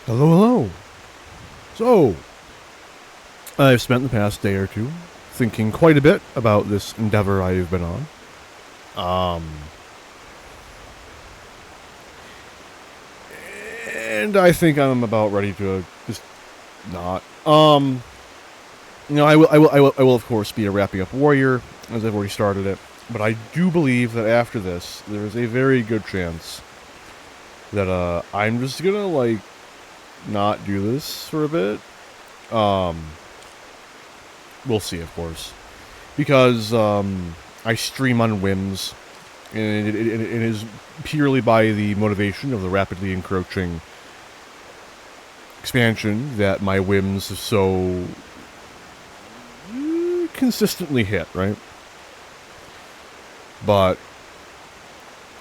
Hello, hello. So, I've spent the past day or two thinking quite a bit about this endeavor I've been on. Um, and I think I'm about ready to just not. I will, of course, be a wrapping up warrior, as I've already started it. But I do believe that after this, there is a very good chance that I'm just gonna not do this for a bit. Um, we'll see, of course, because I stream on whims, and it is purely by the motivation of the rapidly encroaching expansion that my whims have so consistently hit, right? But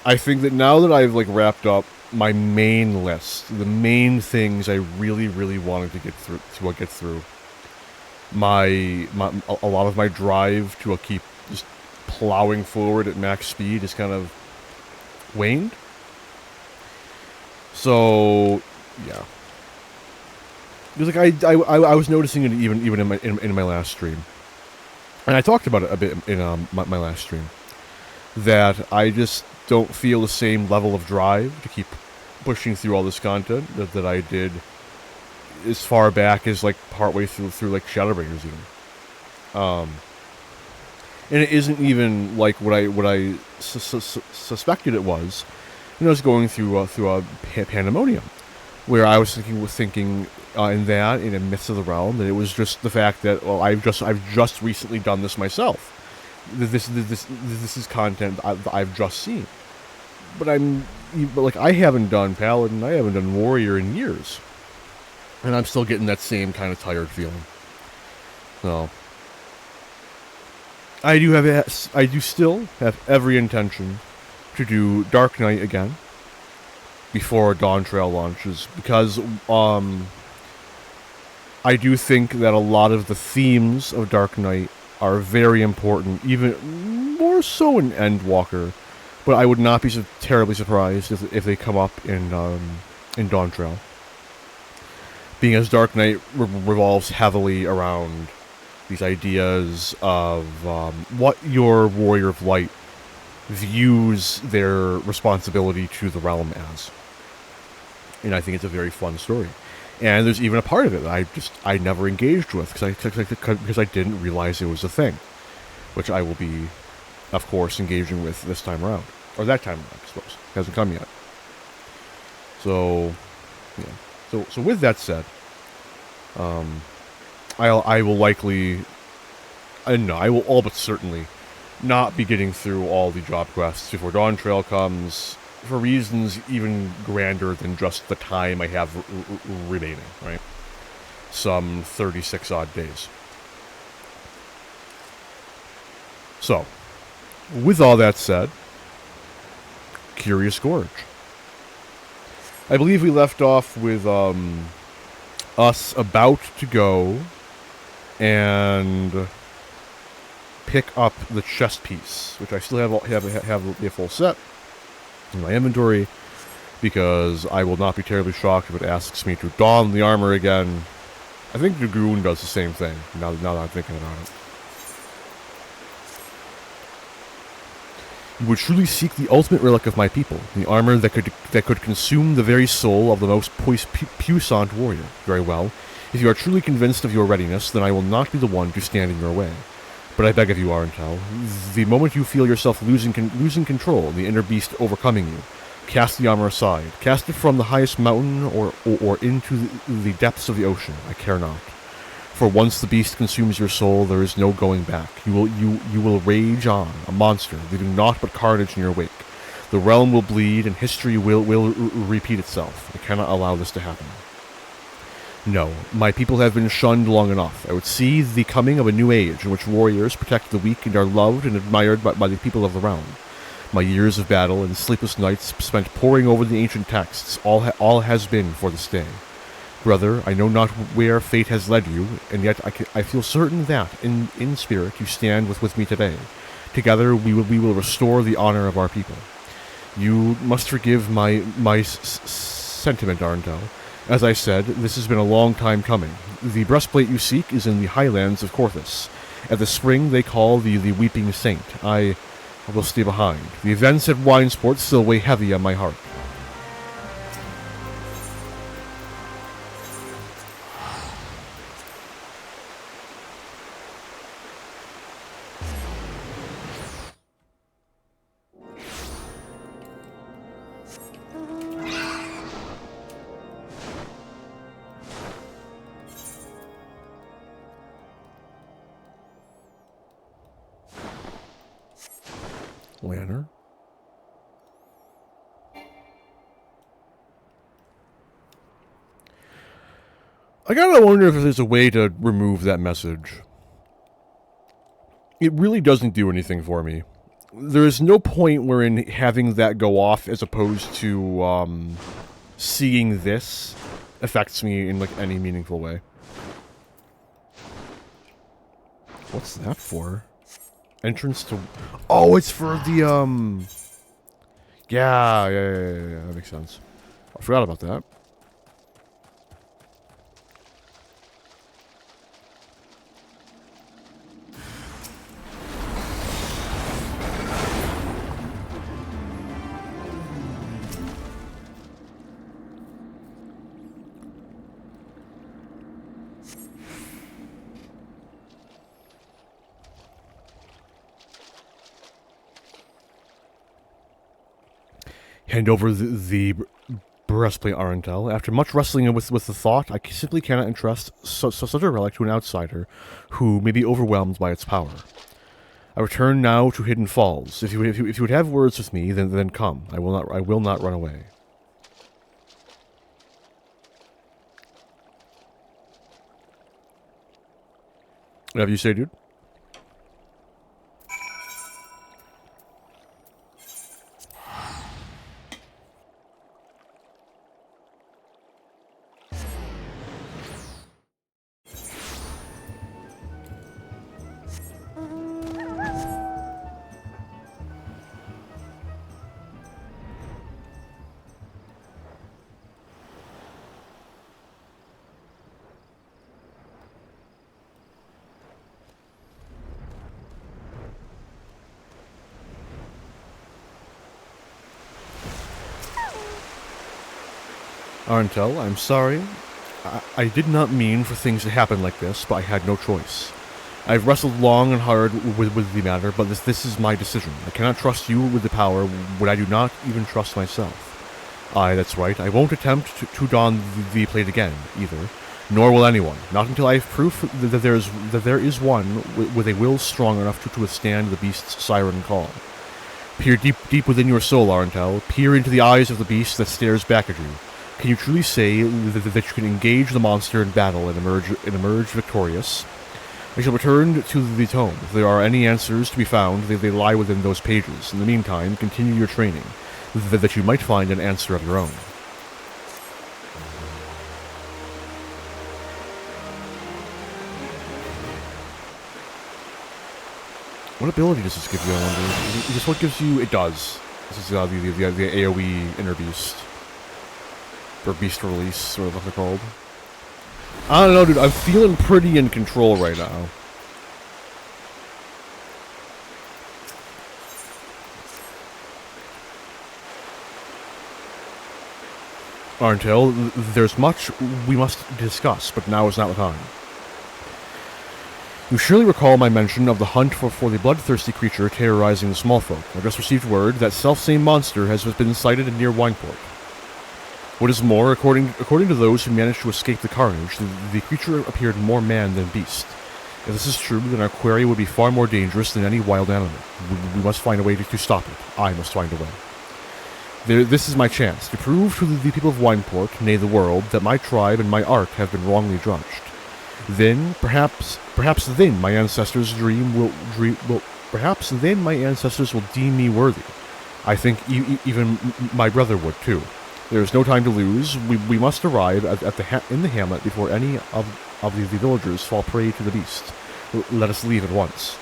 I think that now that I've wrapped up my main list, the main things I really, really wanted to get through, a lot of my drive to keep just plowing forward at max speed is kind of waned. So, yeah, because I was noticing it even in my last stream, and I talked about it a bit in my last stream, that I just don't feel the same level of drive to keep pushing through all this content that I did as far back as partway through Shadowbringers even. And it isn't even like what I suspected it was. I was going through a pandemonium, where I was thinking in the midst of the realm, that it was just the fact that I've just recently done this myself. This is content I've just seen, but I haven't done Paladin, I haven't done Warrior in years, and I'm still getting that same kind of tired feeling. So I do still have every intention to do Dark Knight again before Dawntrail launches, because I do think that a lot of the themes of Dark Knight are very important, even more so in Endwalker. But I would not be so terribly surprised if they come up in Dawntrail, being as Dark Knight revolves heavily around these ideas of what your Warrior of Light views their responsibility to the realm as. And I think it's a very fun story. And there's even a part of it that I never engaged with because I didn't realize it was a thing, which I will be, of course, engaging with this time around, or that time around, I suppose. It hasn't come yet. So, yeah. So with that said, I will likely, I will all but certainly not be getting through all the job quests before Dawntrail comes, for reasons even grander than just the time I have remaining, right? Some 36 odd days. So, with all that said, Curious Gorge. I believe we left off with us about to go and pick up the chest piece, which I still have a full set in my inventory, because I will not be terribly shocked if it asks me to don the armor again. I think Dragoon does the same thing, now that I'm thinking about it. You would truly seek the ultimate relic of my people, the armor that could consume the very soul of the most puissant warrior. Very well. If you are truly convinced of your readiness, then I will not be the one to stand in your way. But I beg of you, Arentel, the moment you feel yourself losing control, the inner beast overcoming you, cast the armor aside. Cast it from the highest mountain or into the depths of the ocean. I care not. For once the beast consumes your soul, there is no going back. You will rage on, a monster, leaving naught but carnage in your wake. The realm will bleed, and history will repeat itself. I cannot allow this to happen. No, my people have been shunned long enough. I would see the coming of a new age in which warriors protect the weak and are loved and admired by the people of the realm. My years of battle and sleepless nights spent poring over the ancient texts, all has been for this day. Brother, I know not where fate has led you, and yet I feel certain that, in spirit, you stand with me today. Together we will restore the honor of our people. You must forgive my sentiment, Arndel. As I said, this has been a long time coming. The breastplate you seek is in the highlands of Corthus. At the spring they call the Weeping Saint. I will stay behind. The events at Winesport still weigh heavy on my heart. Lanner? I gotta wonder if there's a way to remove that message. It really doesn't do anything for me. There is no point wherein having that go off as opposed to, seeing this affects me in, like, any meaningful way. What's that for? Entrance to... Oh, it's for the, Yeah, that makes sense. I forgot about that. Hand over the breastplate, Arentel. After much wrestling with the thought, I simply cannot entrust such a relic to an outsider who may be overwhelmed by its power. I return now to Hidden Falls. If you would have words with me, then come. I will not run away. Whatever you say, dude. Arentel, I'm sorry. I did not mean for things to happen like this, but I had no choice. I've wrestled long and hard with the matter, but this is my decision. I cannot trust you with the power when I do not even trust myself. Aye, that's right. I won't attempt to don the plate again, either. Nor will anyone. Not until I have proof that there is one with a will strong enough to withstand the beast's siren call. Peer deep within your soul, Arentel. Peer into the eyes of the beast that stares back at you. Can you truly say that you can engage the monster in battle and emerge victorious? I shall return to the tome. If there are any answers to be found, they lie within those pages. In the meantime, continue your training, that you might find an answer of your own. What ability does this give you, I wonder? Is this what gives you... It does. This is the AoE Inner Beast. Or Beast Release, or what they're called. I don't know, dude. I'm feeling pretty in control right now. Arentel, there's much we must discuss, but now is not the time. You surely recall my mention of the hunt for the bloodthirsty creature terrorizing the small folk. I've just received word that self-same monster has been sighted near Wineport. What is more, according to those who managed to escape the carnage, the creature appeared more man than beast. If this is true, then our quarry would be far more dangerous than any wild animal. We must find a way to stop it. I must find a way. This is my chance to prove to the people of Wineport, nay the world, that my tribe and my art have been wrongly judged. Then, perhaps then my ancestors perhaps then my ancestors will deem me worthy. I think even my brother would too. There is no time to lose. We must arrive in the hamlet before any of the villagers fall prey to the beast. Let us leave at once.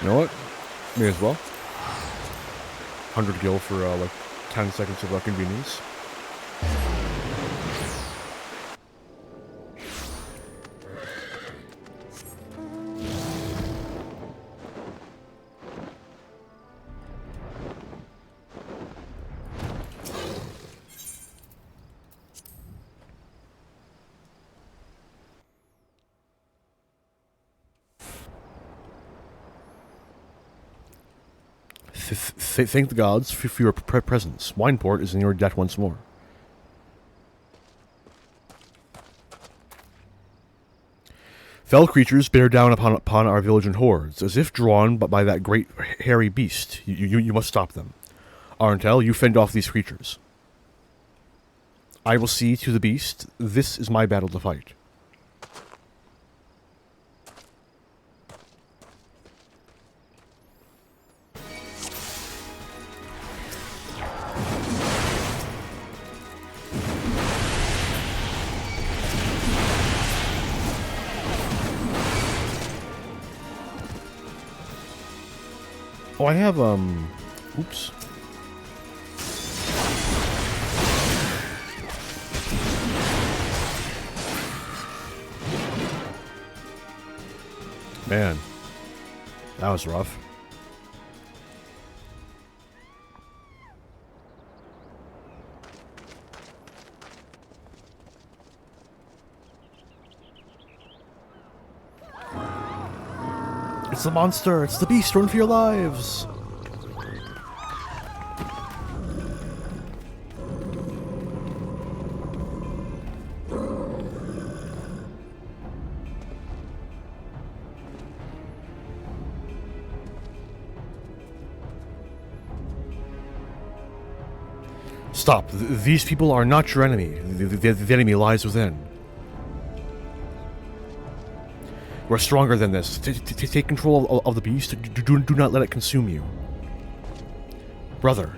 You know what? May as well. 100 gil for like 10 seconds of convenience. Thank the gods for your presence. Wineport is in your debt once more. Fell creatures bear down upon our village in hordes, as if drawn by that great hairy beast. You must stop them. Arntel, you fend off these creatures. I will see to the beast. This is my battle to fight. Oh, I have, oops. Man, that was rough. It's the monster! It's the beast! Run for your lives! Stop. These people are not your enemy. The enemy lies within. We're stronger than this. Take control of the beast. Do not let it consume you. Brother.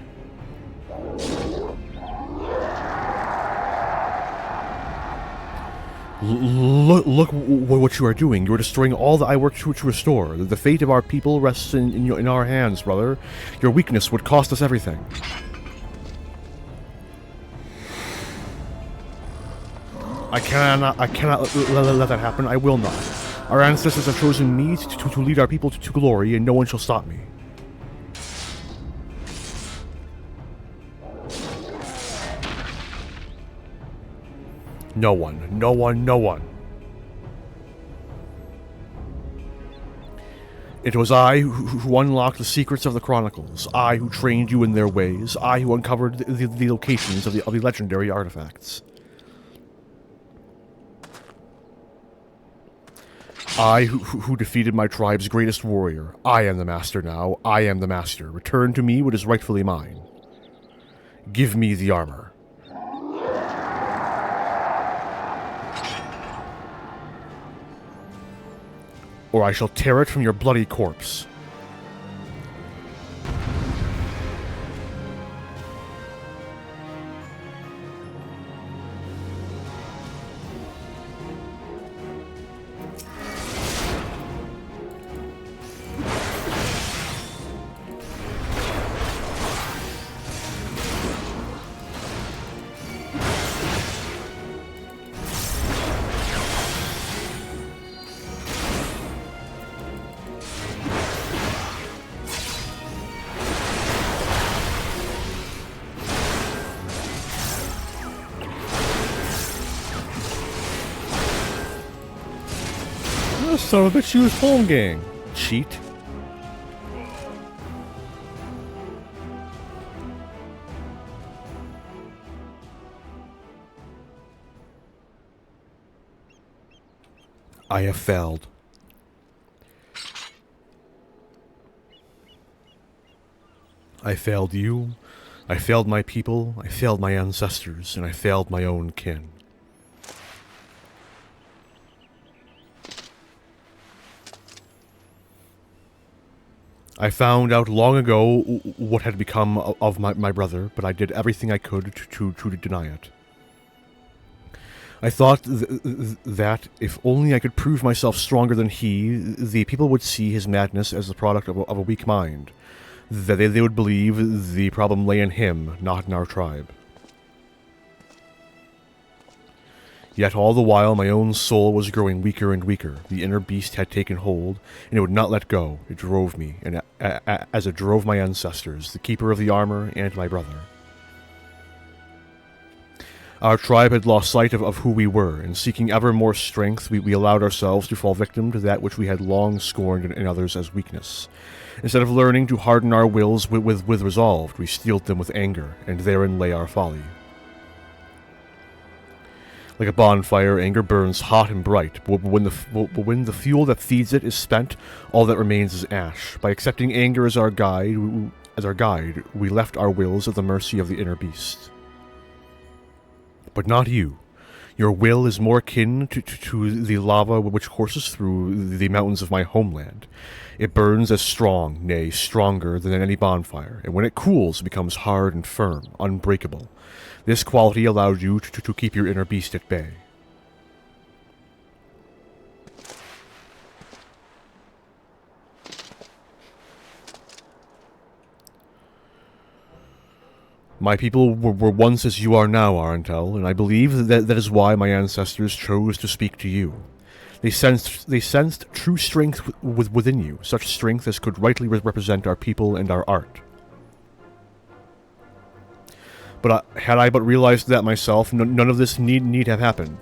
Look what you are doing. You are destroying all that I worked to restore. The fate of our people rests in our hands, brother. Your weakness would cost us everything. I cannot let that happen. I will not. Our ancestors have chosen me to lead our people to glory, and no one shall stop me. No one. No one. No one. It was I who unlocked the secrets of the Chronicles. I who trained you in their ways. I who uncovered the locations of the legendary artifacts. I who defeated my tribe's greatest warrior. I am the master now. I am the master. Return to me what is rightfully mine. Give me the armor. Or I shall tear it from your bloody corpse. Son of a bitch, use home gang. Cheat. I have failed. I failed you, I failed my people, I failed my ancestors, and I failed my own kin. I found out long ago what had become of my brother, but I did everything I could to deny it. I thought that if only I could prove myself stronger than he, the people would see his madness as the product of a weak mind. That they would believe the problem lay in him, not in our tribe. Yet all the while my own soul was growing weaker and weaker. The inner beast had taken hold, and it would not let go. It drove me, and as it drove my ancestors, the keeper of the armor, and my brother. Our tribe had lost sight of who we were, and seeking ever more strength, we allowed ourselves to fall victim to that which we had long scorned in others as weakness. Instead of learning to harden our wills with resolve, we steeled them with anger, and therein lay our folly. Like a bonfire, anger burns hot and bright, but when the fuel that feeds it is spent, all that remains is ash. By accepting anger as our guide, we left our wills at the mercy of the inner beast. But not you. Your will is more akin to the lava which courses through the mountains of my homeland. It burns as strong, nay, stronger than any bonfire, and when it cools, it becomes hard and firm, unbreakable. This quality allowed you to keep your inner beast at bay. My people were once as you are now, Arentel, and I believe that is why my ancestors chose to speak to you. They sensed true strength within you, such strength as could rightly represent our people and our art. But had I but realized that myself, none of this need have happened.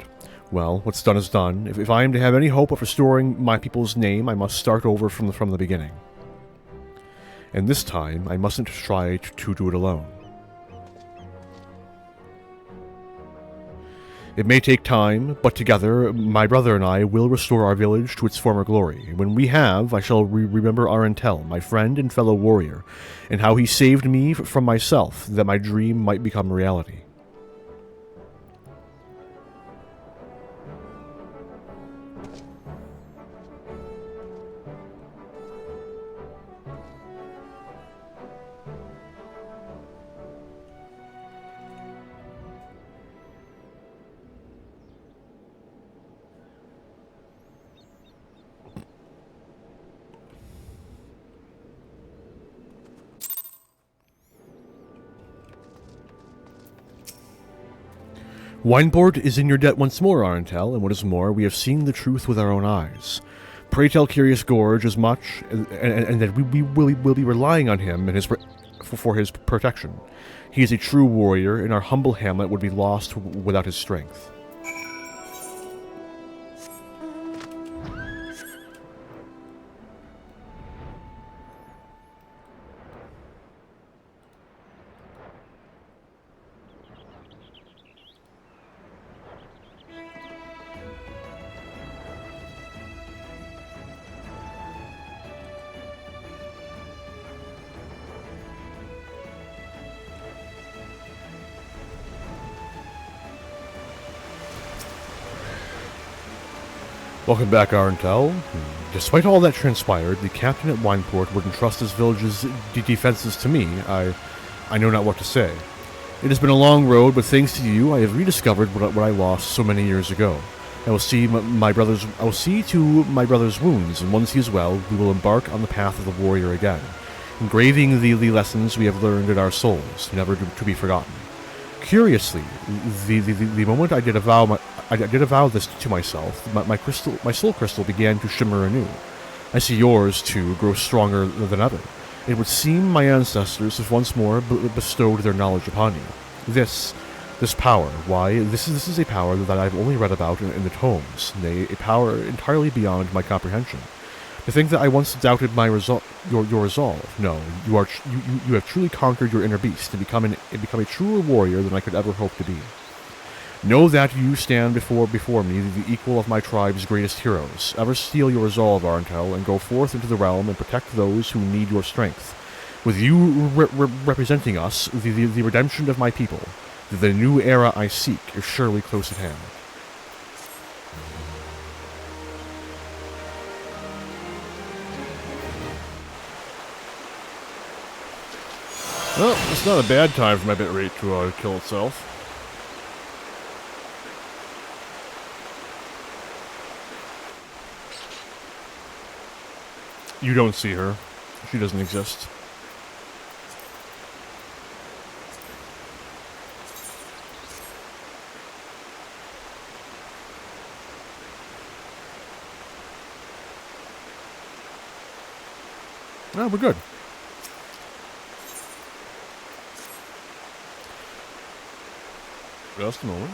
Well, what's done is done. If I am to have any hope of restoring my people's name, I must start over from the beginning. And this time, I mustn't try to do it alone. It may take time, but together, my brother and I will restore our village to its former glory. And when we have, I shall remember Arentel, my friend and fellow warrior, and how he saved me from myself, that my dream might become reality. Wineport is in your debt once more, Arentel, and what is more, we have seen the truth with our own eyes. Pray tell Curious Gorge as much, and that we will be relying on him and for his protection. He is a true warrior, and our humble hamlet would be lost without his strength. Welcome back, Arentel. Despite all that transpired, the captain at Wineport wouldn't trust his village's defenses to me. I know not what to say. It has been a long road, but thanks to you, I have rediscovered what I lost so many years ago. I will see to my brother's wounds, and once he is well, we will embark on the path of the warrior again, engraving the lessons we have learned in our souls, never to be forgotten. Curiously, the moment I did avow this to myself, my soul crystal began to shimmer anew. I see yours, too, grow stronger than ever. It would seem my ancestors have once more bestowed their knowledge upon you. This power, why, this is a power that I've only read about in the tomes, nay, a power entirely beyond my comprehension. To think that I once doubted your resolve. No, you have truly conquered your inner beast and become a truer warrior than I could ever hope to be. Know that you stand before me, the equal of my tribe's greatest heroes. Ever steel your resolve, Arentel, and go forth into the realm and protect those who need your strength. With you representing us, the redemption of my people, the new era I seek is surely close at hand. Well, it's not a bad time for my bitrate to kill itself. You don't see her. She doesn't exist. No, we're good. Just a moment.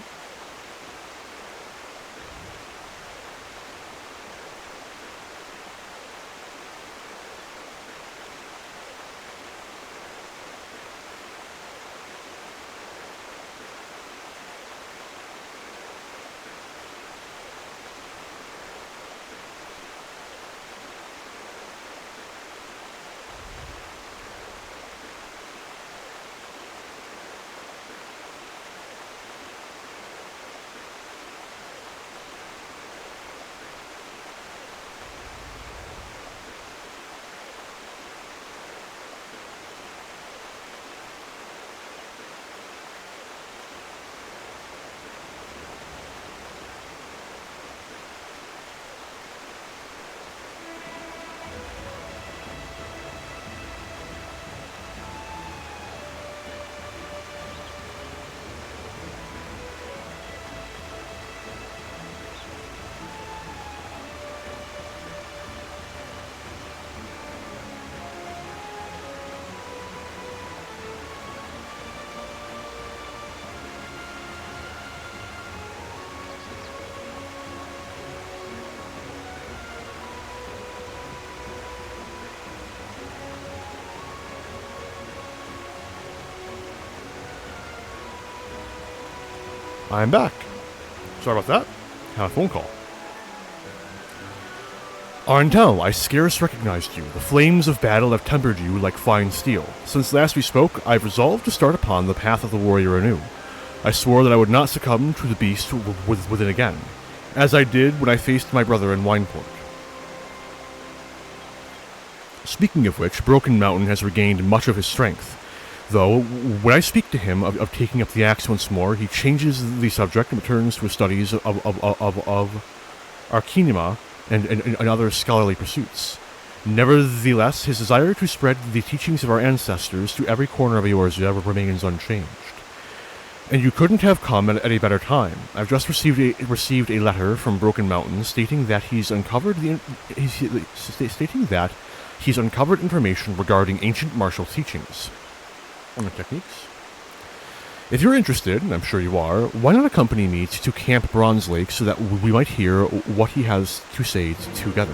I'm back. Sorry about that. Had a phone call. Arntel, I scarce recognized you. The flames of battle have tempered you like fine steel. Since last we spoke, I've resolved to start upon the path of the warrior anew. I swore that I would not succumb to the beast within again, as I did when I faced my brother in Wineport. Speaking of which, Broken Mountain has regained much of his strength. Though, when I speak to him of taking up the axe once more, he changes the subject and returns to his studies of Arcanima and other scholarly pursuits. Nevertheless, his desire to spread the teachings of our ancestors to every corner of Eorzea remains unchanged. And you couldn't have come at a better time. I've just received a letter from Broken Mountain stating that he's uncovered information regarding ancient martial teachings and techniques. If you're interested, and I'm sure you are, why not accompany me to Camp Bronze Lake so that we might hear what he has to say together?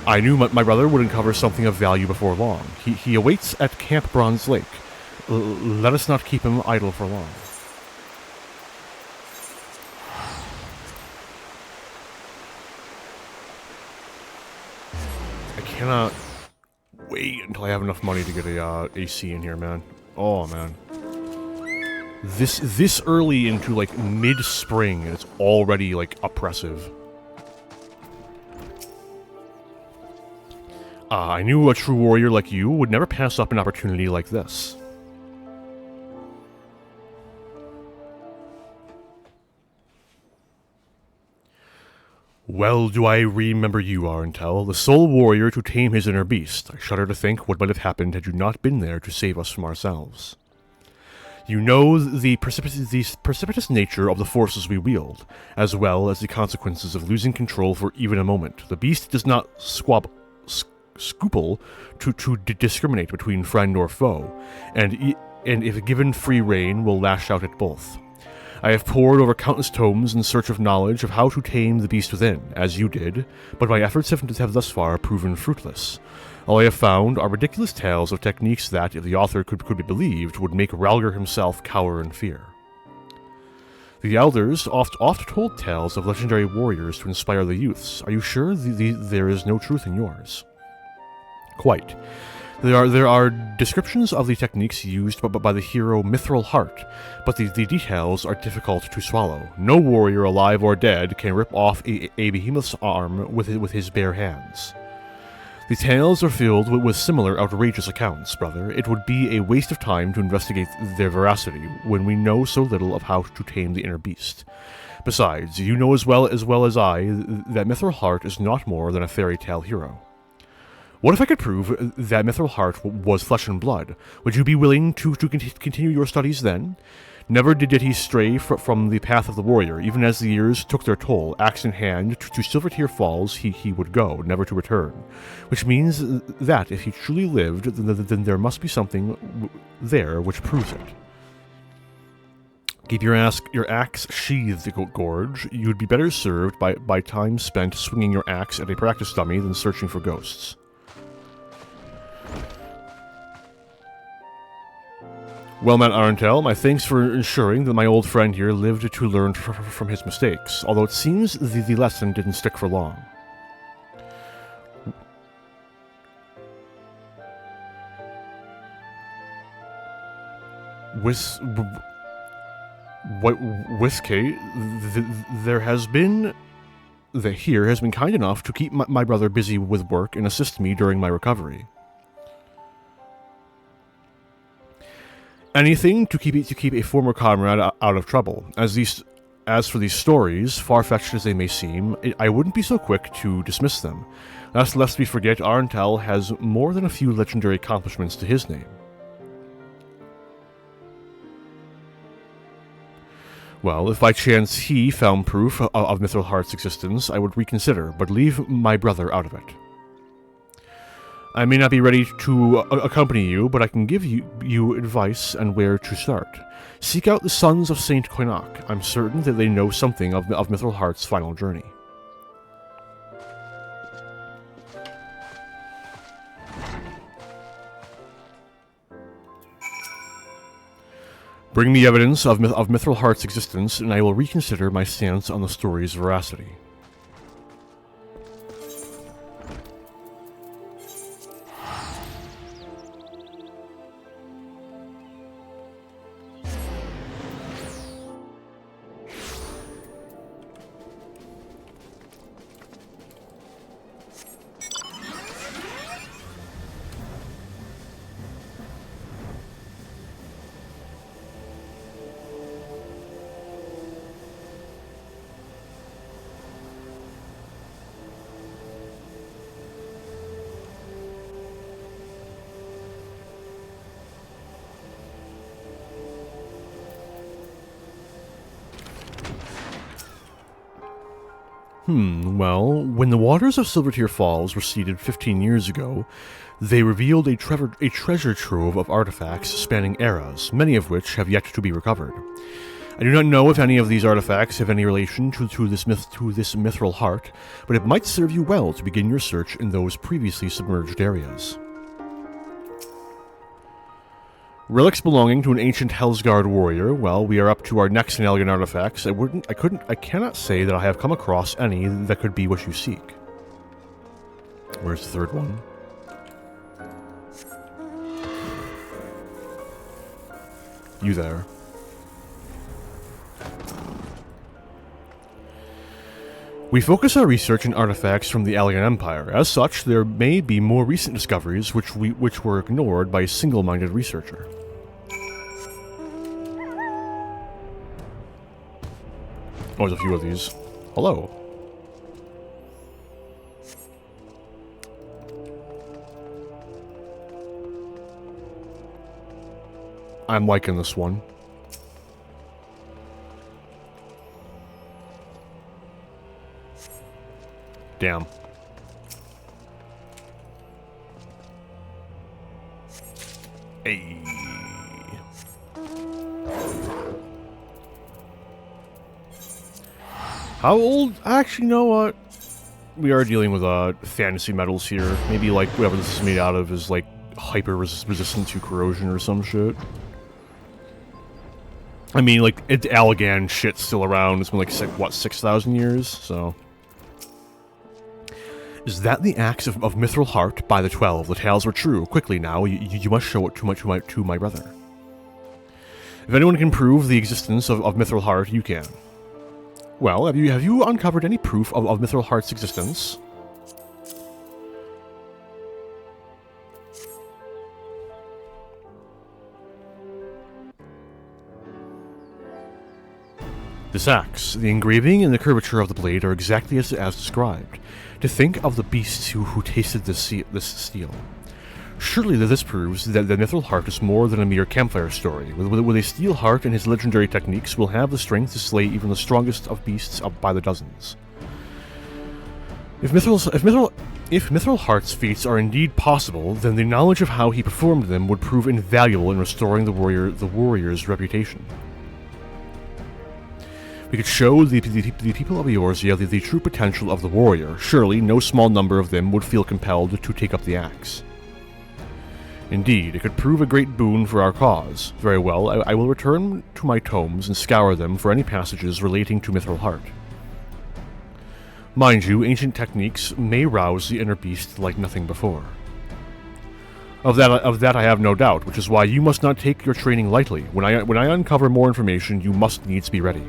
I knew my brother would uncover something of value before long. He awaits at Camp Bronze Lake. Let us not keep him idle for long. I cannot wait until I have enough money to get a AC in here, man. Oh, man. This early into, like, mid-spring, and it's already, like, oppressive. I knew a true warrior like you would never pass up an opportunity like this. Well do I remember you, Arntel, the sole warrior to tame his inner beast. I shudder to think what might have happened had you not been there to save us from ourselves. You know the precipitous nature of the forces we wield, as well as the consequences of losing control for even a moment. The beast does not scruple to discriminate between friend or foe, and if given free rein, will lash out at both. I have pored over countless tomes in search of knowledge of how to tame the beast within, as you did, but my efforts have thus far proven fruitless. All I have found are ridiculous tales of techniques that, if the author could be believed, would make Ralgar himself cower in fear. The elders oft told tales of legendary warriors to inspire the youths. Are you sure there is no truth in yours? Quite. There are descriptions of the techniques used by the hero Mithril Heart, but the details are difficult to swallow. No warrior, alive or dead, can rip off a behemoth's arm with his bare hands. The tales are filled with similar outrageous accounts, brother. It would be a waste of time to investigate their veracity when we know so little of how to tame the inner beast. Besides, you know as well as I that Mithril Heart is not more than a fairy tale hero. What if I could prove that Mithril Heart was flesh and blood? Would you be willing to continue your studies then? Never did he stray from the path of the warrior. Even as the years took their toll, axe in hand, to Silvertear Falls he would go, never to return. Which means that if he truly lived, then there must be something there which proves it. Keep your axe sheathed, Gorge. You'd be better served by time spent swinging your axe at a practice dummy than searching for ghosts. Well met, Arentel. My thanks for ensuring that my old friend here lived to learn from his mistakes, although it seems the lesson didn't stick for long. Whiskey, there has been kind enough to keep my brother busy with work and assist me during my recovery. Anything to keep a former comrade out of trouble. As for these stories, far-fetched as they may seem, I wouldn't be so quick to dismiss them. Lest we forget, Arentel has more than a few legendary accomplishments to his name. Well, if by chance he found proof of Mithril Heart's existence, I would reconsider, but leave my brother out of it. I may not be ready to accompany you, but I can give you advice on where to start. Seek out the Sons of Saint Koinak. I'm certain that they know something of Mithril Heart's final journey. Bring me evidence of Mithril Heart's existence, and I will reconsider my stance on the story's veracity. Well, when the waters of Silvertear Falls receded 15 years ago, they revealed a treasure trove of artifacts spanning eras, many of which have yet to be recovered. I do not know if any of these artifacts have any relation to this Mithril Heart, but it might serve you well to begin your search in those previously submerged areas. Relics belonging to an ancient Hellsguard warrior. Well, we are up to our next Nalgan artifacts. I cannot say that I have come across any that could be what you seek. Where's the third one? You there. We focus our research on artifacts from the Alien Empire. As such, there may be more recent discoveries which were ignored by a single-minded researcher. Oh, there's a few of these. Hello. I'm liking this one. Damn. Hey. How old? Actually, you know what? We are dealing with fantasy metals here. Maybe like whatever this is made out of is like hyper resistant to corrosion or some shit. I mean, like Allagan shit's still around. It's been like what, 6,000 years? So. Is that the axe of Mithril Heart by the 12? The tales were true. Quickly now, you must show it to my brother. If anyone can prove the existence of Mithril Heart, you can. Well, have you uncovered any proof of Mithril Heart's existence? This axe, the engraving and the curvature of the blade are exactly as described. To think of the beasts who tasted this steel. Surely this proves that the Mithril Heart is more than a mere campfire story. With a steel heart and his legendary techniques, will have the strength to slay even the strongest of beasts up by the dozens. If Mithril Heart's feats are indeed possible, then the knowledge of how he performed them would prove invaluable in restoring the warrior's reputation. We could show the people of Eorzea the true potential of the warrior. Surely, no small number of them would feel compelled to take up the axe. Indeed, it could prove a great boon for our cause. Very well, I will return to my tomes and scour them for any passages relating to Mithril Heart. Mind you, ancient techniques may rouse the inner beast like nothing before. Of that I have no doubt, which is why you must not take your training lightly. When I uncover more information, you must needs be ready.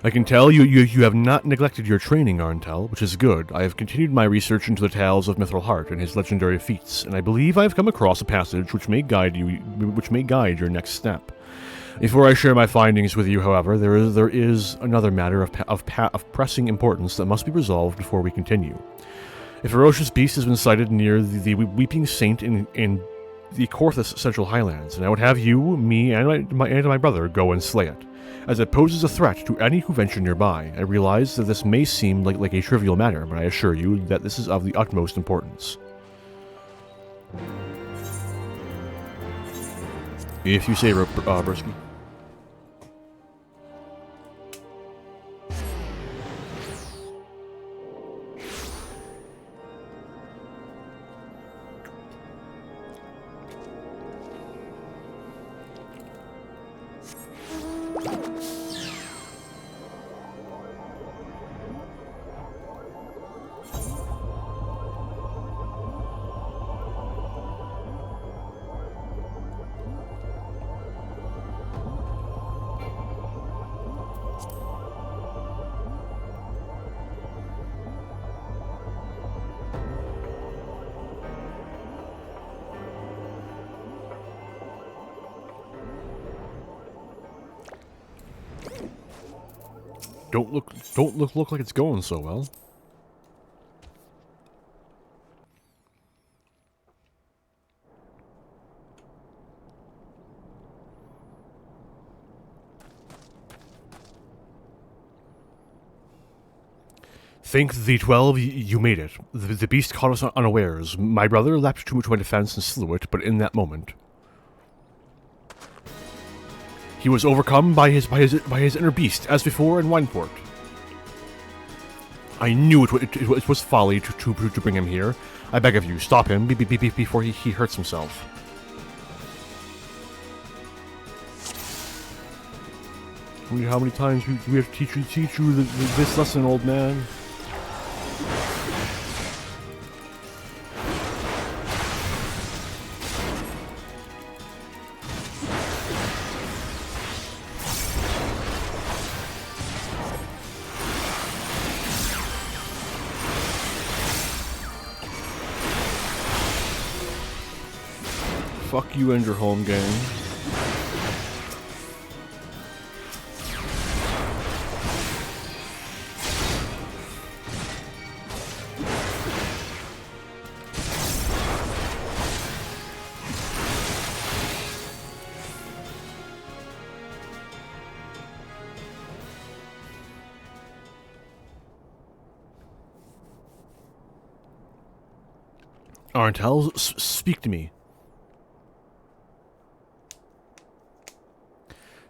I can tell you have not neglected your training, Arntel, which is good. I have continued my research into the tales of Mithril Heart and his legendary feats, and I believe I have come across a passage which may guide your next step. Before I share my findings with you, however, there is another matter of pressing importance that must be resolved before we continue. A ferocious beast has been sighted near the Weeping Saint in the Korthus Central Highlands, and I would have you, me, and my brother go and slay it. As it poses a threat to any who venture nearby. I realize that this may seem like a trivial matter, but I assure you that this is of the utmost importance. If you say, Brisky. Don't look like it's going so well. Think the 12, you made it. The beast caught us unawares. My brother leapt to my defense and slew it, but in that moment he was overcome by his inner beast, as before in Wineport. I knew it was folly to bring him here. I beg of you, stop him before he hurts himself. How many times do we have to teach you this lesson, old man? Fuck you and your home gang. Arntel, speak to me.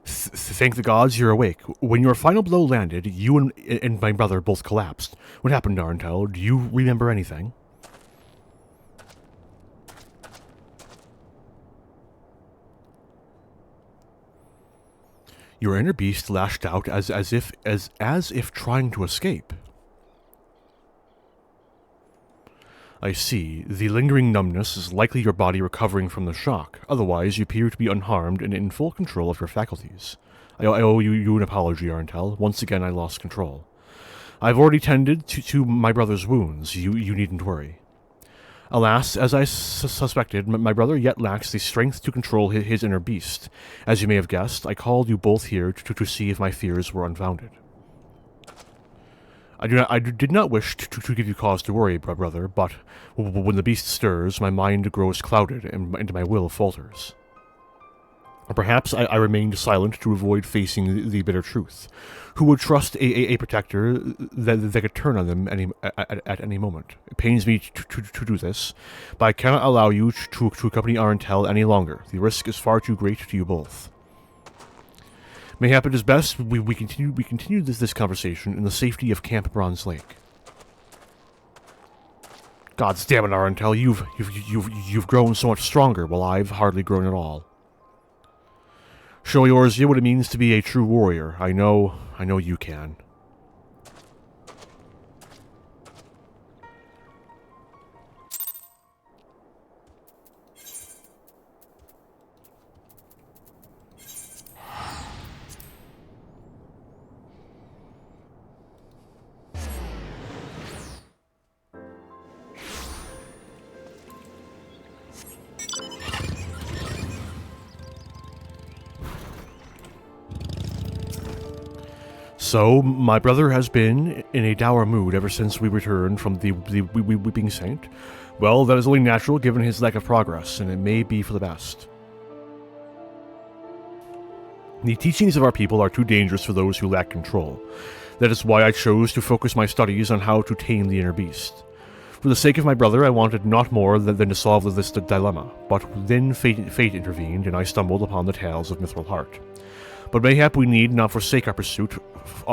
Thank the gods you're awake. When your final blow landed, you and my brother both collapsed. What happened, Arntel? Do you remember anything? Your inner beast lashed out as if trying to escape. I see. The lingering numbness is likely your body recovering from the shock. Otherwise, you appear to be unharmed and in full control of your faculties. I owe you an apology, Arentel. Once again, I lost control. I've already tended to my brother's wounds. You needn't worry. Alas, as I suspected, my brother yet lacks the strength to control his inner beast. As you may have guessed, I called you both here to see if my fears were unfounded. I did not wish to give you cause to worry, brother, but when the beast stirs, my mind grows clouded and my will falters. Perhaps I remained silent to avoid facing the bitter truth. Who would trust a protector that could turn on them at any moment? It pains me to do this, but I cannot allow you to accompany Arentel any longer. The risk is far too great to you both. Mayhap it is best we continue this conversation in the safety of Camp Bronze Lake. God's damn it, Arentel, you've grown so much stronger, while I've hardly grown at all. Show Eorzea what it means to be a true warrior. I know you can. So, my brother has been in a dour mood ever since we returned from the Weeping Saint. Well, that is only natural given his lack of progress, and it may be for the best. The teachings of our people are too dangerous for those who lack control. That is why I chose to focus my studies on how to tame the inner beast. For the sake of my brother, I wanted not more than to solve this dilemma, but then fate intervened, and I stumbled upon the tales of Mithril Heart. But mayhap we need not forsake our pursuit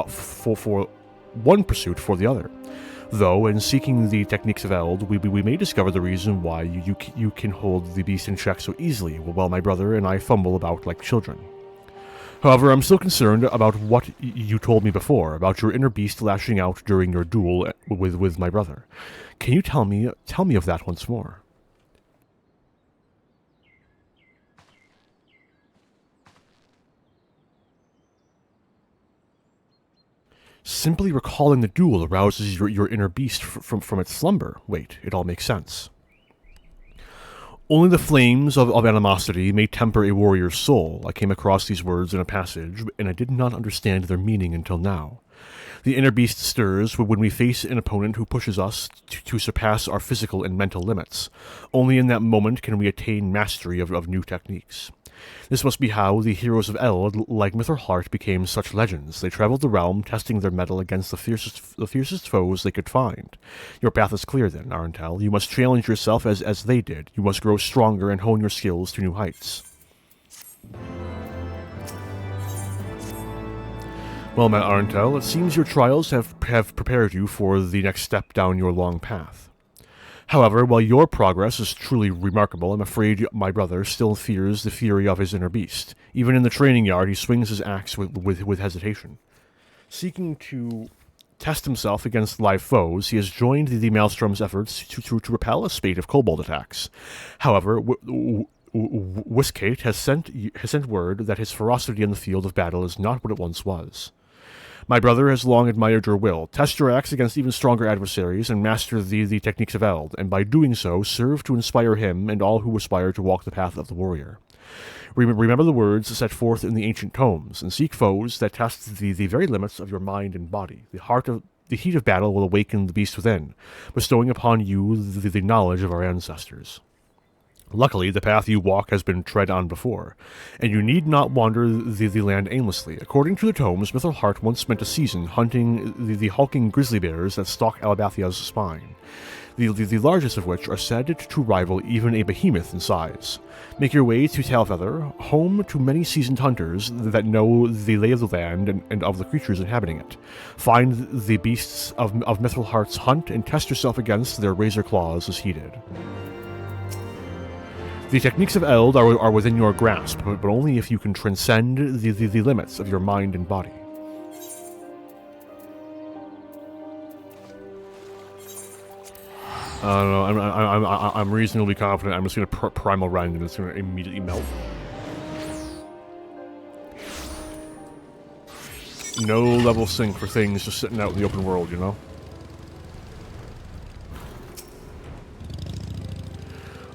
for one pursuit for the other. Though, in seeking the techniques of Eld, we may discover the reason why you can hold the beast in check so easily, while my brother and I fumble about like children. However, I'm still concerned about what you told me before, about your inner beast lashing out during your duel with my brother. Can you tell me of that once more? Simply recalling the duel arouses your inner beast from its slumber. Wait, it all makes sense. Only the flames of animosity may temper a warrior's soul. I came across these words in a passage, and I did not understand their meaning until now. The inner beast stirs when we face an opponent who pushes us to surpass our physical and mental limits. Only in that moment can we attain mastery of new techniques. This must be how the heroes of Eld, like Mithril Heart, became such legends. They traveled the realm, testing their mettle against the fiercest foes they could find. Your path is clear then, Arentel. You must challenge yourself as they did. You must grow stronger and hone your skills to new heights. Well met, Arentel. It seems your trials have prepared you for the next step down your long path. However, while your progress is truly remarkable, I'm afraid my brother still fears the fury of his inner beast. Even in the training yard, he swings his axe with hesitation. Seeking to test himself against live foes, he has joined the Maelstrom's efforts to repel a spate of kobold attacks. However, Whiskate has sent word that his ferocity in the field of battle is not what it once was. My brother has long admired your will. Test your axe against even stronger adversaries and master the techniques of Eld, and by doing so, serve to inspire him and all who aspire to walk the path of the warrior. Remember the words set forth in the ancient tomes, and seek foes that test the very limits of your mind and body. The heat of battle will awaken the beast within, bestowing upon you the knowledge of our ancestors. Luckily, the path you walk has been tread on before, and you need not wander the land aimlessly. According to the tomes, Mithril Heart once spent a season hunting the hulking grizzly bears that stalk Alabathia's spine, the largest of which are said to rival even a behemoth in size. Make your way to Talfeather, home to many seasoned hunters that know the lay of the land and of the creatures inhabiting it. Find the beasts of Mithril Heart's hunt and test yourself against their razor claws as he did. The techniques of Eld are within your grasp, but only if you can transcend the limits of your mind and body. I don't know, I'm reasonably confident. I'm just going to Primal Rend and it's going to immediately melt. No level sync for things just sitting out in the open world, you know?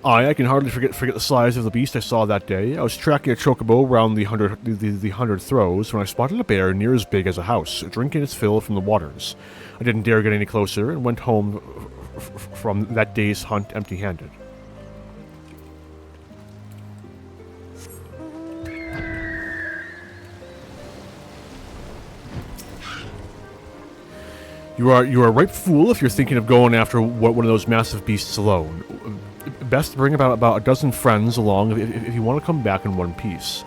I can hardly forget the size of the beast I saw that day. I was tracking a chocobo around the 100 throws when I spotted a bear near as big as a house, drinking its fill from the waters. I didn't dare get any closer and went home from that day's hunt empty-handed. You are a ripe fool if you're thinking of going after one of those massive beasts alone. Best to bring about a dozen friends along if you want to come back in one piece.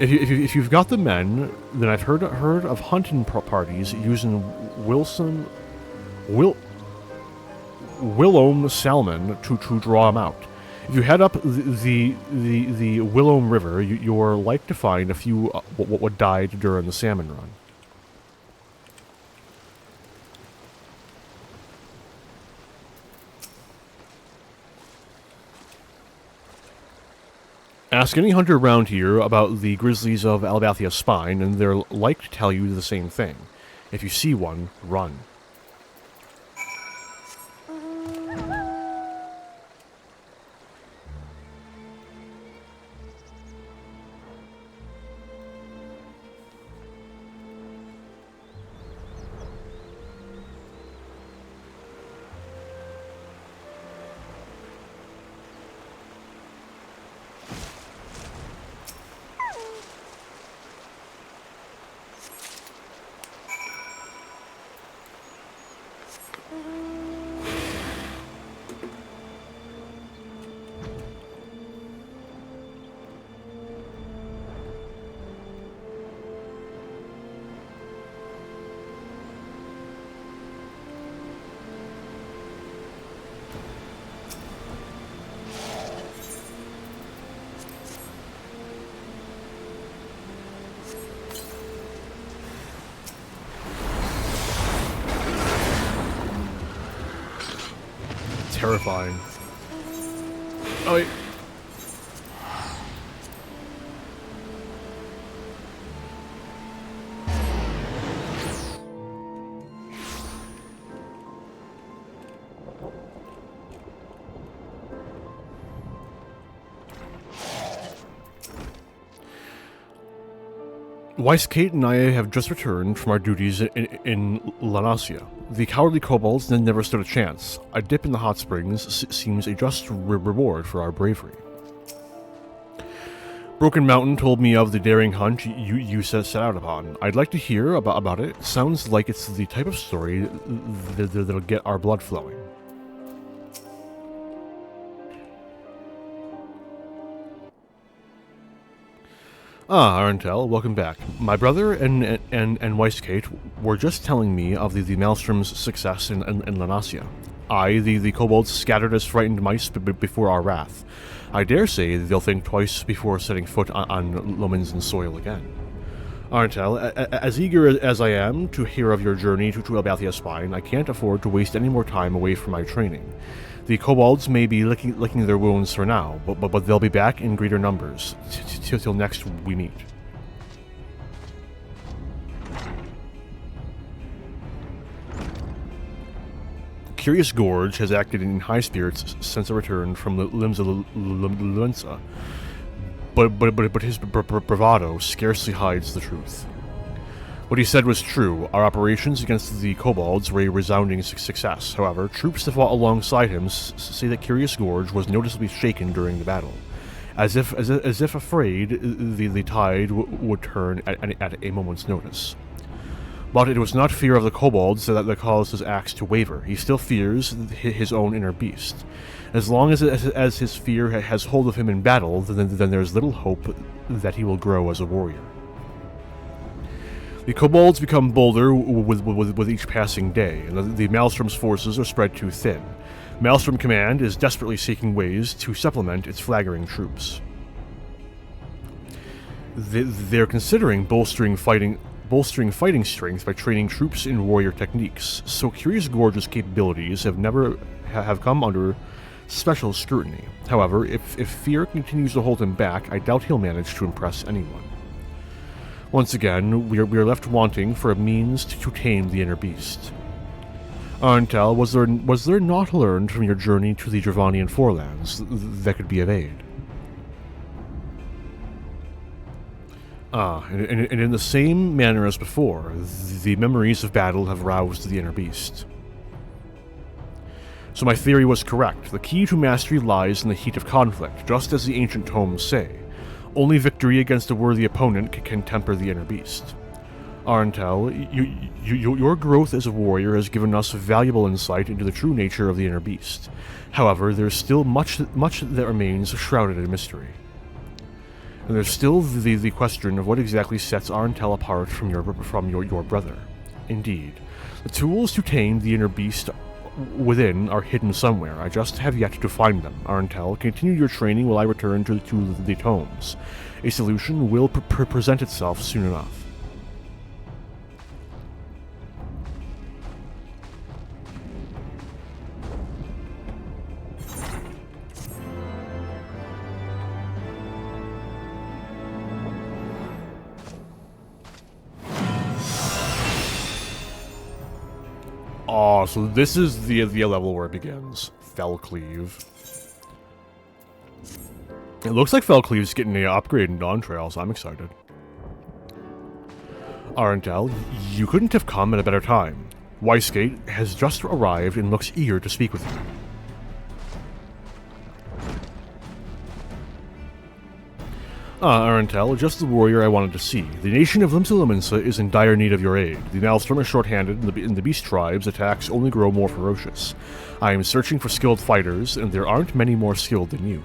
If you've got the men, then I've heard of hunting parties using Willoam salmon to draw them out. If you head up the Willoam River, you're like to find a few what died during the salmon run. Ask any hunter around here about the grizzlies of Albathia Spine, and they're like to tell you the same thing. If you see one, run. Terrifying. Oh, wait. Weiss, Kate, and I have just returned from our duties in Lanasia. The cowardly kobolds then never stood a chance. A dip in the hot springs seems a just reward for our bravery. Broken Mountain told me of the daring hunt you set out upon. I'd like to hear about it. Sounds like it's the type of story that'll get our blood flowing. Ah, Arentel, welcome back. My brother and Weiskate were just telling me of the Maelstrom's success in Lanasia. The kobolds scattered as frightened mice before our wrath. I dare say they'll think twice before setting foot on Lominsan soil again. Arentel, as eager as I am to hear of your journey to Albathia Spine, I can't afford to waste any more time away from my training. The kobolds may be licking their wounds for now, but they'll be back in greater numbers, till next we meet. Curious Gorge has acted in high spirits since a return from the limbs of Lunsa, but his bravado scarcely hides the truth. What he said was true. Our operations against the kobolds were a resounding success. However, troops that fought alongside him say that Curious Gorge was noticeably shaken during the battle, as if afraid the tide would turn at a moment's notice. But it was not fear of the kobolds that caused his acts to waver. He still fears his own inner beast. As long as his fear has hold of him in battle, then there's little hope that he will grow as a warrior. The kobolds become bolder with each passing day, and the Maelstrom's forces are spread too thin. Maelstrom Command is desperately seeking ways to supplement its flagging troops. They're considering bolstering fighting strength by training troops in warrior techniques, so Curious Gorge's capabilities have come under special scrutiny. However, if fear continues to hold him back, I doubt he'll manage to impress anyone. Once again, we are left wanting for a means to tame the inner beast. Arntel, was there not learned from your journey to the Dravanian Forelands that could be of aid? And in the same manner as before, the memories of battle have roused the inner beast. So my theory was correct. The key to mastery lies in the heat of conflict, just as the ancient tomes say. Only victory against a worthy opponent can temper the inner beast. Arntel, your growth as a warrior has given us valuable insight into the true nature of the inner beast. However, there's still much that remains shrouded in mystery. And there's still the question of what exactly sets Arntel apart from your brother. Indeed, the tools to tame the inner beast within are hidden somewhere. I just have yet to find them. Arntel, continue your training while I return to the tomes. A solution will present itself soon enough. Oh, so this is the level where it begins. Fellcleave. It looks like Fellcleave's getting an upgrade in Dawntrail, so I'm excited. Arntel, you couldn't have come at a better time. Weissgate has just arrived and looks eager to speak with you. Arntel, just the warrior I wanted to see. The nation of Limsa Lominsa is in dire need of your aid. The Maelstrom is short-handed, and the beast tribe's attacks only grow more ferocious. I am searching for skilled fighters, and there aren't many more skilled than you.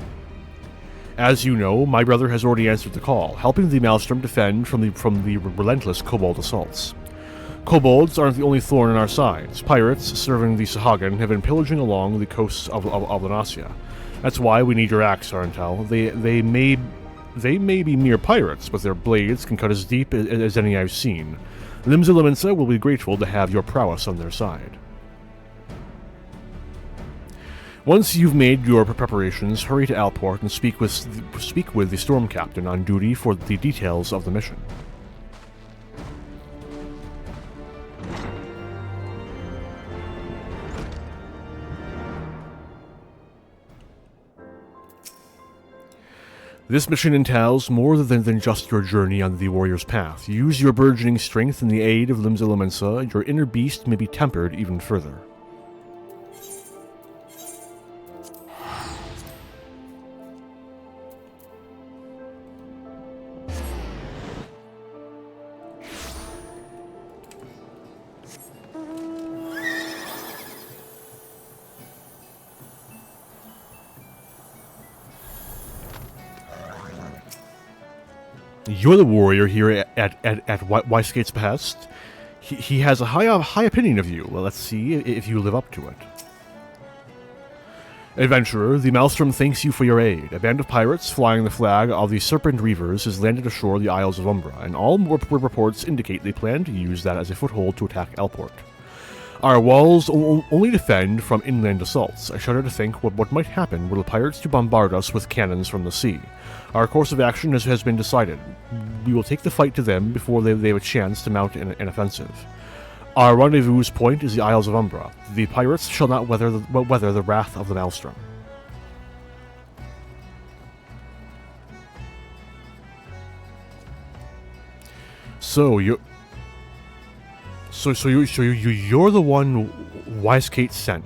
As you know, my brother has already answered the call, helping the Maelstrom defend from the relentless kobold assaults. Kobolds aren't the only thorn in our sides. Pirates serving the Sahagin have been pillaging along the coasts of Lanasia. That's why we need your axe, Arntel. They may be mere pirates, but their blades can cut as deep as any I've seen. Limsa Lominsa will be grateful to have your prowess on their side. Once you've made your preparations, hurry to Alport and speak with the Storm Captain on duty for the details of the mission. This mission entails more than just your journey on the warrior's path. Use your burgeoning strength in the aid of Limsa Lominsa, and your inner beast may be tempered even further. You're the warrior here at Weissgate's behest. He has a high opinion of you. Well, let's see if you live up to it. Adventurer, the Maelstrom thanks you for your aid. A band of pirates flying the flag of the Serpent Reavers has landed ashore the Isles of Umbra, and all reports indicate they plan to use that as a foothold to attack Alport. Our walls only defend from inland assaults. I shudder to think what might happen were the pirates to bombard us with cannons from the sea. Our course of action has been decided. We will take the fight to them before they have a chance to mount an offensive. Our rendezvous point is the Isles of Umbra. The pirates shall not weather the wrath of the Maelstrom. So you're the one Weissgate sent.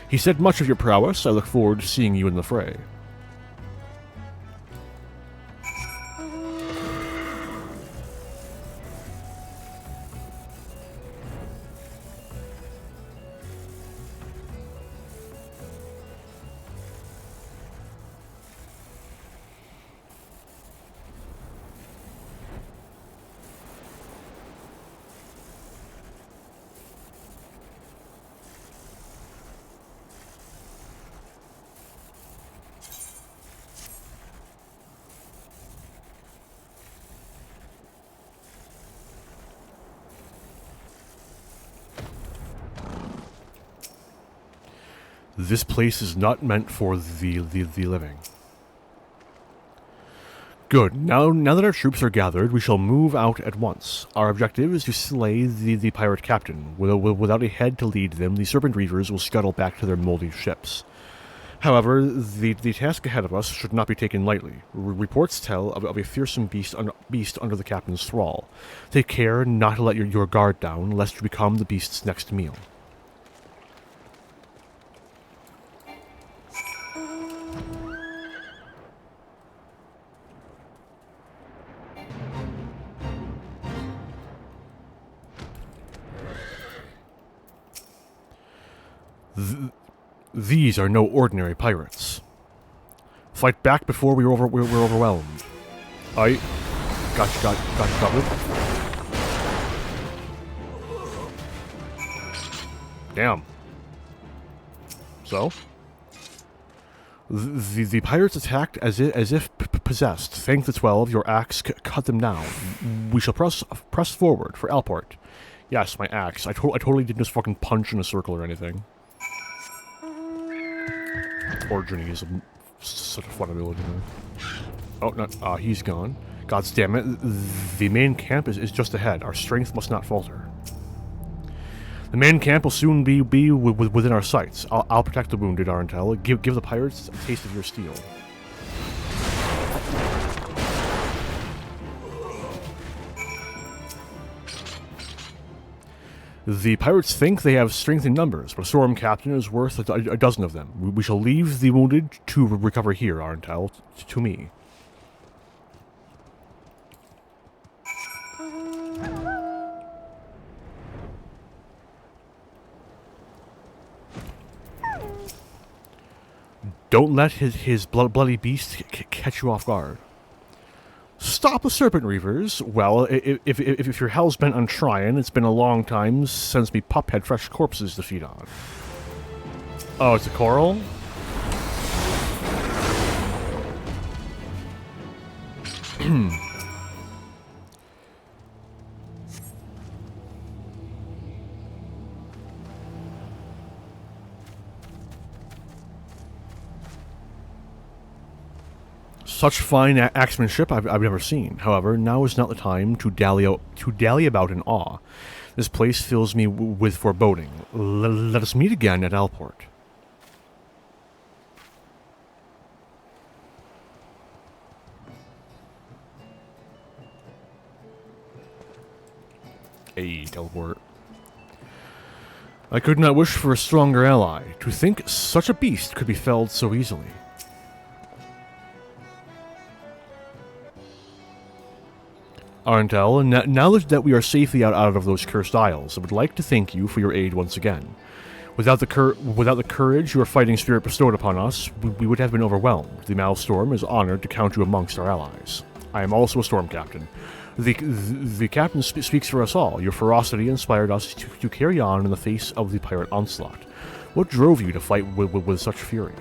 He said much of your prowess. I look forward to seeing you in the fray. This place is not meant for the living. Good. Now that our troops are gathered, we shall move out at once. Our objective is to slay the pirate captain. Without a head to lead them, the Serpent Reavers will scuttle back to their moldy ships. However, the task ahead of us should not be taken lightly. Reports tell of a fearsome beast under the captain's thrall. Take care not to let your guard down, lest you become the beast's next meal. These are no ordinary pirates. Fight back before we're overwhelmed. Aye. Got you covered. Damn. So? The pirates attacked as if possessed. Thank the 12, your axe cut them down. We shall press forward for Alport. Yes, my axe. I totally didn't just fucking punch in a circle or anything. Originy is such a fun ability. Oh, no, he's gone. God damn it. The main camp is just ahead. Our strength must not falter. The main camp will soon be within our sights. I'll protect the wounded, Arantel. Give the pirates a taste of your steel. The pirates think they have strength in numbers, but a storm captain is worth a dozen of them. We shall leave the wounded to recover here, Arantel. To me. Don't let his bloody beast catch you off guard. Stop the Serpent Reavers? Well, if your hell's bent on trying, it's been a long time since me pup had fresh corpses to feed on. Oh, it's a coral? Such fine axemanship I've never seen. However, now is not the time to dally about in awe. This place fills me with foreboding. Let us meet again at Alport. Hey, Alport. I could not wish for a stronger ally. To think such a beast could be felled so easily. Arantel, now that we are safely out of those cursed isles, I would like to thank you for your aid once again. Without the courage your fighting spirit bestowed upon us, we would have been overwhelmed. The Maelstrom is honored to count you amongst our allies. I am also a storm captain. The captain speaks for us all. Your ferocity inspired us to carry on in the face of the pirate onslaught. What drove you to fight with such fury?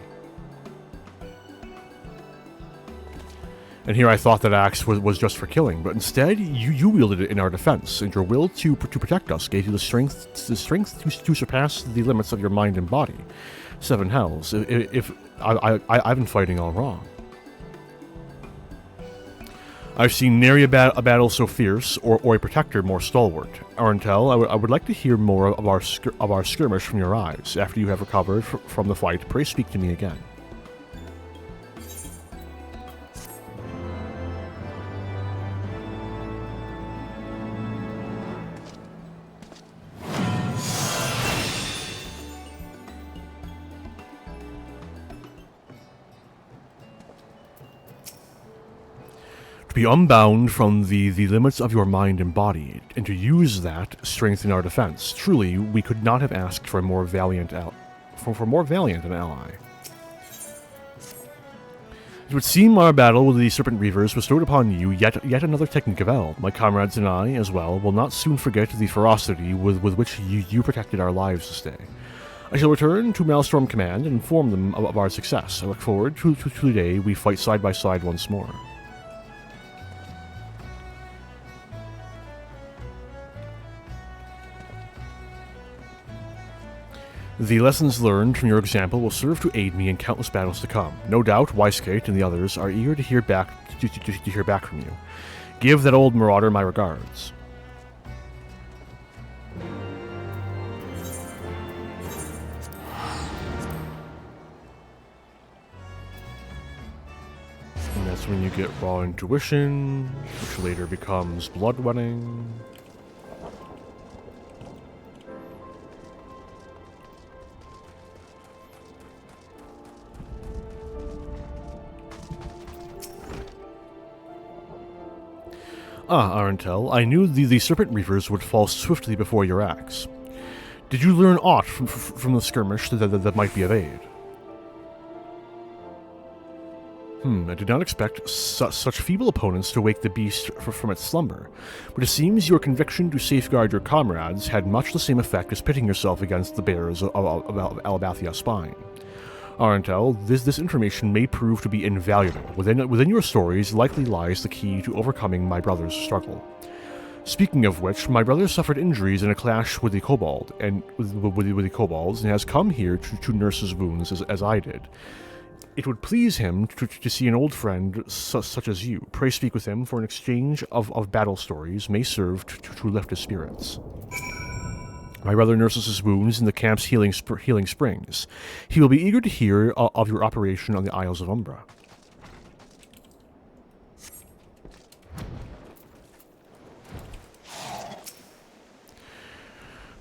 And here I thought that axe was just for killing, but instead you wielded it in our defense, and your will to protect us gave you the strength to surpass the limits of your mind and body. Seven hells. If I've been fighting all wrong. I've seen nary a battle so fierce, or a protector more stalwart. Arantel, I would like to hear more of our skirmish from your eyes. After you have recovered from the fight, pray speak to me again. Be unbound from the limits of your mind and body, and to use that strengthen our defense. Truly, we could not have asked for a more valiant an ally. It would seem our battle with the Serpent Reavers bestowed upon you yet another technique of Eld. My comrades and I, as well, will not soon forget the ferocity with which you protected our lives this day. I shall return to Maelstrom Command and inform them of our success. I look forward to the day we fight side by side once more. The lessons learned from your example will serve to aid me in countless battles to come. No doubt, Weiskate and the others are eager to hear back from you. Give that old marauder my regards. And that's when you get raw intuition, which later becomes bloodletting. Arentel, I knew the Serpent Reavers would fall swiftly before your axe. Did you learn aught from the skirmish that might be of aid? I did not expect such feeble opponents to wake the beast from its slumber, but it seems your conviction to safeguard your comrades had much the same effect as pitting yourself against the bearers of Alabathia Spine. Arentel, this information may prove to be invaluable. Within your stories likely lies the key to overcoming my brother's struggle. Speaking of which, my brother suffered injuries in a clash with the kobold, and with the kobolds, and has come here to nurse his wounds as I did. It would please him to see an old friend such as you. Pray speak with him, for an exchange of battle stories may serve to lift his spirits. My brother nurses his wounds in the camp's healing springs. He will be eager to hear of your operation on the Isles of Umbra.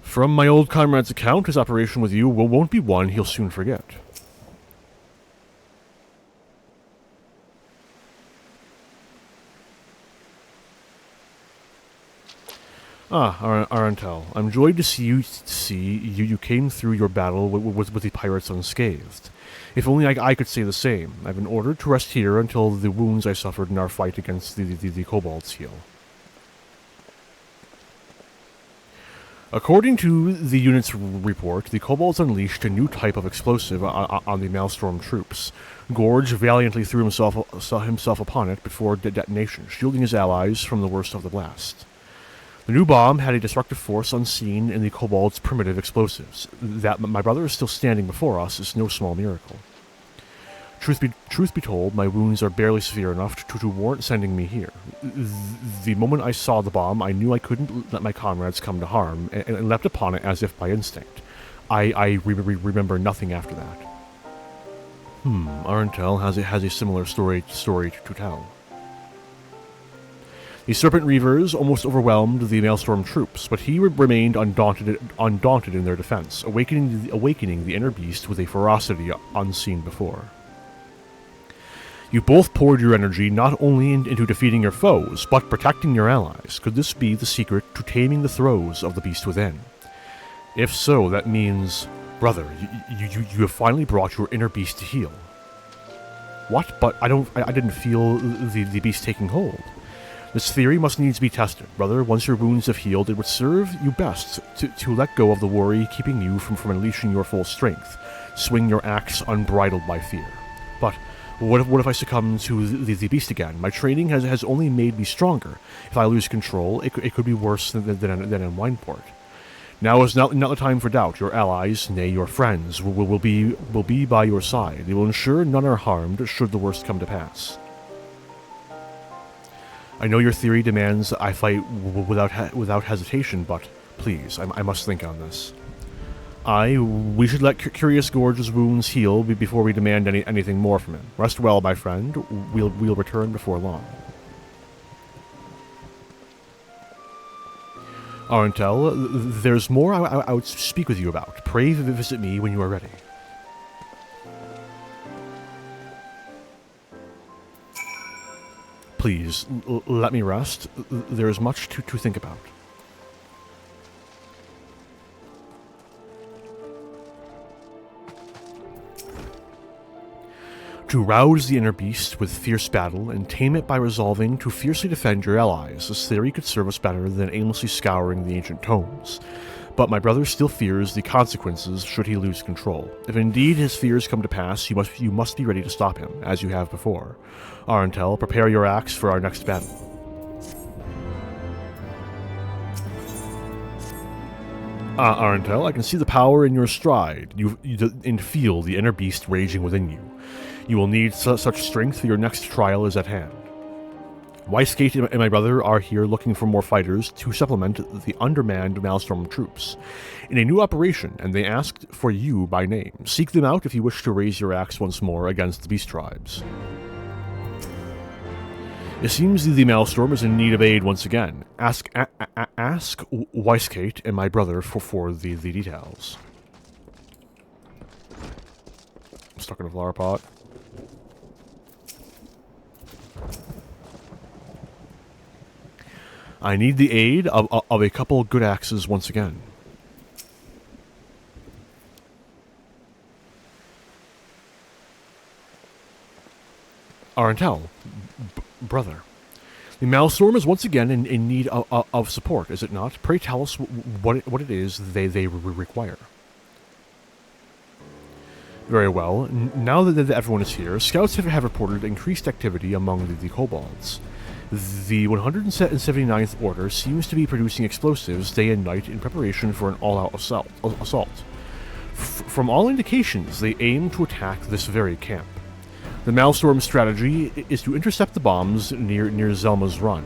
From my old comrade's account, his operation with you won't be one he'll soon forget. Arentel, I'm joyed to see you came through your battle with the pirates unscathed. If only I could say the same. I've been ordered to rest here until the wounds I suffered in our fight against the kobolds heal. According to the unit's report, the kobolds unleashed a new type of explosive on the Maelstrom troops. Gorge valiantly threw himself upon it before detonation, shielding his allies from the worst of the blast. The new bomb had a destructive force unseen in the kobolds' primitive explosives. That my brother is still standing before us is no small miracle. Truth be told, my wounds are barely severe enough to warrant sending me here. The moment I saw the bomb, I knew I couldn't let my comrades come to harm, and leapt upon it as if by instinct. I remember nothing after that. Arentel has a similar story to tell. The Serpent Reavers almost overwhelmed the Maelstrom troops, but he remained undaunted in their defense, awakening the inner beast with a ferocity unseen before. You both poured your energy not only into defeating your foes, but protecting your allies. Could this be the secret to taming the throes of the beast within? If so, that means, brother, you have finally brought your inner beast to heal. What? But I didn't feel the beast taking hold. This theory must needs be tested. Brother, once your wounds have healed, it would serve you best to let go of the worry keeping you from unleashing your full strength. Swing your axe unbridled by fear. But what if I succumb to the beast again? My training has only made me stronger. If I lose control, it could be worse than in Wineport. Now is not the time for doubt. Your allies, nay, your friends, will be by your side. They will ensure none are harmed should the worst come to pass. I know your theory demands I fight without hesitation, but please, I must think on this. We should let Curious Gorge's wounds heal before we demand anything more from him. Rest well, my friend. We'll return before long. Arentel, there's more I would speak with you about. Pray visit me when you are ready. Please, let me rest. There is much to think about. To rouse the inner beast with fierce battle and tame it by resolving to fiercely defend your allies, this theory could serve us better than aimlessly scouring the ancient tomes. But my brother still fears the consequences should he lose control. If indeed his fears come to pass, you must be ready to stop him, as you have before. Arentel, prepare your axe for our next battle. Arentel, I can see the power in your stride, and feel the inner beast raging within you. You will need such strength for your next trial is at hand. Weissgate and my brother are here looking for more fighters to supplement the undermanned Maelstrom troops in a new operation, and they asked for you by name. Seek them out if you wish to raise your axe once more against the beast tribes. It seems the Maelstrom is in need of aid once again. Ask Weissgate and my brother for the details. I'm stuck in a flower pot. I need the aid of a couple good axes once again. Arentel, brother. The Maelstrom is once again in need of support, is it not? Pray tell us what it is they require. Very well. Now that everyone is here, scouts have reported increased activity among the kobolds. The 179th Order seems to be producing explosives day and night in preparation for an all-out assault. From all indications, they aim to attack this very camp. The Maelstrom strategy is to intercept the bombs near Zelma's Run.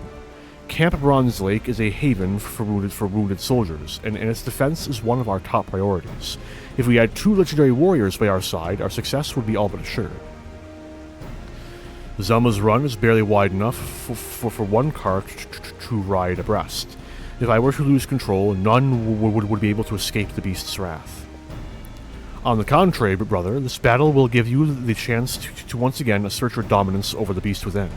Camp Bronze Lake is a haven for wounded soldiers, and its defense is one of our top priorities. If we had 2 legendary warriors by our side, our success would be all but assured. Zelma's Run is barely wide enough for one cart to ride abreast. If I were to lose control, none would be able to escape the beast's wrath. On the contrary, brother, this battle will give you the chance to once again assert your dominance over the beast within.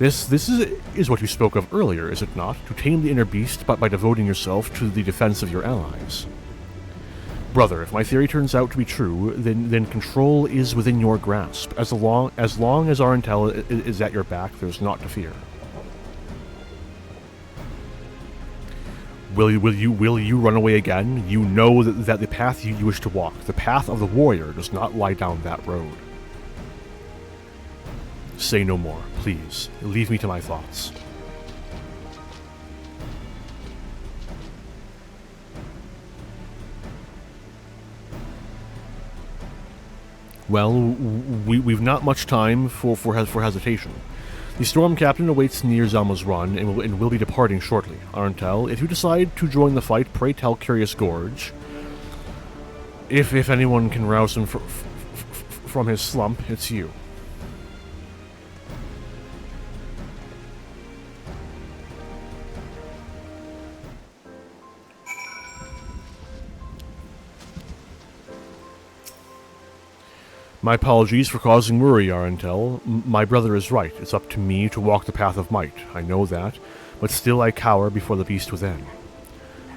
This is what you spoke of earlier, is it not? To tame the inner beast by devoting yourself to the defense of your allies. Brother, if my theory turns out to be true, then control is within your grasp. As long as Arentel is at your back, there's naught to fear. Will you run away again? You know that the path you wish to walk, the path of the warrior, does not lie down that road. Say no more, please. Leave me to my thoughts. Well, we've not much time for hesitation. The Storm Captain awaits near Zelma's Run and will be departing shortly. Arentel, if you decide to join the fight, pray tell Curious Gorge. If anyone can rouse him from his slump, it's you. My apologies for causing worry, Arentel. My brother is right. It's up to me to walk the path of might. I know that, but still I cower before the beast within.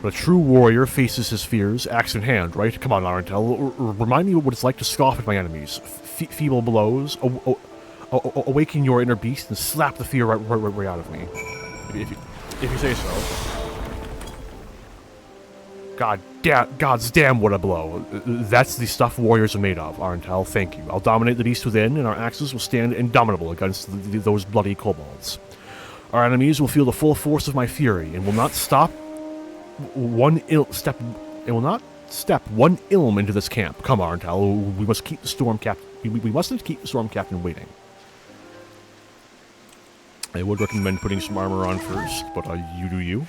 But a true warrior faces his fears, axe in hand, right? Come on, Arentel. Remind me what it's like to scoff at my enemies. Feeble blows, awaken your inner beast, and slap the fear right out of me. If you say so. God's damn, what a blow. That's the stuff warriors are made of, Arentel. Thank you. I'll dominate the beast within, and our axes will stand indomitable against those bloody kobolds. Our enemies will feel the full force of my fury, and will not step one ilm into this camp. Come, Arentel. We must keep the Storm Captain. We mustn't keep the Storm Captain waiting. I would recommend putting some armor on first, but you do you.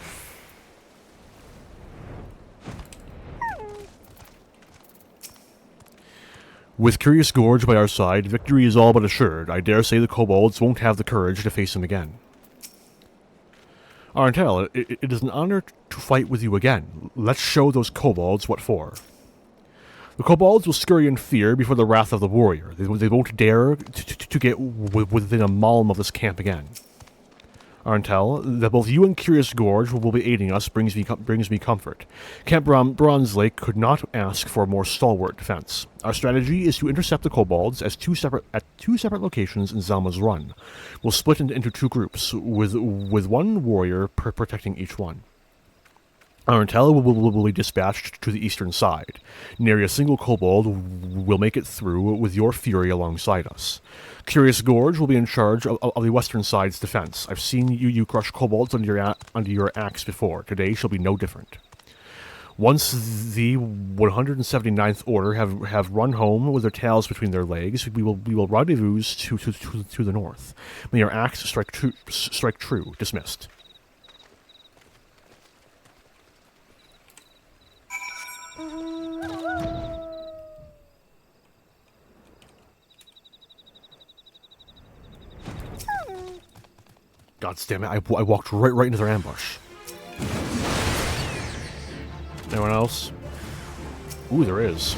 With Curious Gorge by our side, victory is all but assured. I dare say the kobolds won't have the courage to face him again. Arentel, it is an honor to fight with you again. Let's show those kobolds what for. The kobolds will scurry in fear before the wrath of the warrior. They won't dare to get within a malm of this camp again. Arentel, that both you and Curious Gorge will be aiding us brings me comfort. Camp Bronze Lake could not ask for a more stalwart defense. Our strategy is to intercept the kobolds at two separate locations in Zelma's Run. We'll split into 2 groups, with one warrior protecting each one. Arentel will be dispatched to the eastern side. Nary a single kobold will make it through with your fury alongside us. Curious Gorge will be in charge of the western side's defense. I've seen you crush kobolds under your axe before. Today shall be no different. Once the 179th Order have run home with their tails between their legs, we will rendezvous to the north. May your axe strike true. Dismissed. God damn it! I walked right into their ambush. Anyone else? Ooh, there is.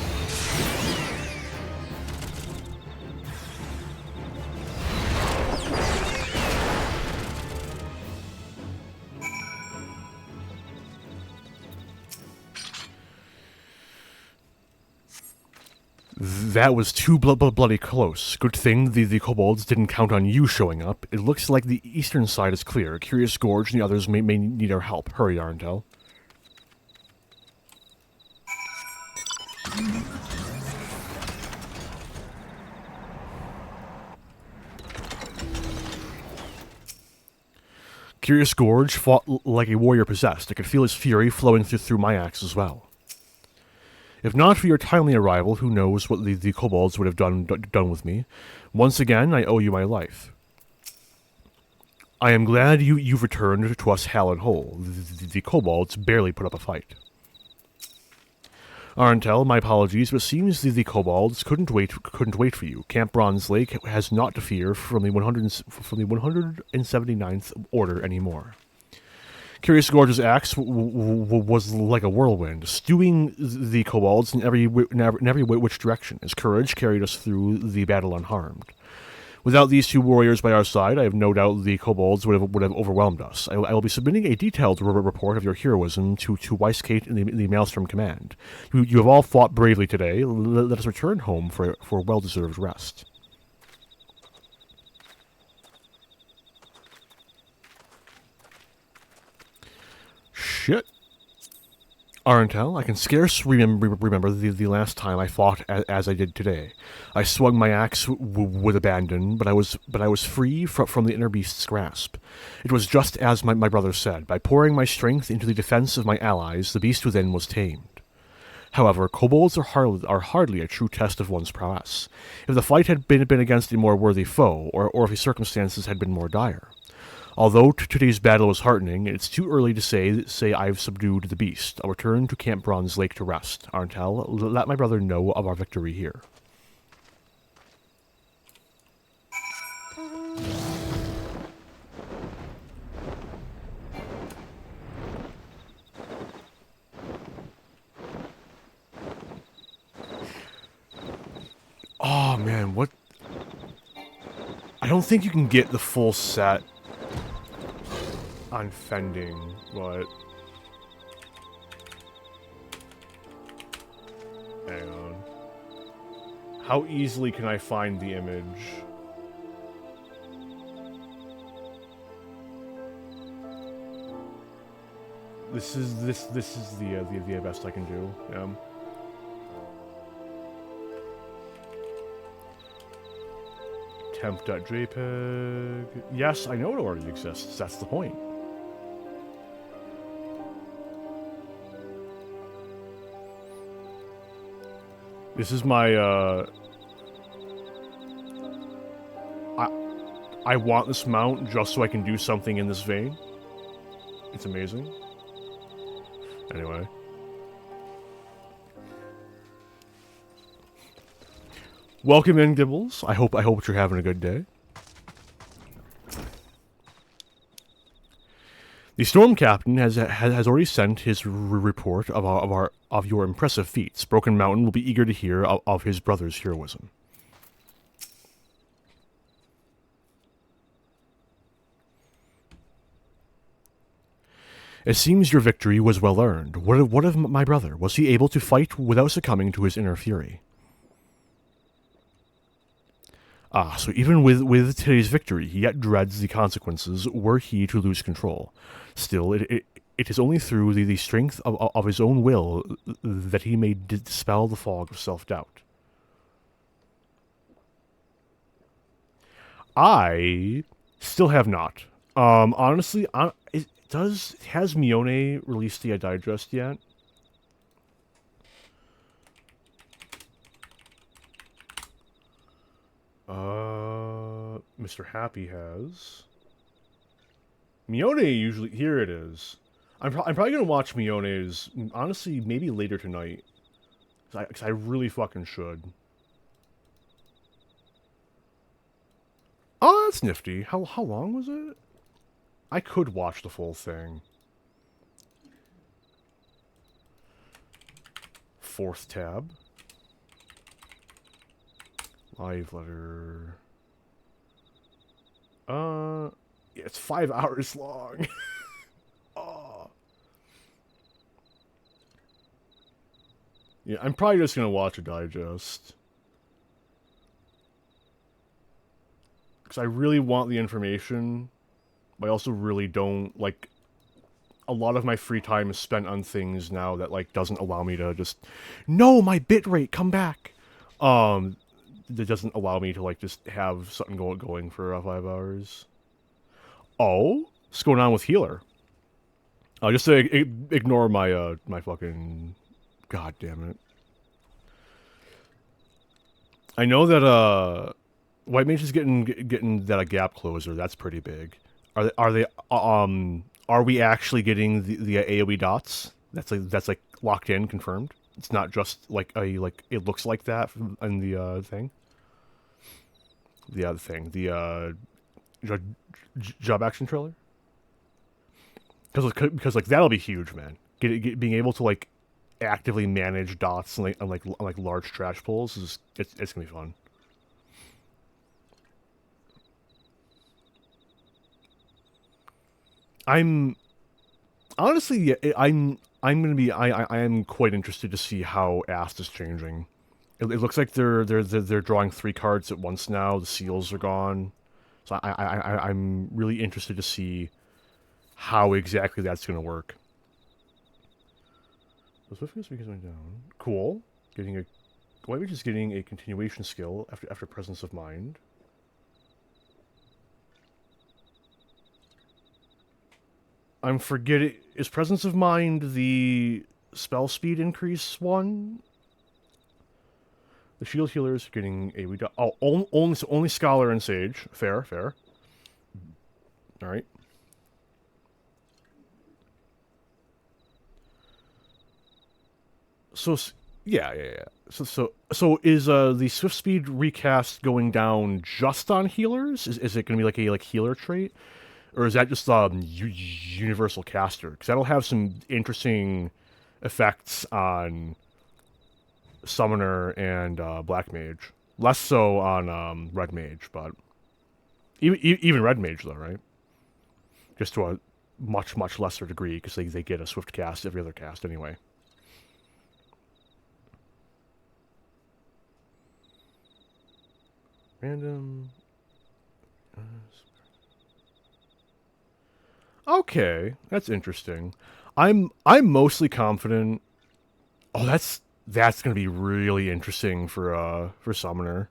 That was too bloody close. Good thing the kobolds didn't count on you showing up. It looks like the eastern side is clear. Curious Gorge and the others may need our help. Hurry, Arntel. Curious Gorge fought like a warrior possessed. I could feel his fury flowing through my axe as well. If not for your timely arrival, who knows what the kobolds would have done with me. Once again, I owe you my life. I am glad you've returned to us hale and whole. The kobolds barely put up a fight. Arntel, my apologies, but it seems the kobolds couldn't wait for you. Camp Bronze Lake has naught to fear from the 179th Order anymore. Curious Gorge's axe was like a whirlwind, stewing the kobolds in every which direction. His courage carried us through the battle unharmed. Without these two warriors by our side, I have no doubt the kobolds would have overwhelmed us. I will be submitting a detailed report of your heroism to Weisskate and the Maelstrom Command. You have all fought bravely today. Let us return home for well-deserved rest. Shit. Arntel, I can scarce remember the last time I fought as I did today. I swung my axe with abandon, but I was free from the inner beast's grasp. It was just as my brother said. By pouring my strength into the defense of my allies, the beast within was tamed. However, kobolds are hardly a true test of one's prowess. If the fight had been against a more worthy foe, or if the circumstances had been more dire. Although today's battle was heartening, it's too early to say I've subdued the beast. I'll return to Camp Bronze Lake to rest. Arntel, let my brother know of our victory here. Oh man, what? I don't think you can get the full set on fending, but hang on. How easily can I find the image? This is the best I can do. Yeah. Temp.jpg. Yes, I know it already exists. That's the point. This is my, I want this mount just so I can do something in this vein. It's amazing. Anyway. Welcome in, Gibbles. I hope you're having a good day. The Storm Captain has already sent his report of your impressive feats. Broken Mountain will be eager to hear of his brother's heroism. It seems your victory was well earned. What of my brother? Was he able to fight without succumbing to his inner fury? Ah, so even with today's victory, he yet dreads the consequences were he to lose control. Still, it is only through the strength of his own will that he may dispel the fog of self-doubt. I still have not. Honestly, has Mione released the digest yet? Mr. Happy has. Mione usually... Here it is. I'm probably going to watch Mione's, honestly, maybe later tonight. Because I really fucking should. Oh, that's nifty. How long was it? I could watch the full thing. Fourth tab. Live letter. Yeah, it's 5 hours long. Oh. Yeah, I'm probably just gonna watch a digest. Because I really want the information, but I also really don't, like, a lot of my free time is spent on things now that, like, doesn't allow me to just, no, my bitrate, come back! That doesn't allow me to, like, just have something going for 5 hours. Oh? What's going on with Healer? Just to ignore my, my fucking... God damn it. I know that, White Mage is getting that a gap closer. That's pretty big. Are we actually getting the AoE dots? That's like locked in, confirmed. It's not just like it looks like that in the thing. The other thing, the job action trailer. Because like that'll be huge, man. Being able to like actively manage dots and like large trash pulls is it's gonna be fun. I'm honestly, I'm gonna be I am quite interested to see how Ast is changing. It looks like they're drawing 3 cards at once now. The seals are gone, so I'm really interested to see how exactly that's gonna work. So Swiftness because went down. Cool. Getting a White Mage is getting a continuation skill after Presence of Mind. I'm forgetting. Is Presence of Mind the spell speed increase one? The shield healers are getting a only Scholar and Sage. Fair. All right. So yeah. So is the swift speed recast going down just on healers? Is it going to be like a healer trait? Or is that just universal caster? Because that'll have some interesting effects on Summoner and Black Mage. Less so on Red Mage, but even Red Mage though, right? Just to a much lesser degree because they get a swift cast every other cast anyway. Random. Okay, that's interesting. I'm mostly confident. Oh, that's gonna be really interesting for Summoner.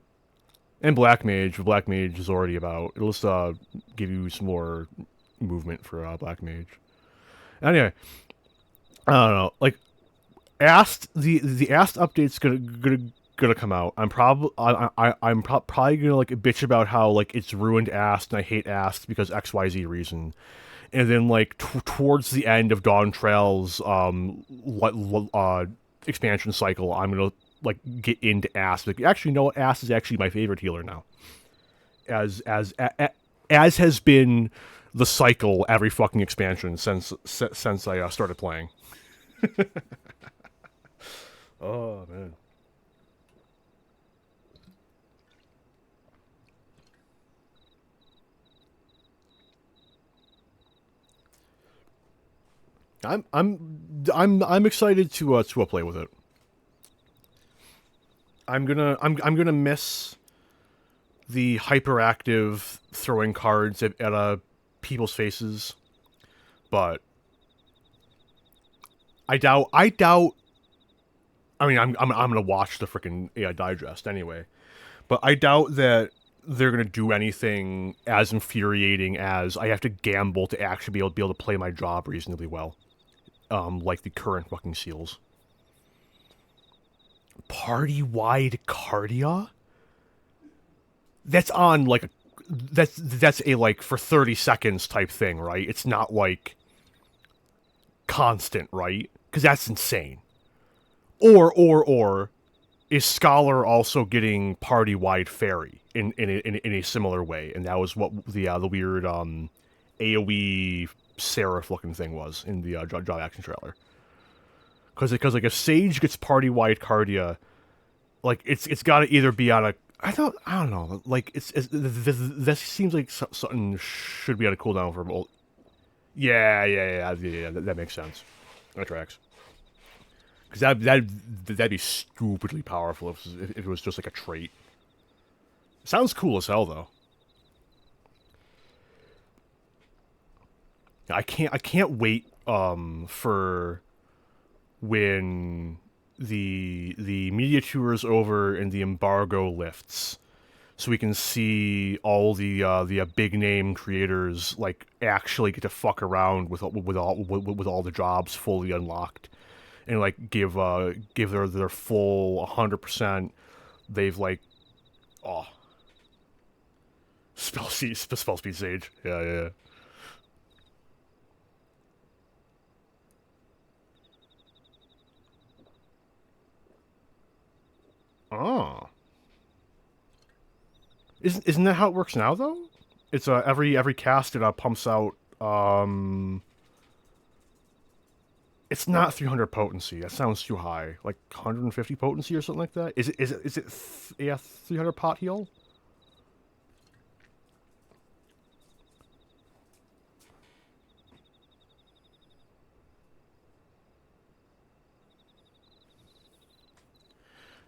And Black Mage. Black Mage is already about. It'll just give you some more movement for Black Mage. Anyway, I don't know. Like, the Ast update's gonna come out. I'm probably gonna like bitch about how like it's ruined Ast and I hate Ast because XYZ reason. And then, like, towards the end of Dawntrail's expansion cycle, I'm gonna like get into Ast. Like, actually, no, Ast is actually my favorite healer now. As has been the cycle every fucking expansion since I started playing. Oh man. I'm excited to play with it. I'm gonna miss the hyperactive throwing cards at people's faces, but I doubt. I mean, I'm gonna watch the freaking AI digest anyway, but I doubt that they're gonna do anything as infuriating as I have to gamble to actually be able to play my job reasonably well. Like the current fucking seals. Party-wide Cardia? That's on, like, that's a like for 30 seconds type thing, right? It's not like constant, right? Because that's insane. Or is Scholar also getting party wide fairy in a similar way? And that was what the weird AOE seraph looking thing was in the job action trailer. Because like if Sage gets party wide Cardia, like it's got to either be on a I don't know, like this seems like something should be on a cooldown for both. Yeah, that makes sense. That tracks. Because that'd be stupidly powerful if it was just like a trait. Sounds cool as hell though. I can't wait for when the media tour is over and the embargo lifts, so we can see all the big name creators like actually get to fuck around with all the jobs fully unlocked, and like give their full 100%. They've like oh spell speed Sage. Yeah. Oh. Isn't that how it works now though? It's every cast it pumps out it's not 300 potency. That sounds too high. Like 150 potency or something like that. Is it 300 pot heal?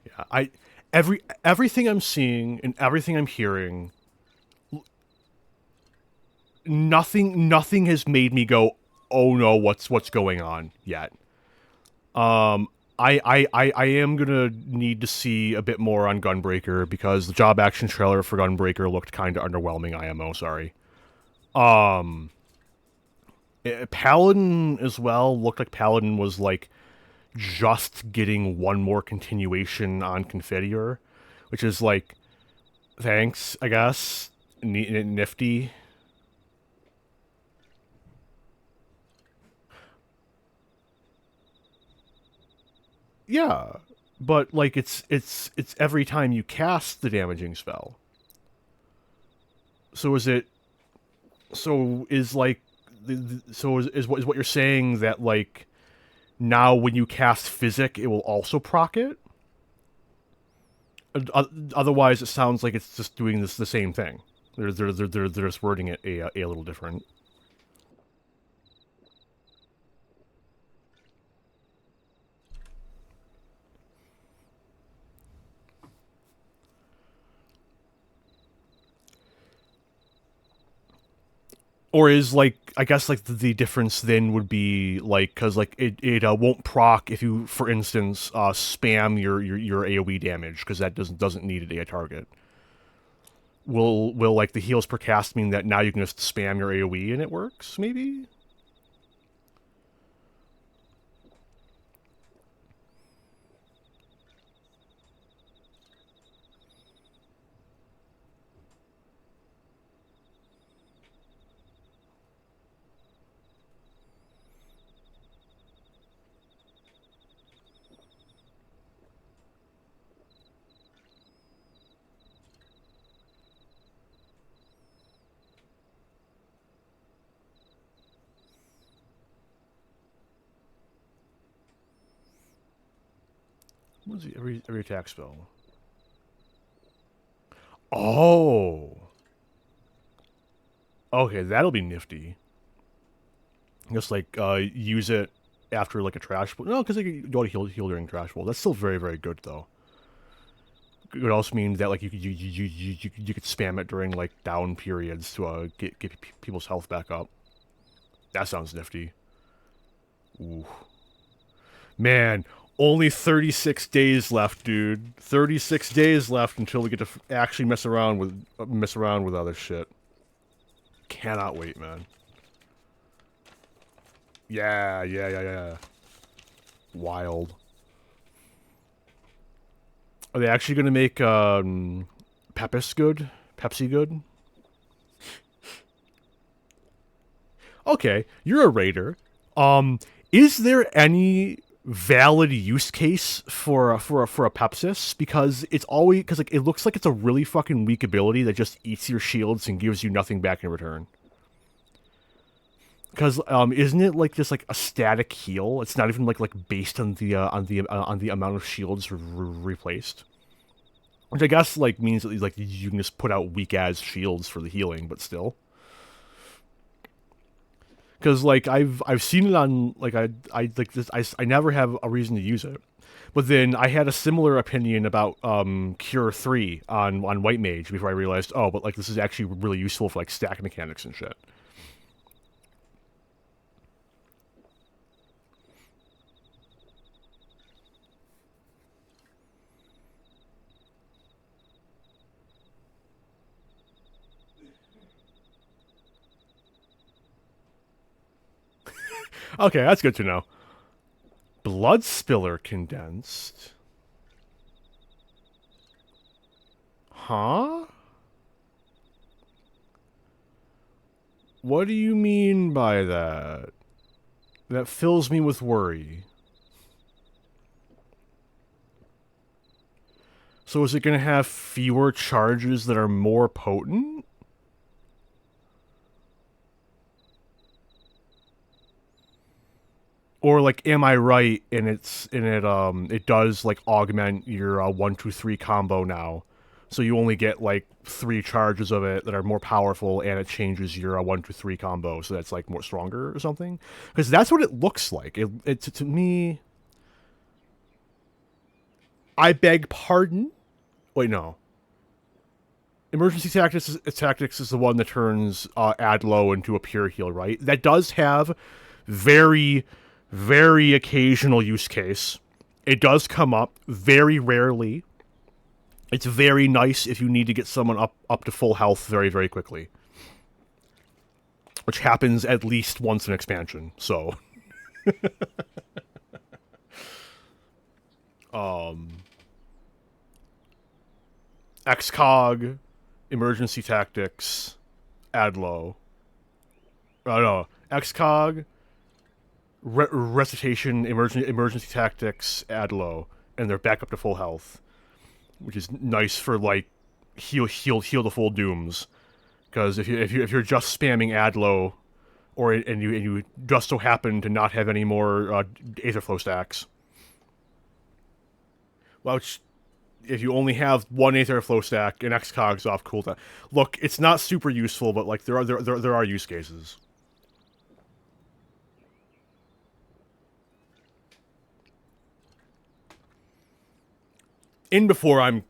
Yeah, everything I'm seeing and everything I'm hearing, nothing has made me go, oh no, what's going on yet. I am gonna need to see a bit more on Gunbreaker because the job action trailer for Gunbreaker looked kind of underwhelming. IMO, sorry. Paladin as well looked like Paladin was like just getting one more continuation on Confiteor, which is like, thanks, I guess. Nifty. Yeah, but like it's every time you cast the damaging spell. So is it? So is like, so is what you're saying that like now when you cast Physic, it will also proc it? Otherwise, it sounds like it's just doing the same thing. They're just wording it a little different. Or is like, I guess like the difference then would be like, because like it won't proc if you, for instance, spam your AOE damage, because that doesn't need a target. Will like the heals per cast mean that now you can just spam your AOE and it works? Maybe. What is it? Every attack spell. Oh. Okay, that'll be nifty. Just like use it after like a trash pull. No, because like, you don't heal during trash pull. That's still very good though. It would also mean that like you could spam it during like down periods to get people's health back up. That sounds nifty. Ooh. Man, only 36 days left, dude. 36 days left until we get to actually mess around with other shit. Cannot wait, man. Yeah. Wild. Are they actually gonna make Pepsi good? Okay, you're a raider. Is there any valid use case for a Pepsis? Because it's always because like it looks like it's a really fucking weak ability that just eats your shields and gives you nothing back in return. Because isn't it like just like a static heal? It's not even like based on the amount of shields replaced. Which I guess like means that like you can just put out weak ass shields for the healing, but still. Because like I've seen it on like I like this I never have a reason to use it, but then I had a similar opinion about Cure 3 on White Mage before I realized, oh, but like this is actually really useful for like stack mechanics and shit. Okay, that's good to know. Blood Spiller condensed. Huh? What do you mean by that? That fills me with worry. So is it going to have fewer charges that are more potent? Or like, am I right? And it does like augment your 1 2 3 combo now, so you only get like 3 charges of it that are more powerful, and it changes your 1 2 3 combo, so that's like more stronger or something. Because that's what it looks like. It to me. I beg pardon. Wait, no. Emergency tactics is the one that turns Adlo into a pure heal, right? That does have very, very occasional use case. It does come up very rarely. It's very nice if you need to get someone up to full health very, very quickly, which happens at least once in expansion. So, XCOG, emergency tactics, Adlo. Oh no, XCOG, recitation, emergency tactics, Adlo, and they're back up to full health, which is nice for like heal the full dooms. Because if you're just spamming Adlo, or and you just so happen to not have any more Aetherflow stacks, well, if you only have one Aetherflow stack and XCOG's off cooldown, look, it's not super useful, but like there are use cases. In before I'm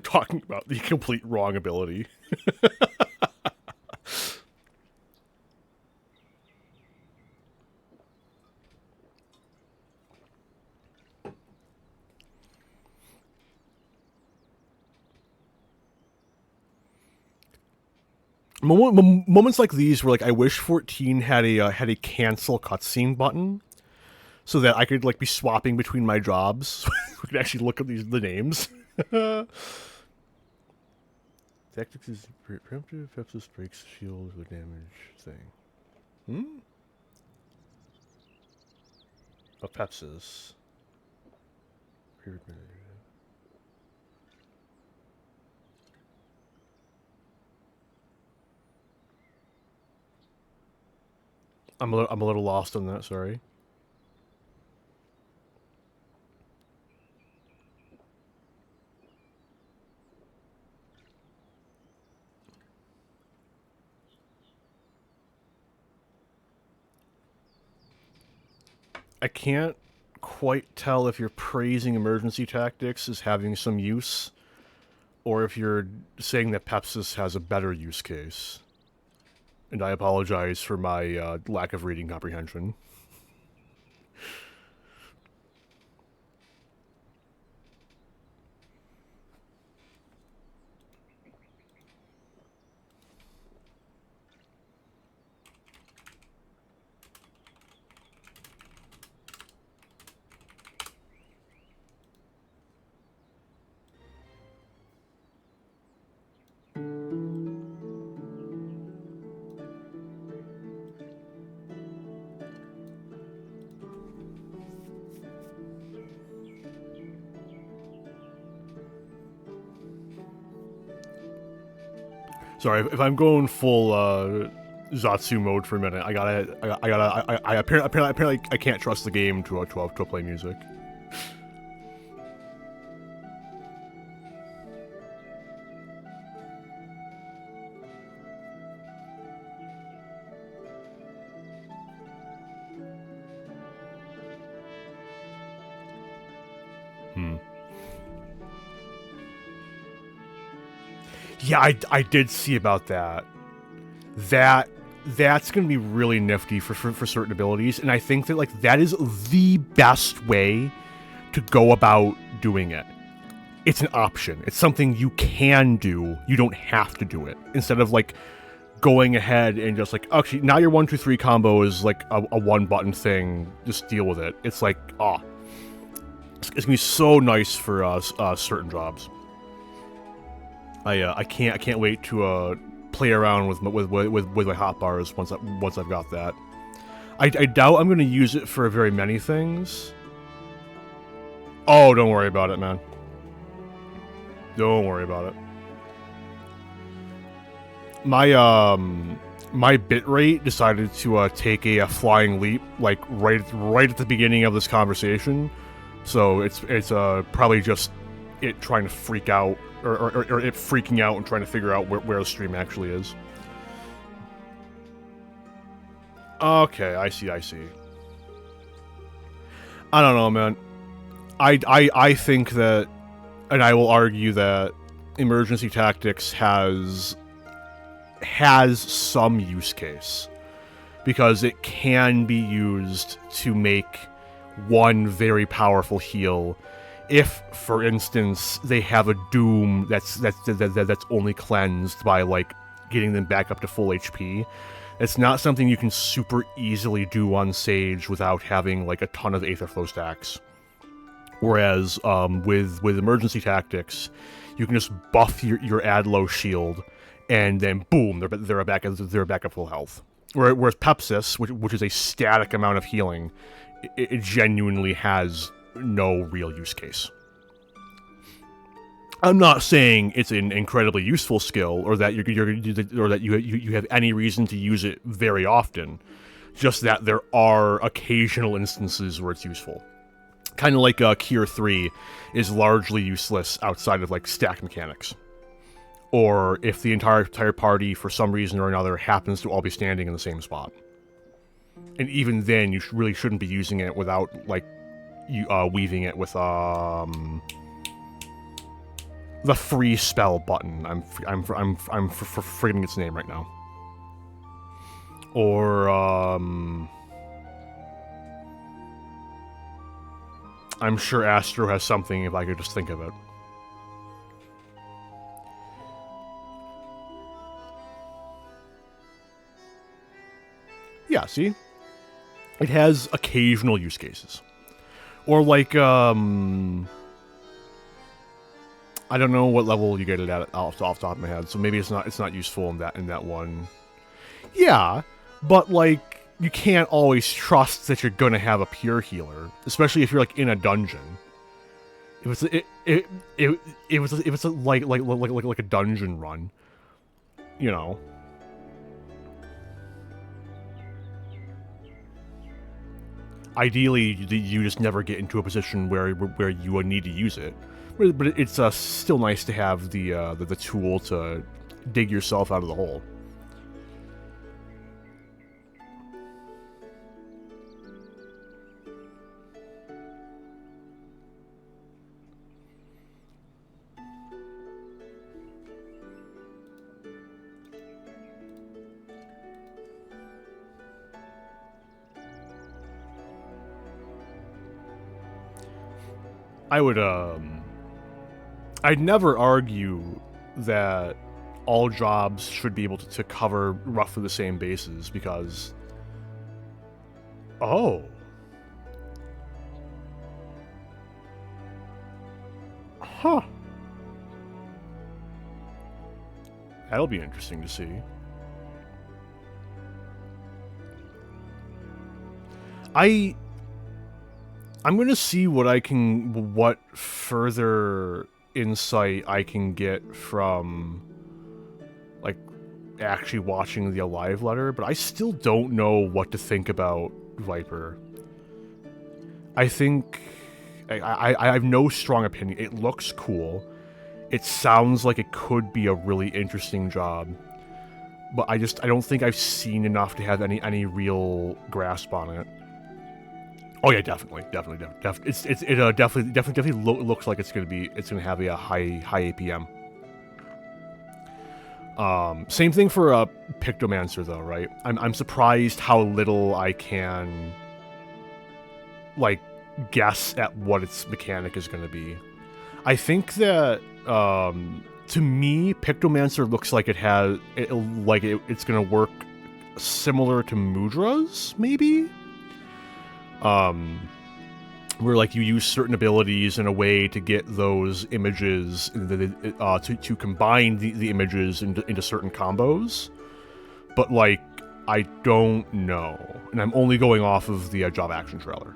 talking about the complete wrong ability. Moments like these where like I wish 14 had a cancel cutscene button so that I could like be swapping between my jobs. We could actually look at the names. Tactics is preemptive. Pepsis breaks shield with damage thing. Hmm. Oh, Pepsis. I'm a little lost on that. Sorry. I can't quite tell if you're praising emergency tactics as having some use, or if you're saying that Pepsis has a better use case. And I apologize for my lack of reading comprehension. Sorry, if I'm going full Zatsu mode for a minute, apparently I can't trust the game to play music. Yeah, I did see about that. That's gonna be really nifty for certain abilities, and I think that like that is the best way to go about doing it. It's an option. It's something you can do. You don't have to do it. Instead of like going ahead and just like, actually, now your 1-2-3 combo is like a one button thing. Just deal with it. It's like, it's gonna be so nice for certain jobs. I can't wait to play around with my hotbars once I've got that. I doubt I'm gonna use it for very many things. Oh, don't worry about it, man. Don't worry about it. My bitrate decided to take a flying leap, like right at the beginning of this conversation. So it's probably just it trying to freak out, or it freaking out and trying to figure out where the stream actually is. Okay, I see. I don't know, man. I think that, and I will argue that emergency tactics has some use case, because it can be used to make one very powerful heal if, for instance, they have a doom that's only cleansed by like getting them back up to full HP. It's not something you can super easily do on Sage without having like a ton of Aetherflow stacks. Whereas with emergency tactics, you can just buff your Adlo shield, and then boom, they're back at full health. Whereas Pepsis, which is a static amount of healing, it genuinely has no real use case. I'm not saying it's an incredibly useful skill, or that you have any reason to use it very often. Just that there are occasional instances where it's useful. Kind of like Cure 3 is largely useless outside of like stack mechanics. Or if the entire party, for some reason or another, happens to all be standing in the same spot. And even then, you really shouldn't be using it without like weaving it with the free spell button. I'm forgetting its name right now. Or I'm sure Astro has something if I could just think of it. Yeah, see? It has occasional use cases. Or like, I don't know what level you get it at off the top of my head, so maybe it's not useful in that one. Yeah, but like you can't always trust that you're gonna have a pure healer, especially if you're like in a dungeon. If it's like a dungeon run, you know. Ideally, you just never get into a position where you would need to use it, but it's still nice to have the tool to dig yourself out of the hole. I'd never argue that all jobs should be able to cover roughly the same bases, because... Oh. Huh. That'll be interesting to see. I'm gonna see what further insight I can get from, like, actually watching the live letter, but I still don't know what to think about Viper. I think I have no strong opinion. It looks cool. It sounds like it could be a really interesting job, but I don't think I've seen enough to have any real grasp on it. Oh yeah, definitely. It definitely looks like it's gonna have a high APM. Same thing for Pictomancer though, right? I'm surprised how little I can like guess at what its mechanic is gonna be. I think that to me, Pictomancer looks like it's gonna work similar to Mudra's, maybe. Where like you use certain abilities in a way to get those images to combine the images into certain combos, but like I don't know, and I'm only going off of the job action trailer.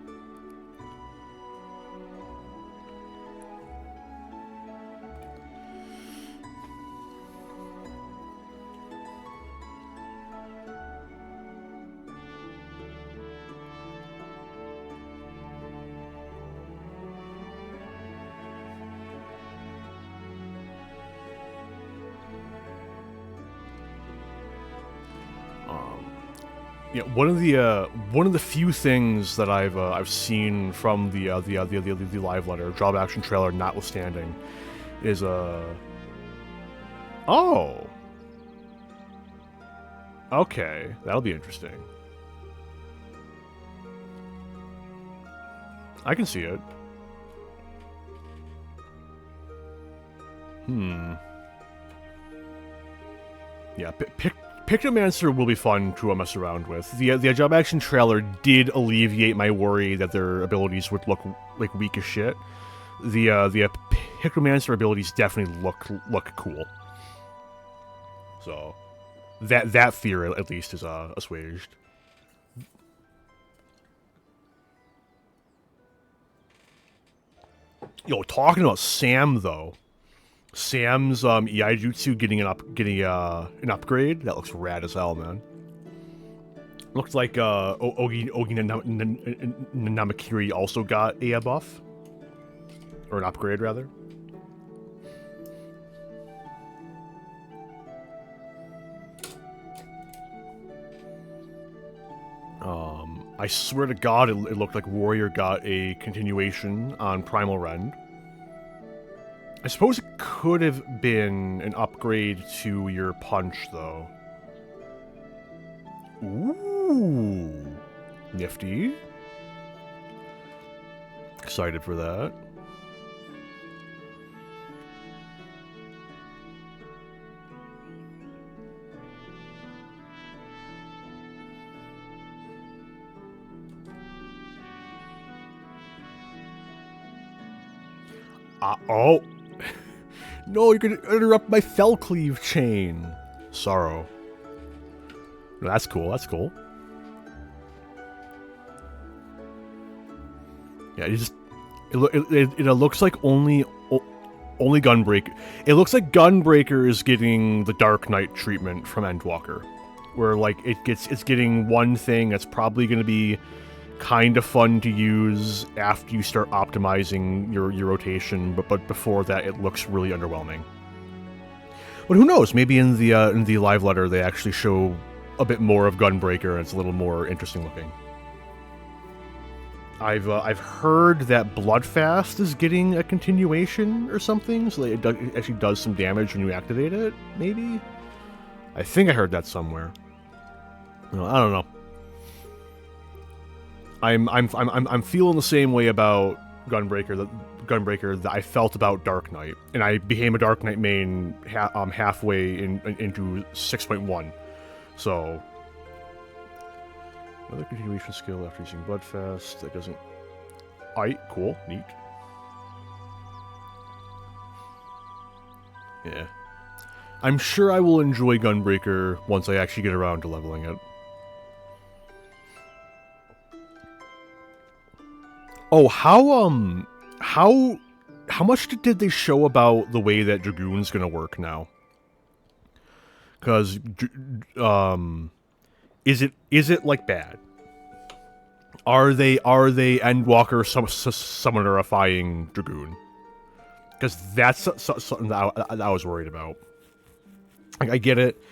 Yeah, one of the few things that I've seen from the live letter, job action trailer notwithstanding, is oh, okay, that'll be interesting. I can see it. Yeah, Pictomancer will be fun to mess around with. The job action trailer did alleviate my worry that their abilities would look like weak as shit. The Pictomancer abilities definitely look cool. So that fear at least is assuaged. Yo, talking about Sam though. Sam's Iaijutsu getting an upgrade. That looks rad as hell, man. Looks like Ogi Namakiri also got a buff. Or an upgrade, rather. I swear to God, it looked like Warrior got a continuation on Primal Rend. I suppose it could have been an upgrade to your punch, though. Ooh. Nifty. Excited for that. Oh. No, you're gonna interrupt my Fell Cleave chain. Sorrow. No, that's cool, that's cool. Yeah, it looks like only Gunbreaker. It looks like Gunbreaker is getting the Dark Knight treatment from Endwalker, where like it's getting one thing that's probably going to be kind of fun to use after you start optimizing your rotation, but before that it looks really underwhelming. But who knows? Maybe in the live letter they actually show a bit more of Gunbreaker and it's a little more interesting looking. I've heard that Bloodfast is getting a continuation or something, so it actually does some damage when you activate it. Maybe. I think I heard that somewhere. No, I don't know. I'm feeling the same way about Gunbreaker that I felt about Dark Knight, and I became a Dark Knight main halfway into 6.1. So another continuation skill after using Bloodfast. That doesn't. Aight, cool, neat. Yeah, I'm sure I will enjoy Gunbreaker once I actually get around to leveling it. Oh, how much did they show about the way that Dragoon's gonna work now? Because, is it like bad? Are they Endwalker summonerifying Dragoon? Because that's something that I was worried about. Like, I get it.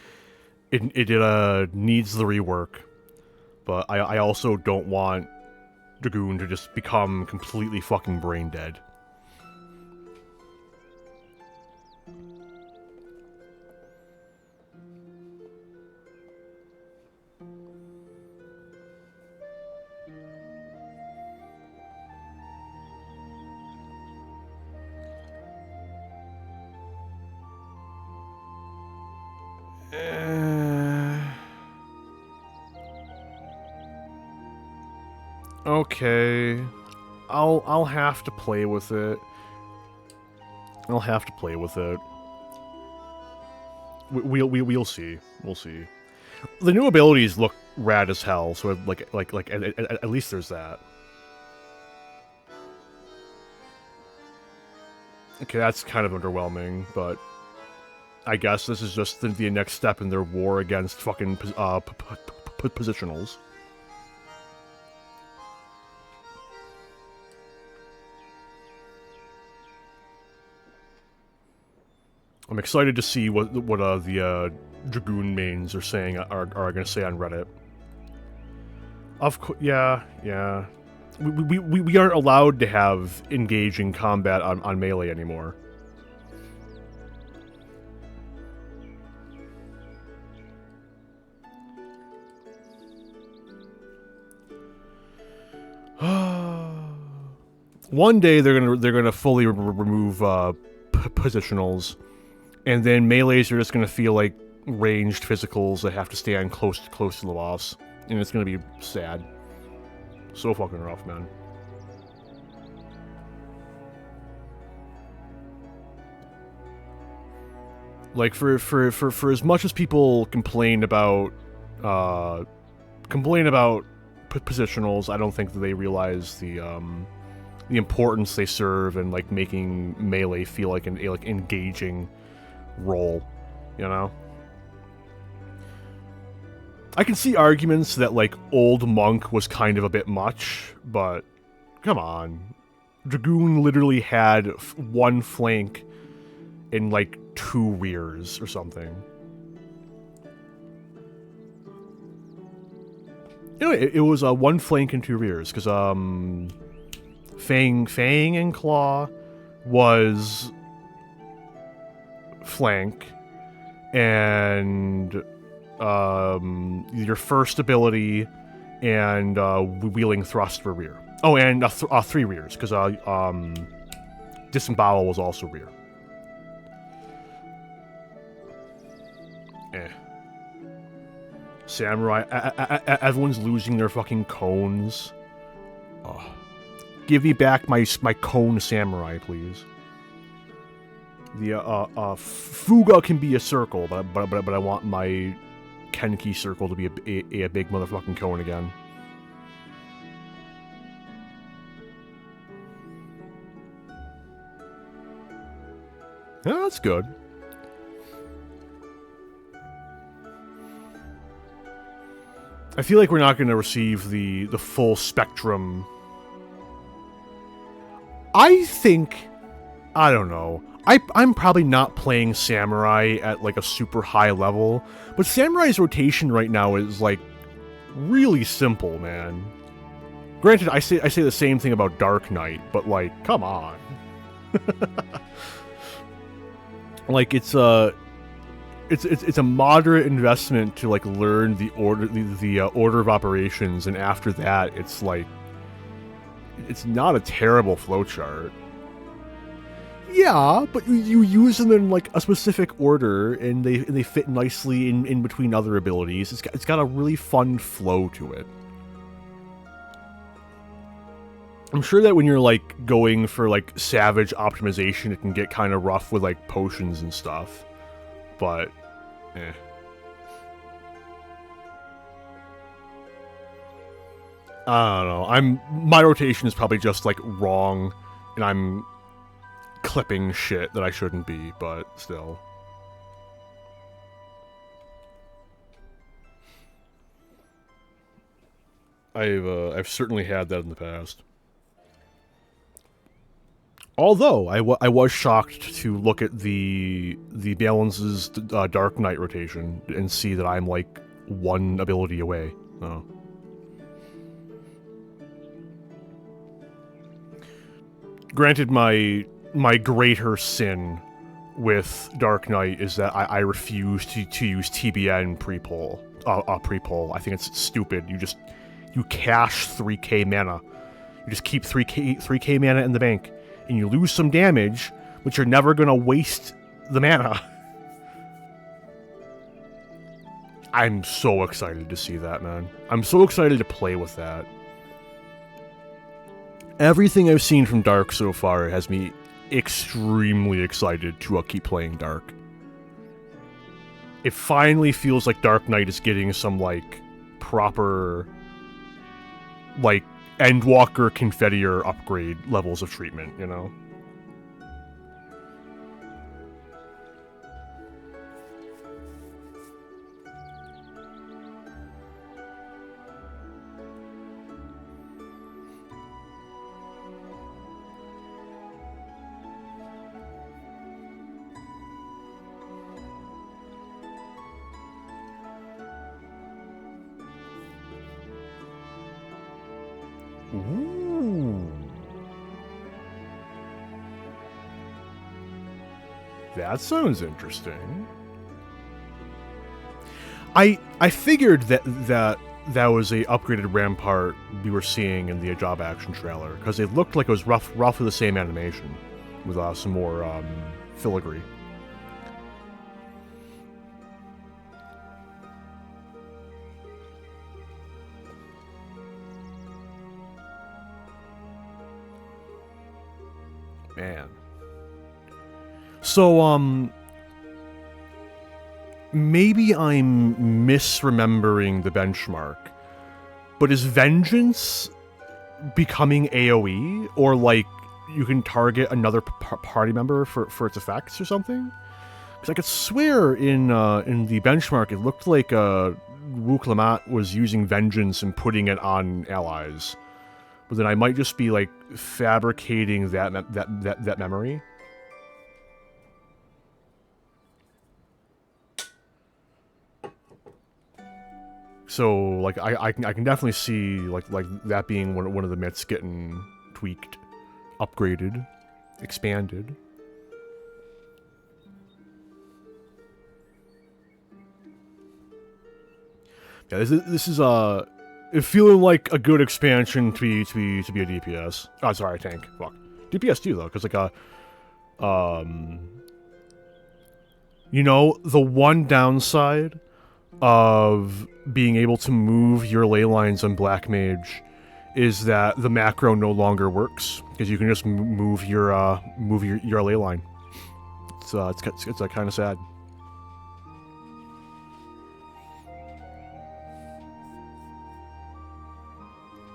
It needs the rework, but I also don't want Dragoon to just become completely fucking brain dead. Okay, I'll have to play with it. I'll have to play with it. We'll see. We'll see. The new abilities look rad as hell, so at least there's that. Okay, that's kind of underwhelming, but I guess this is just the next step in their war against fucking positionals. I'm excited to see what the Dragoon mains are saying are going to say on Reddit. Of course, yeah. We aren't allowed to have engaging combat on melee anymore. One day they're gonna fully remove positionals, and then melees are just gonna feel like ranged physicals that have to stand close to the boss, and it's gonna be sad. So fucking rough, man. Like for as much as people complain about positionals, I don't think that they realize the importance they serve in like making melee feel like an engaging role, you know? I can see arguments that like Old Monk was kind of a bit much, but come on. Dragoon literally had one flank and like 2 rears or something. Anyway, it was 1 flank and 2 rears, because Fang and Claw was flank, and your first ability and Wheeling Thrust were rear. Oh, and 3 rears, because Disembowel was also rear. Samurai, everyone's losing their fucking cones. Oh. Give me back my cone samurai, please. The Fuga can be a circle, but I want my Kenki circle to be a big motherfucking cone again. Yeah, that's good. I feel like we're not going to receive the full spectrum. I think, I don't know. I'm probably not playing Samurai at like a super high level, but Samurai's rotation right now is like really simple, man. Granted, I say the same thing about Dark Knight, but like, come on. Like it's a moderate investment to like learn the order of operations, and after that, it's like it's not a terrible flowchart. Yeah, but you use them in like a specific order, and they fit nicely in between other abilities. It's got a really fun flow to it. I'm sure that when you're like going for like savage optimization, it can get kind of rough with like potions and stuff. But, I don't know. My rotation is probably just like wrong, and I'm clipping shit that I shouldn't be, but still. I've certainly had that in the past. Although I was shocked to look at the balances Dark Knight rotation and see that I'm like one ability away. So. Granted, my greater sin with Dark Knight is that I refuse to use TBN pre-pull. Pre-pull. I think it's stupid. You cash 3k mana. You just keep 3k mana in the bank, and you lose some damage, but you're never gonna waste the mana. I'm so excited to see that, man. I'm so excited to play with that. Everything I've seen from Dark so far has me extremely excited to keep playing Dark. It finally feels like Dark Knight is getting some, like, proper, like, Endwalker Confiteor upgrade levels of treatment, you know? Ooh. That sounds interesting. I figured that was a upgraded Rampart we were seeing in the Ajab action trailer, because it looked like it was roughly the same animation, with some more filigree. Man. So, maybe I'm misremembering the benchmark, but is Vengeance becoming AoE? Or, like, you can target another party member for its effects or something? Because I could swear in the benchmark it looked like Wu Clement was using Vengeance and putting it on allies. But then I might just be, like, fabricating that memory. So, like, I can definitely see like that being one of the myths getting tweaked, upgraded, expanded. Yeah, this is feeling like a good expansion to be a DPS. Oh, sorry, tank. Fuck, DPS too though, because like you know, the one downside of being able to move your ley lines on Black Mage is that the macro no longer works, because you can just move your ley line. It's kind of sad.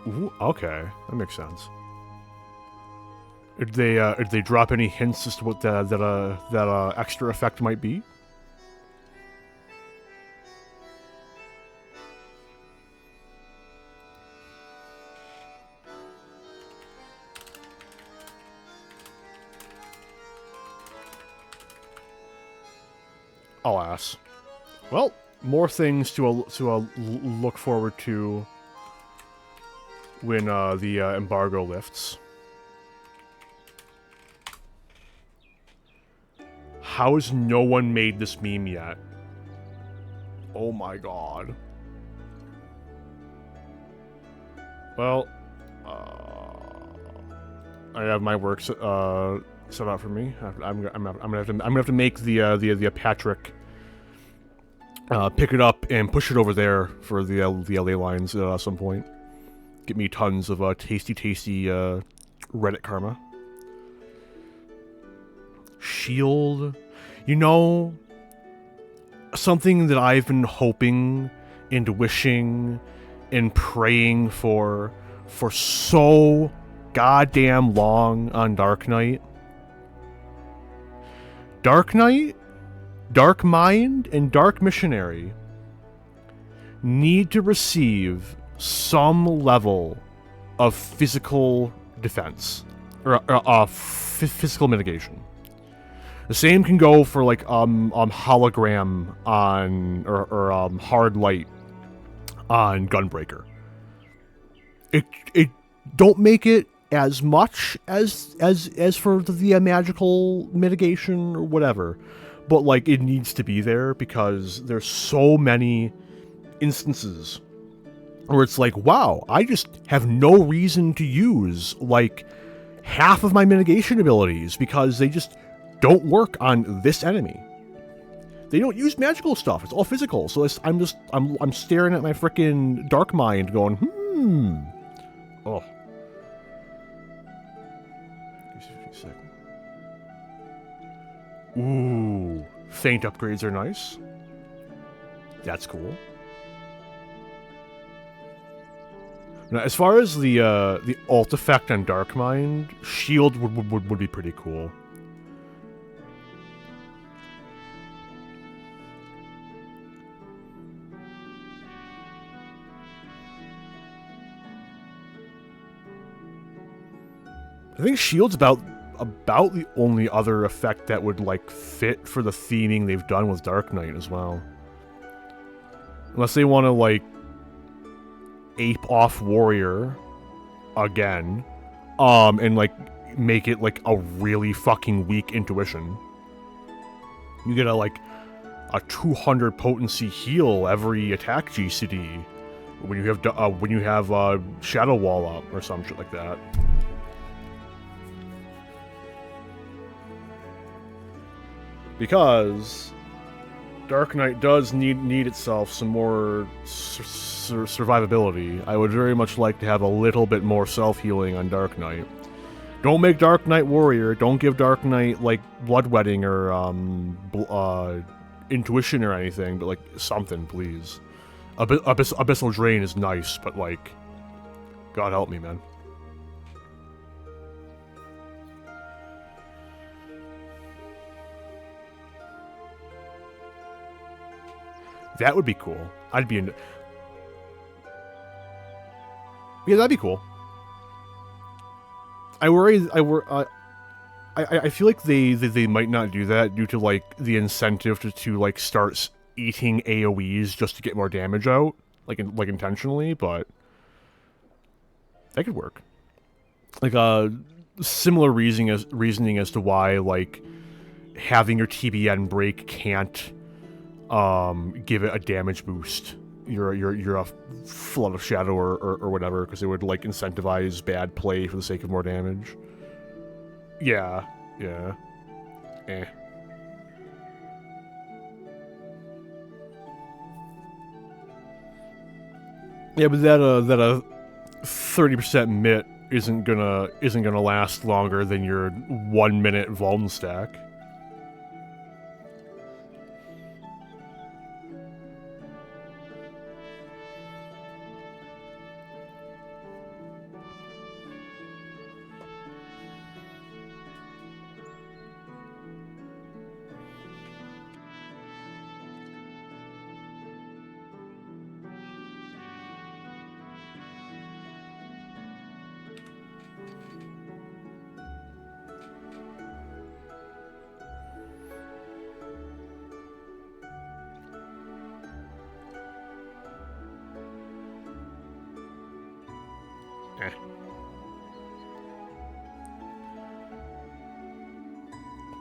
Ooh, okay, that makes sense. Did they drop any hints as to what that extra effect might be? Alas. Well, more things to look forward to when the embargo lifts. How has no one made this meme yet? Oh my god. Well, I have my work set out for me. I'm gonna have to make the Patrick pick it up and push it over there for the LA lines at some point. Get me tons of tasty Reddit karma. Shield. You know, something that I've been hoping and wishing and praying for so goddamn long on Dark Knight. Dark Knight, Dark Mind, and Dark Missionary need to receive some level of physical defense or physical mitigation. The same can go for like hologram on or hard light on Gunbreaker. It don't make it as much as for the magical mitigation or whatever, but like it needs to be there because there's so many instances where it's like, wow, I just have no reason to use like half of my mitigation abilities because they just don't work on this enemy. They don't use magical stuff. It's all physical. So I'm staring at my frickin' Dark Mind going, Oh. Give me a second. Ooh. Feint upgrades are nice. That's cool. Now, as far as the ult effect on Dark Mind, Shield would be pretty cool. I think Shield's about the only other effect that would like fit for the theming they've done with Dark Knight as well. Unless they want to like ape off Warrior again, and like make it like a really fucking weak intuition. You get a 200 potency heal every attack GCD when you have Shadow Wall up or some shit like that. Because Dark Knight does need itself some more survivability. I would very much like to have a little bit more self-healing on Dark Knight. Don't make Dark Knight Warrior. Don't give Dark Knight, like, Bloodwedding or, Intuition or anything, but, like, something, please. Abyssal Drain is nice, but, like, God help me, man. That would be cool. I'd be into... Yeah, that'd be cool. I feel like they might not do that due to, like, the incentive to like, start eating AoEs just to get more damage out. Like intentionally, but... That could work. Like, similar reasoning as to why, like, having your TBN break can't give it a damage boost. You're a Flood of Shadow or whatever, because it would like incentivize bad play for the sake of more damage. Yeah. Eh. Yeah, but that 30% mit isn't gonna last longer than your 1 minute Vuln stack.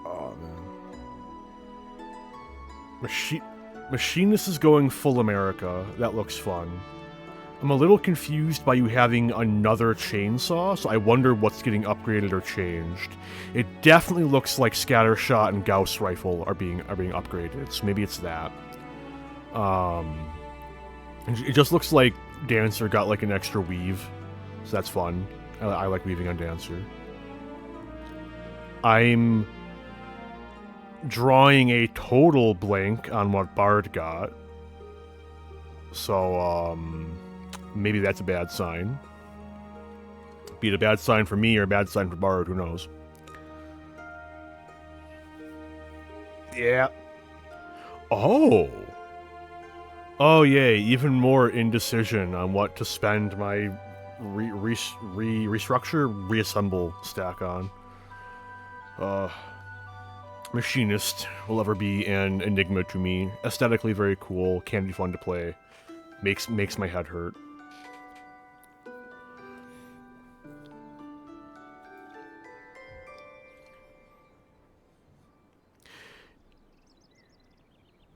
Oh, man. Machinist is going full America. That looks fun. I'm a little confused by you having another chainsaw, so I wonder what's getting upgraded or changed. It definitely looks like Scattershot and Gauss Rifle are being upgraded, so maybe it's that. It just looks like Dancer got like an extra weave, so that's fun. I like weaving on Dancer. I'm drawing a total blank on what Bard got. So, maybe that's a bad sign. Be it a bad sign for me or a bad sign for Bard, who knows. Yeah. Oh. Oh yay, even more indecision on what to spend my reassemble stack on. Machinist will ever be an enigma to me. Aesthetically very cool, can be fun to play. Makes my head hurt.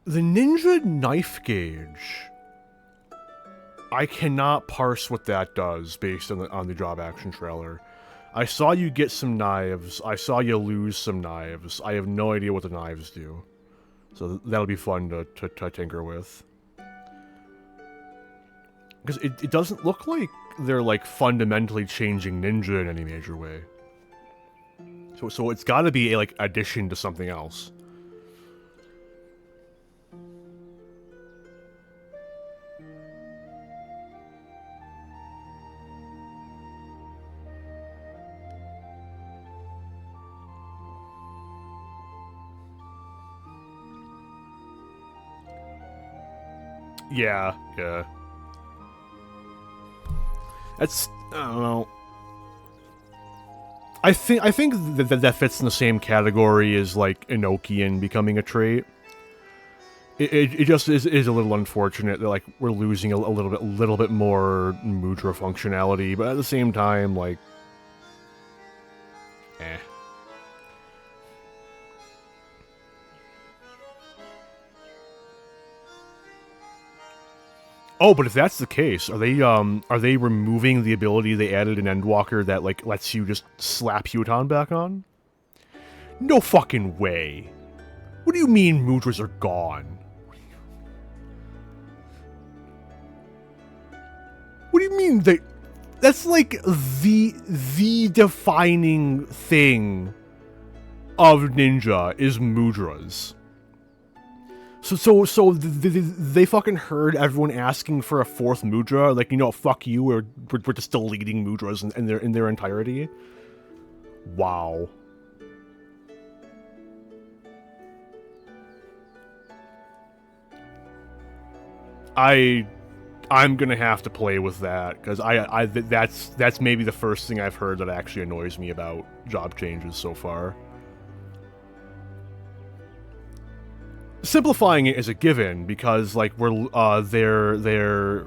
The Ninja Knife Gauge. I cannot parse what that does based on the job action trailer. I saw you get some knives. I saw you lose some knives. I have no idea what the knives do. So that'll be fun to tinker with. Because it doesn't look like they're like fundamentally changing Ninja in any major way. So it's got to be a like addition to something else. Yeah. That's, I don't know. I think that fits in the same category as like Enochian becoming a trait. It just is a little unfortunate that like we're losing a little bit more Mudra functionality, but at the same time, like, eh. Oh, but if that's the case, are they removing the ability they added in Endwalker that like lets you just slap Huton back on? No fucking way. What do you mean Mudras are gone? What do you mean they? That's like the defining thing of Ninja is Mudras. So they fucking heard everyone asking for a fourth Mudra, like, you know, fuck you, we're just deleting Mudras in their entirety. Wow. I'm gonna have to play with that, because that's maybe the first thing I've heard that actually annoys me about job changes so far. Simplifying it is a given, because like they're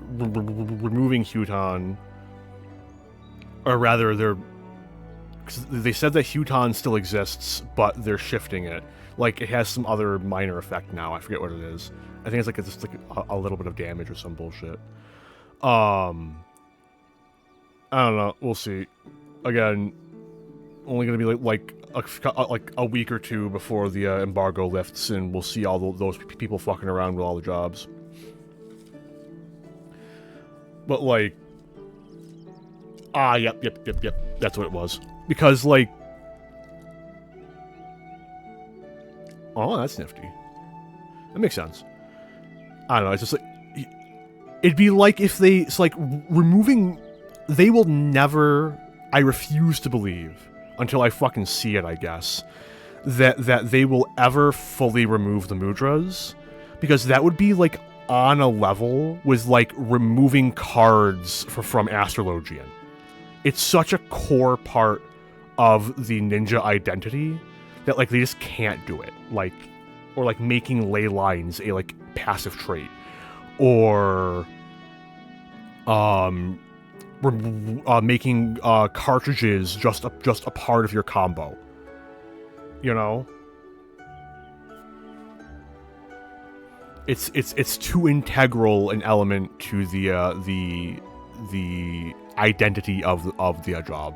removing Huton, or rather they said that Huton still exists, but they're shifting it. Like it has some other minor effect now. I forget what it is. I think it's like just like a little bit of damage or some bullshit. I don't know. We'll see. Again, only gonna be like a week or two before the embargo lifts, and we'll see all those people fucking around with all the jobs. But like, yep. That's what it was. Because like, oh, that's nifty. That makes sense. I don't know. It's just like, it'd be like if it's like removing. They will never. I refuse to believe, until I fucking see it, I guess, that they will ever fully remove the Mudras, because that would be like on a level with like removing cards from Astrologian. It's such a core part of the ninja identity that like they just can't do it. Like, or like making ley lines a like passive trait, or making cartridges just a part of your combo. You know, it's too integral an element to the identity of the job.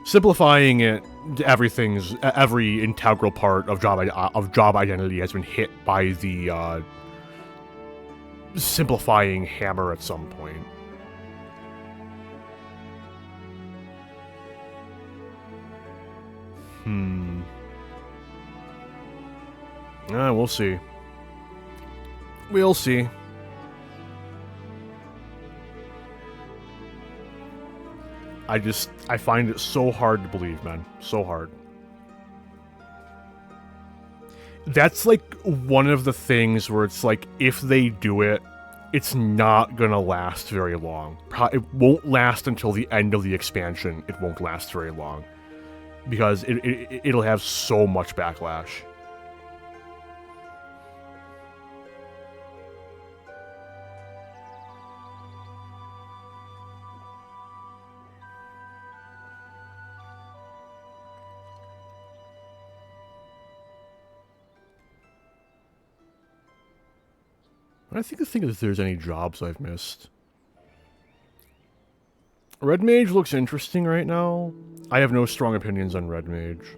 Simplifying it, every integral part of job identity has been hit by the simplifying hammer at some point. We'll see. We'll see. I find it so hard to believe, man. So hard. That's like one of the things where it's like, if they do it, it's not gonna last very long. It won't last until the end of the expansion. It won't last very long. Because it'll have so much backlash. I think if there's any jobs I've missed. Red Mage looks interesting right now. I have no strong opinions on Red Mage.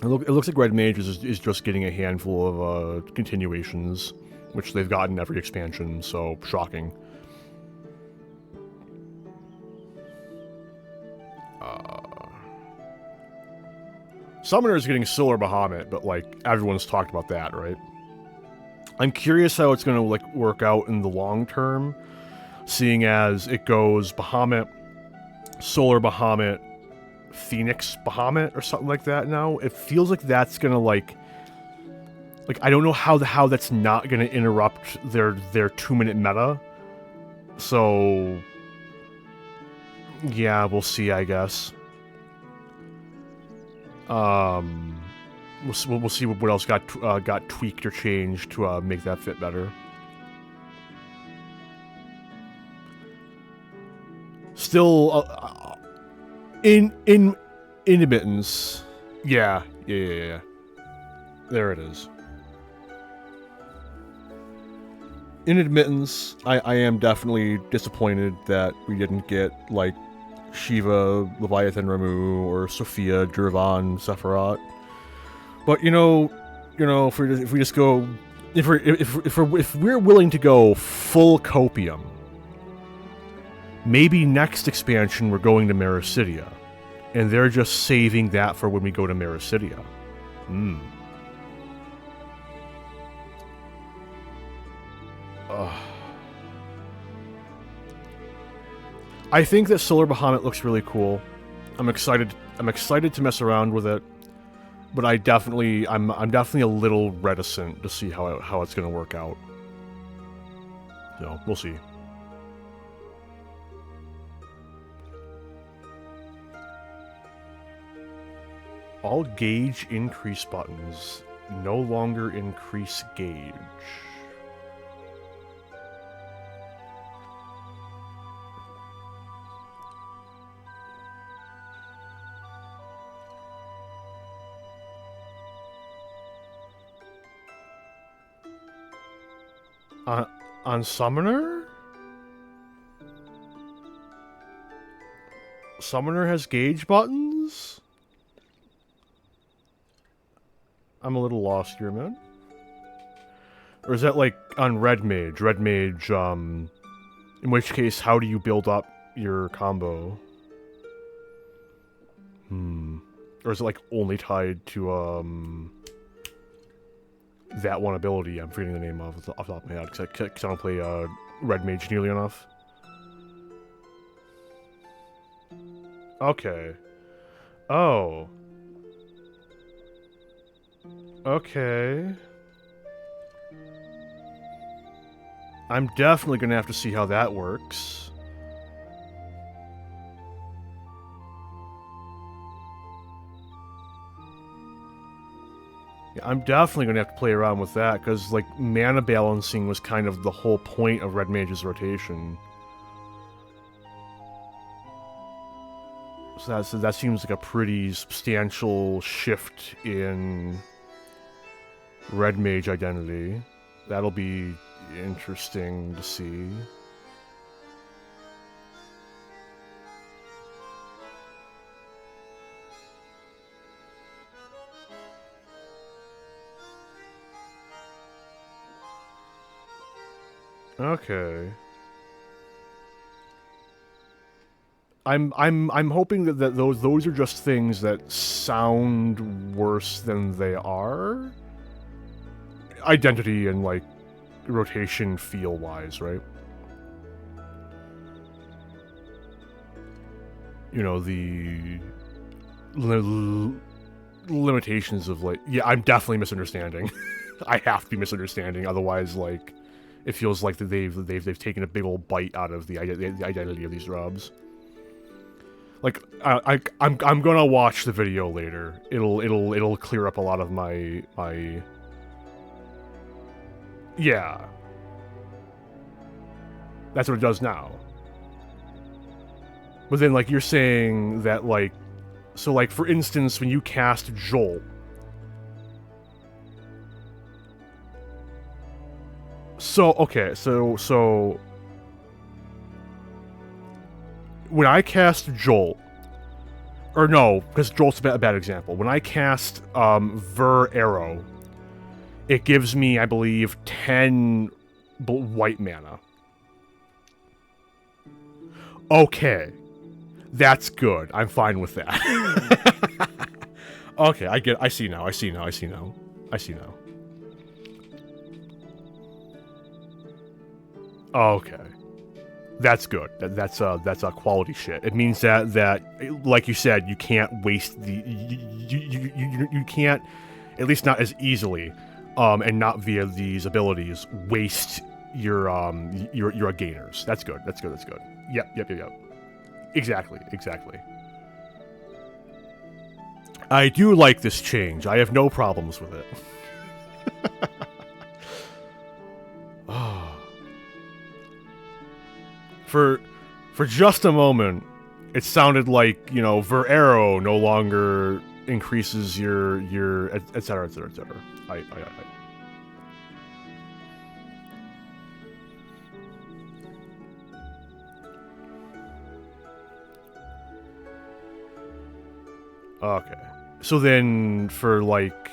It looks like Red Mage is just getting a handful of continuations, which they've gotten every expansion, so shocking. Summoner is getting Solar Bahamut, but like everyone's talked about that, right? I'm curious how it's gonna like work out in the long term, seeing as it goes Bahamut, Solar Bahamut, Phoenix Bahamut, or something like that now. It feels like that's gonna like I don't know how that's not gonna interrupt their 2-minute meta. So yeah, we'll see, I guess. We'll see what else got tweaked or changed to make that fit better. Still, in intermittence. Yeah. There it is. In admittance, I am definitely disappointed that we didn't get like Shiva, Leviathan Ramu, or Sophia, Durvan, Sephiroth. But you know, if we just go, if we're willing to go full copium, maybe next expansion we're going to Mericidia, and they're just saving that for when we go to Mericidia. I think that Solar Bahamut looks really cool. I'm excited to mess around with it, but I'm definitely a little reticent to see how it's going to work out. So we'll see. All gauge increase buttons no longer increase gauge. On Summoner? Summoner has gauge buttons? I'm a little lost here, man. Or is that like on Red Mage? Red Mage, in which case, how do you build up your combo? Or is it like only tied to, that one ability I'm forgetting the name of off the top of my head, because I don't play Red Mage nearly enough. Okay. Oh. Okay. I'm definitely gonna have to see how that works. Yeah, I'm definitely gonna have to play around with that, because, like, mana balancing was kind of the whole point of Red Mage's rotation. So that seems like a pretty substantial shift in Red Mage identity. That'll be interesting to see. Okay. I'm hoping that those are just things that sound worse than they are. Identity and, like, rotation feel-wise, right? You know, the limitations of, like... Yeah, I'm definitely misunderstanding. I have to be misunderstanding, otherwise, like, it feels like that they've taken a big old bite out of the identity of these robs. Like, I'm gonna watch the video later. It'll clear up a lot of my... Yeah. That's what it does now. But then, like, you're saying that, like... So, like, for instance, when you cast Jolt... So, okay, so... When I cast Jolt... Or no, because Jolt's a bad example. When I cast, Ver Arrow, it gives me, I believe, 10 white mana. Okay. That's good. I'm fine with that. Okay, I see now. Okay. That's good. That's quality shit. It means that like you said, you can't waste the you can't, at least not as easily, and not via these abilities, waste your gainers. That's good. Yep. Exactly. I do like this change. I have no problems with it. For just a moment, it sounded like, you know, Ver Arrow no longer increases your etc. I. Okay. So then, for, like...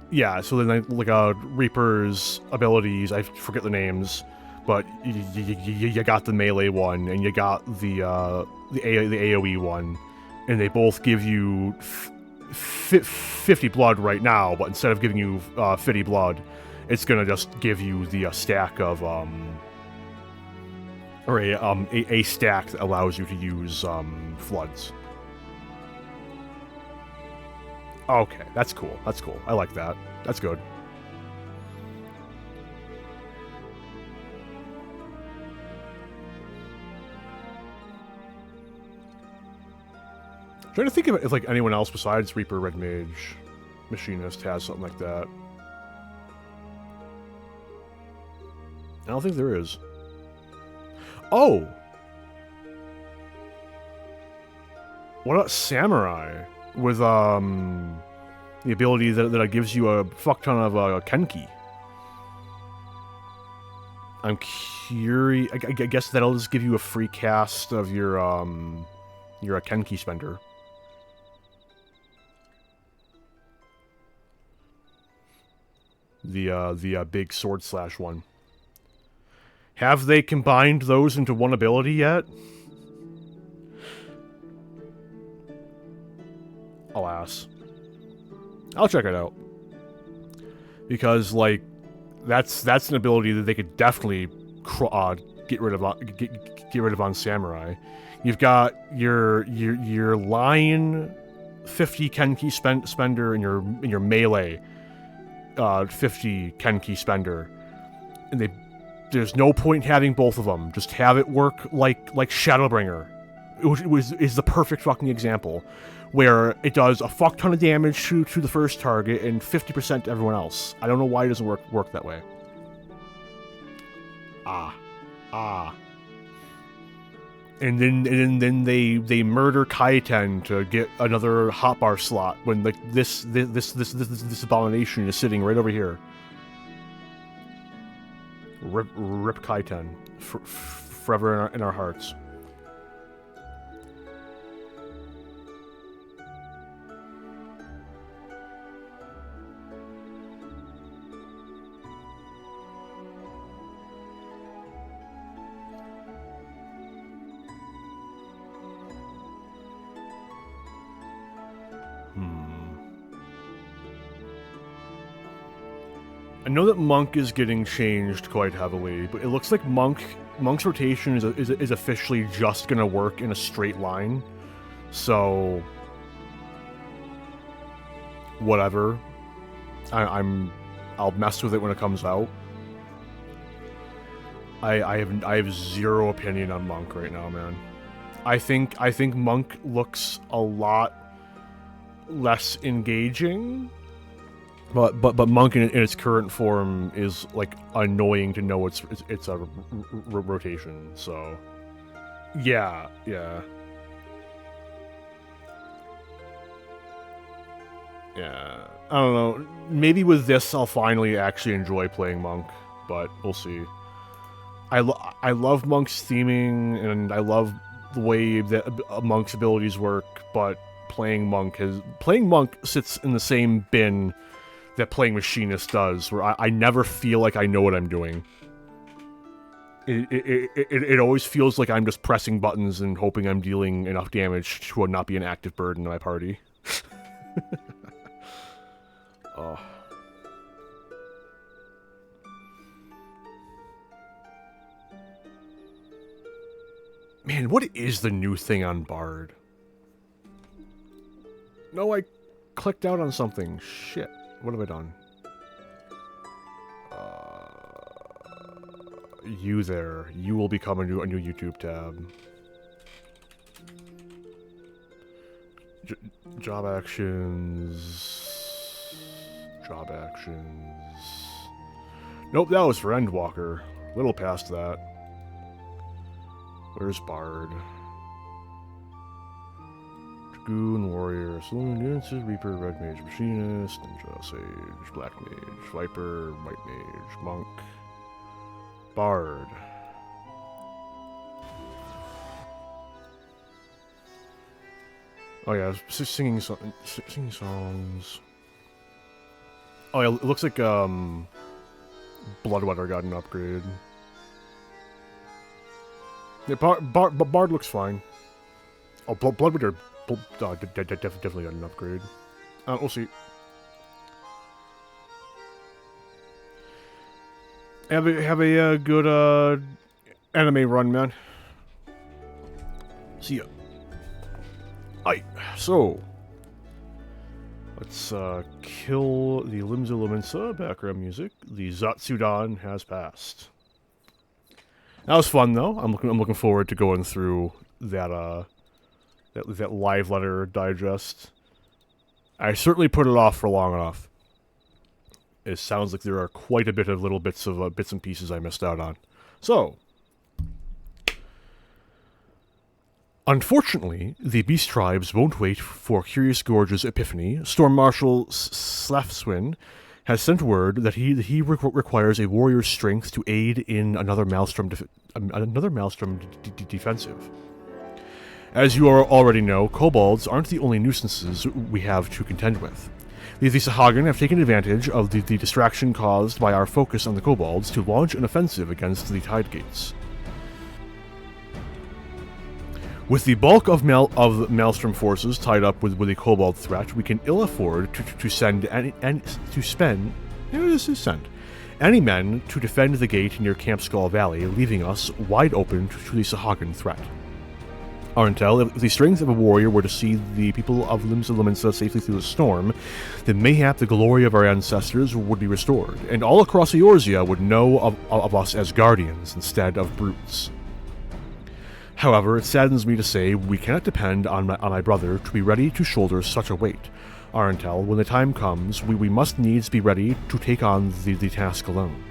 Yeah, so then, like, Reaper's abilities, I forget the names, but you got the melee one, and you got the AoE one, and they both give you 50 blood right now, but instead of giving you 50 blood, it's gonna just give you the stack of, or a stack that allows you to use floods. Okay, that's cool. I like that. That's good. I'm trying to think of if, like, anyone else besides Reaper, Red Mage, Machinist has something like that. I don't think there is. Oh! What about Samurai? With, the ability that gives you a fuck ton of, Kenki. I'm curious... I guess that'll just give you a free cast of your Kenki spender. The big sword slash one. Have they combined those into one ability yet? Alas. I'll check it out. Because, like, that's an ability that they could definitely get rid of on Samurai. You've got your Lion 50 Kenki spender and your melee 50 Kenki spender, and there's no point having both of them. Just have it work like Shadowbringer. It is the perfect fucking example, where it does a fuck ton of damage to the first target and 50% to everyone else. I don't know why it doesn't work that way. And then they murder Kaiten to get another hotbar slot when, like, this abomination is sitting right over here. Rip Kaiten forever in our hearts. I know that Monk is getting changed quite heavily, but it looks like Monk's rotation is officially just gonna work in a straight line. So whatever. I'll mess with it when it comes out. I have zero opinion on Monk right now, man. I think Monk looks a lot less engaging, but Monk in its current form is like annoying to know it's a rotation. So yeah. I don't know. Maybe with this, I'll finally actually enjoy playing Monk, but we'll see. I love Monk's theming, and I love the way that Monk's abilities work, but playing Monk sits in the same bin that playing Machinist does, where I never feel like I know what I'm doing. It always feels like I'm just pressing buttons and hoping I'm dealing enough damage to not be an active burden in my party. Oh. Man, what is the new thing on Bard? No, I clicked out on something. Shit. What have I done? You there. You will become a new YouTube tab. Job actions. Job actions. Nope, that was for Endwalker. Little past that. Where's Bard? Dragoon, Warrior, Saloon, Dancer, Reaper, Red Mage, Machinist, Ninja, Sage, Black Mage, Viper, White Mage, Monk, Bard. Oh yeah, singing songs. Oh yeah, it looks like Bloodwetter got an upgrade. Yeah, Bard looks fine. Oh, Bloodwetter definitely got an upgrade. We'll see. Have a good anime run, man. See ya. Aight, so let's kill the Limsa Lominsa background music. The Zatsudan has passed. That was fun though. I'm looking forward to going through that that live letter digest. I certainly put it off for long enough. It sounds like there are quite a bit of little bits and pieces I missed out on. So, unfortunately, the Beast Tribes won't wait for Curious Gorge's epiphany. Storm Marshal Slafswin has sent word that he requires a warrior's strength to aid in another Maelstrom defensive. As you already know, kobolds aren't the only nuisances we have to contend with. The Sahagin have taken advantage of the distraction caused by our focus on the kobolds to launch an offensive against the Tide Gates. With the bulk of Maelstrom forces tied up with a kobold threat, we can ill afford to send any men to defend the gate near Camp Skull Valley, leaving us wide open to the Sahagin threat. Arentel, if the strength of a warrior were to see the people of Limsa Lominsa safely through the storm, then mayhap the glory of our ancestors would be restored, and all across Eorzea would know of us as guardians instead of brutes. However, it saddens me to say we cannot depend on my brother to be ready to shoulder such a weight. Arentel, when the time comes, we must needs be ready to take on the task alone.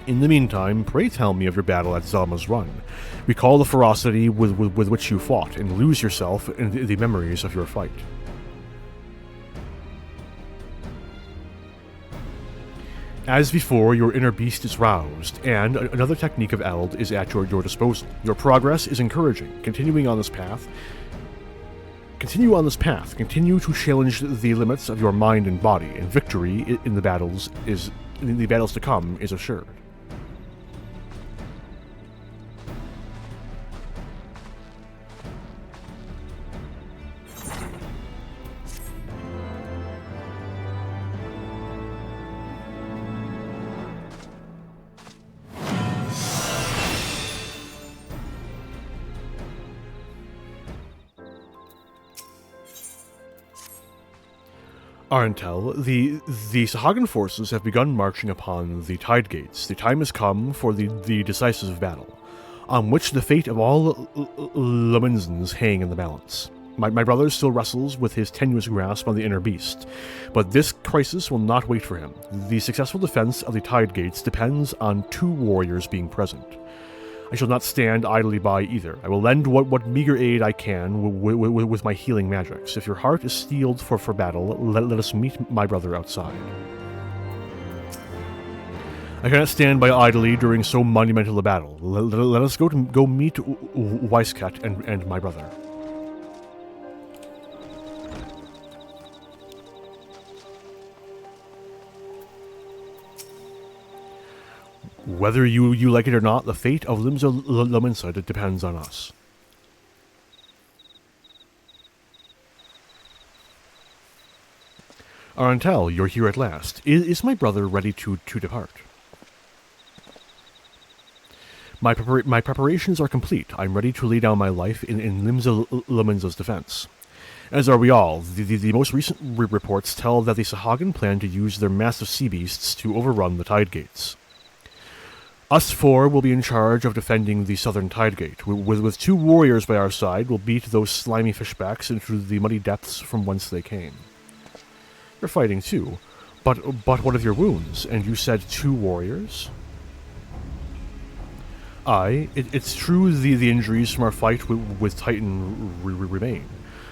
In the meantime, pray tell me of your battle at Zelma's Run. Recall the ferocity with which you fought, and lose yourself in the memories of your fight. As before, your inner beast is roused, and another technique of Eld is at your disposal. Your progress is encouraging. Continue on this path. Continue to challenge the limits of your mind and body, and victory in the battles to come is assured. Arentel, the Sahagan forces have begun marching upon the Tide Gates. The time has come for the decisive battle, on which the fate of all Lominzans hang in the balance. My brother still wrestles with his tenuous grasp on the inner beast, but this crisis will not wait for him. The successful defense of the Tide Gates depends on 2 warriors being present. I shall not stand idly by either. I will lend what meager aid I can with my healing magics. If your heart is steeled for battle, let us meet my brother outside. I cannot stand by idly during so monumental a battle. Let us go meet Weiskat and my brother. Whether you like it or not, the fate of Limsa Lominsa depends on us. Arentel, you're here at last. Is my brother ready to depart? My preparations are complete. I'm ready to lay down my life in Limsa Lominsa's defense. As are we all. The most recent reports tell that the Sahagan plan to use their massive sea beasts to overrun the Tide Gates. Us 4 will be in charge of defending the southern Tide Gate. With 2 warriors by our side, we'll beat those slimy fishbacks into the muddy depths from whence they came. You're fighting too, but what of your wounds? And you said 2 warriors? Aye, it's true the injuries from our fight with Titan remain,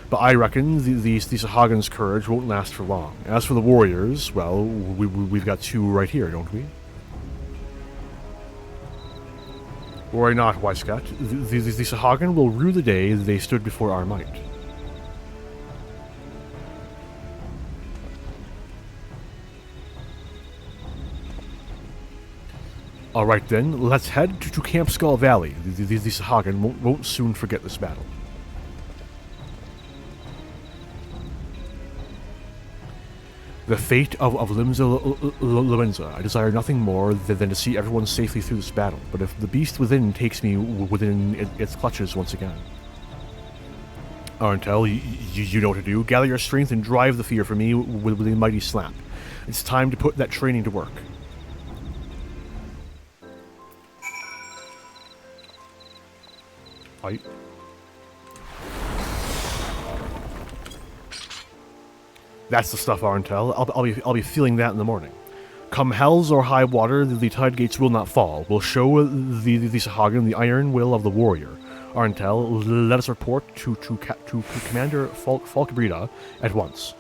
but I reckon the Sahagan's courage won't last for long. As for the warriors, well, we've got 2 right here, don't we? Worry not, Weiskat. The Sahagan will rue the day they stood before our might. Alright then, let's head to Camp Skull Valley. The Sahagan won't soon forget this battle. The fate of Limsa Lominsa, I desire nothing more than to see everyone safely through this battle, but if the beast within takes me within its clutches once again. Arentel, you know what to do. Gather your strength and drive the fear from me with a mighty slap. It's time to put that training to work. Fight. That's the stuff, Arentel. I'll be feeling that in the morning. Come hells or high water, the Tide Gates will not fall. We'll show the Sahagan the iron will of the warrior. Arentel, let us report to Commander Falkbrida at once.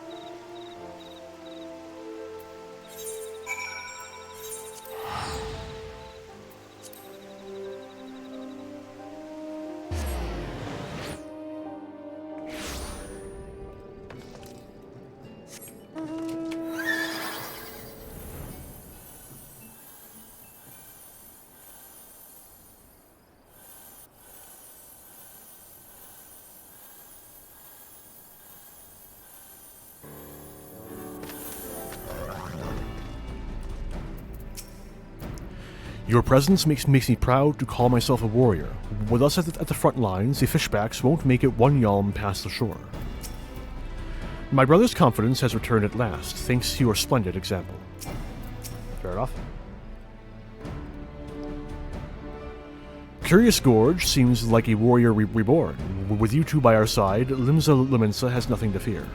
Your presence makes me proud to call myself a warrior. With us at the front lines, the fishbacks won't make it 1 yalm past the shore. My brother's confidence has returned at last, thanks to your splendid example. Fair enough. Curious Gorge seems like a warrior reborn. With you 2 by our side, Limsa Lominsa has nothing to fear.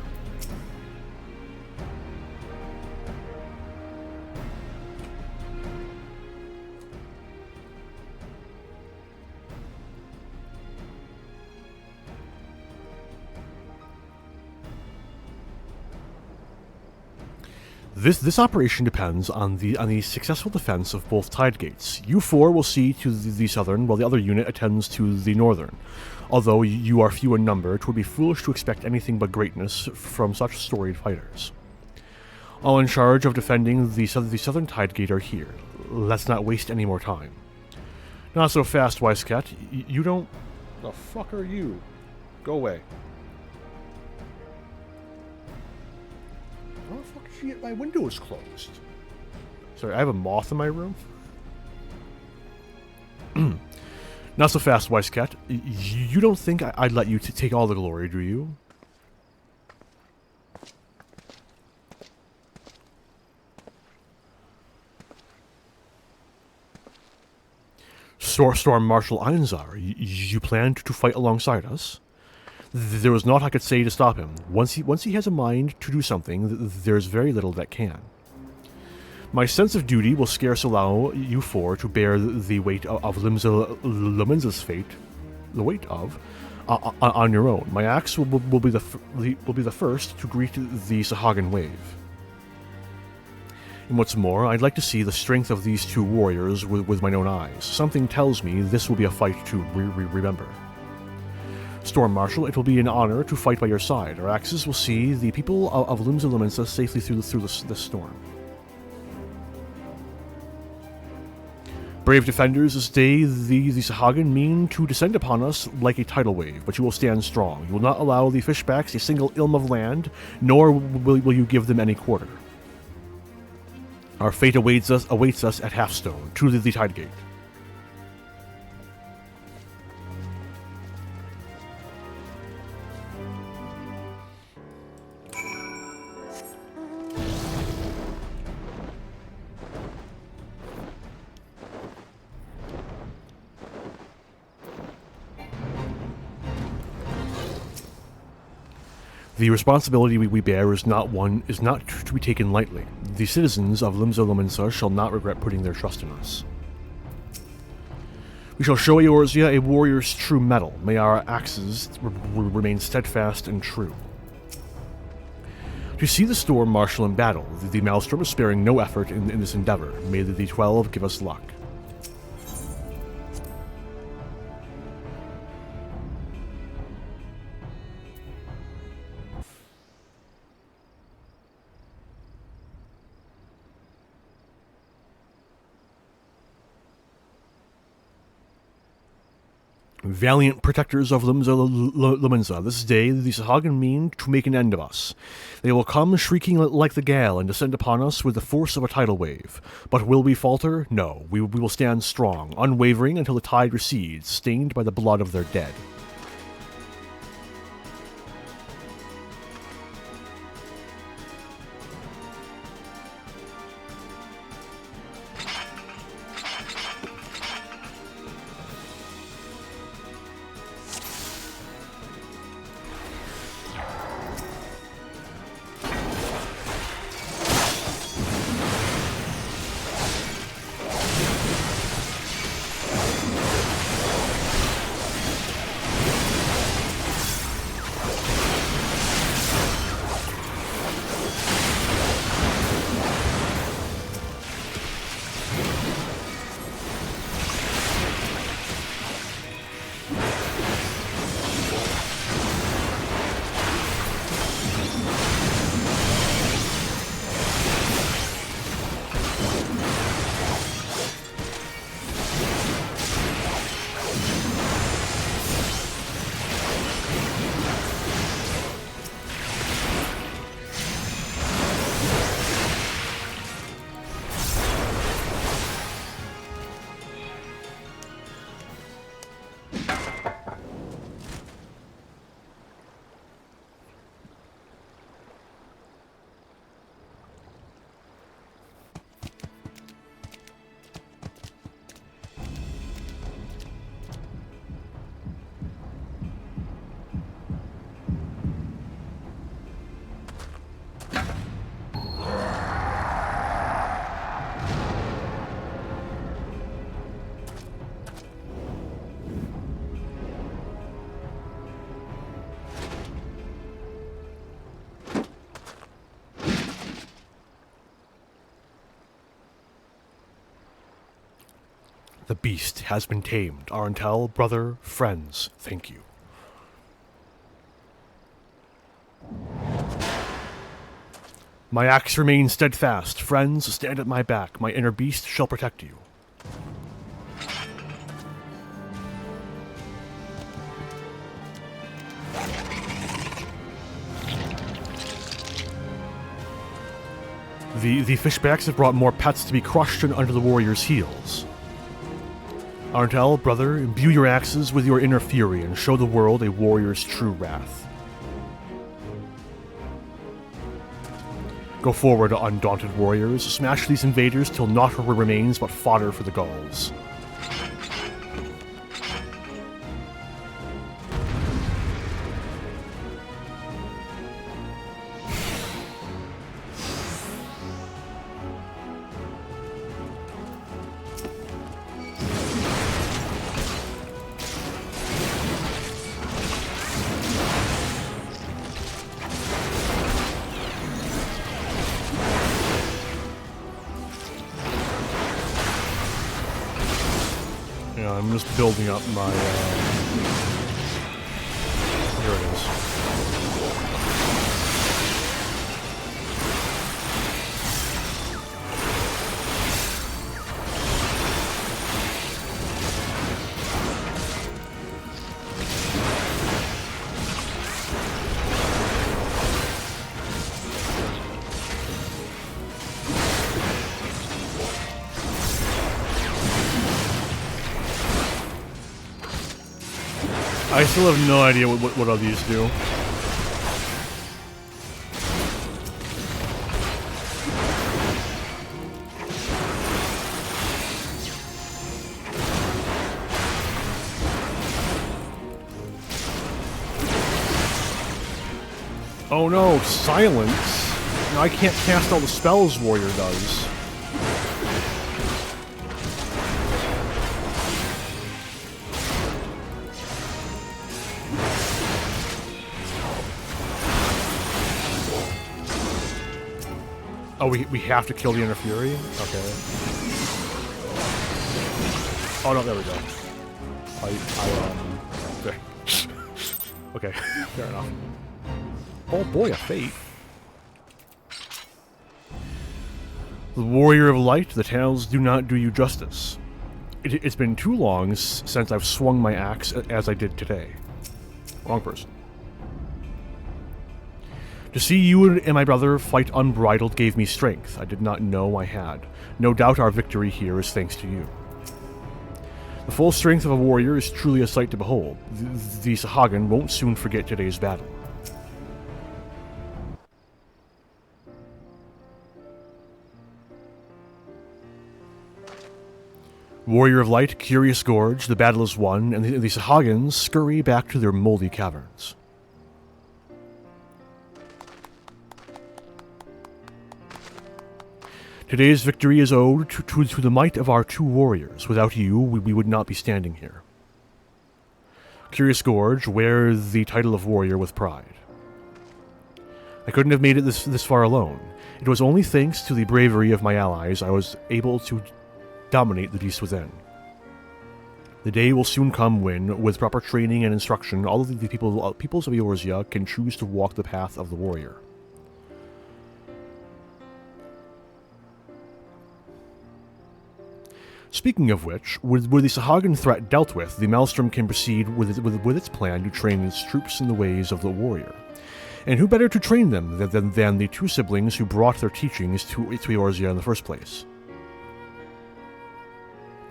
This operation depends on the successful defense of both Tide Gates. You 4 will see to the southern, while the other unit attends to the northern. Although you are few in number, it would be foolish to expect anything but greatness from such storied fighters. All in charge of defending the southern Tide Gate are here. Let's not waste any more time. Not so fast, Weiskat. You don't... The fuck are you? Go away. How the fuck did she get my windows closed? Sorry, I have a moth in my room? Not so fast, Weiskat. You don't think I'd let you take all the glory, do you? Storm Marshal Einzar, you planned to fight alongside us? There was naught I could say to stop him. Once he has a mind to do something, there's very little that can. My sense of duty will scarce allow you four to bear the weight of Lominza's fate, on your own. My axe will be the first to greet the Sahagin wave. And what's more, I'd like to see the strength of these two warriors with my own eyes. Something tells me this will be a fight to remember. Storm Marshal, it will be an honor to fight by your side. Our axes will see the people of Lominza safely through this storm. Brave defenders, this day the Sahagin mean to descend upon us like a tidal wave, but you will stand strong. You will not allow the fishbacks a single ilm of land, nor will you give them any quarter. Our fate awaits us at Halfstone, to the Tide Gate. The responsibility we bear is not to be taken lightly. The citizens of Lominza shall not regret putting their trust in us. We shall show Eorzea a warrior's true mettle. May our axes remain steadfast and true. To see the Storm Marshal in battle, the Maelstrom is sparing no effort in this endeavor. May the 12 give us luck. Valiant protectors of Lominza, this day the Sahagin mean to make an end of us. They will come shrieking like the gale and descend upon us with the force of a tidal wave. But will we falter? No, we will stand strong, unwavering until the tide recedes, stained by the blood of their dead. The beast has been tamed. Arentel, brother, friends, thank you. My axe remains steadfast. Friends, stand at my back. My inner beast shall protect you. The fishbacks have brought more pets to be crushed under the warrior's heels. Arentel, brother, imbue your axes with your inner fury and show the world a warrior's true wrath. Go forward, undaunted warriors. Smash these invaders till naught remains but fodder for the gulls. Yeah, I'm just building up my, here it is. I still have no idea what all these do. Oh no, silence! Now I can't cast all the spells Warrior does. Oh, we have to kill the Inner Fury? Okay. Oh no, there we go. There. Okay, fair enough. Oh boy, a fate. The Warrior of Light, the tales do not do you justice. It's been too long since I've swung my axe as I did today. Wrong person. To see you and my brother fight unbridled gave me strength I did not know I had. No doubt our victory here is thanks to you. The full strength of a warrior is truly a sight to behold. The Sahagin won't soon forget today's battle. Warrior of Light, Curious Gorge, the battle is won, and the Sahagins scurry back to their moldy caverns. Today's victory is owed to the might of our two warriors. Without you, we would not be standing here. Curious Gorge, wear the title of warrior with pride. I couldn't have made it this far alone. It was only thanks to the bravery of my allies I was able to dominate the beast within. The day will soon come when, with proper training and instruction, all of the peoples of Eorzea can choose to walk the path of the warrior. Speaking of which, with the Sahagin threat dealt with, the Maelstrom can proceed with its plan to train its troops in the ways of the warrior. And who better to train them than the two siblings who brought their teachings to Eorzea in the first place?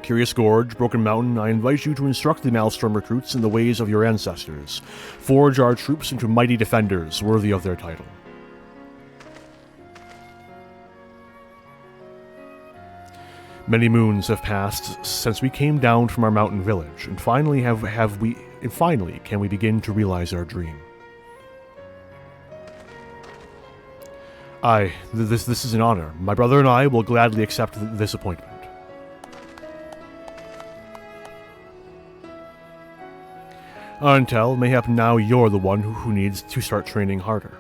Curious Gorge, Broken Mountain, I invite you to instruct the Maelstrom recruits in the ways of your ancestors. Forge our troops into mighty defenders, worthy of their title. Many moons have passed since we came down from our mountain village, and finally can we begin to realize our dream. Aye, this is an honor. My brother and I will gladly accept this appointment. Arntel, mayhap now you're the one who needs to start training harder.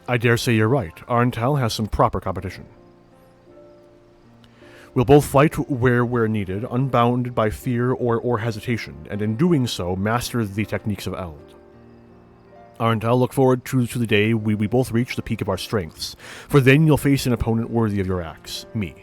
I dare say you're right. Arntel has some proper competition. We'll both fight where we're needed, unbounded by fear or hesitation, and in doing so, master the techniques of Eld. Arntel, look forward to the day we both reach the peak of our strengths, for then you'll face an opponent worthy of your axe, me.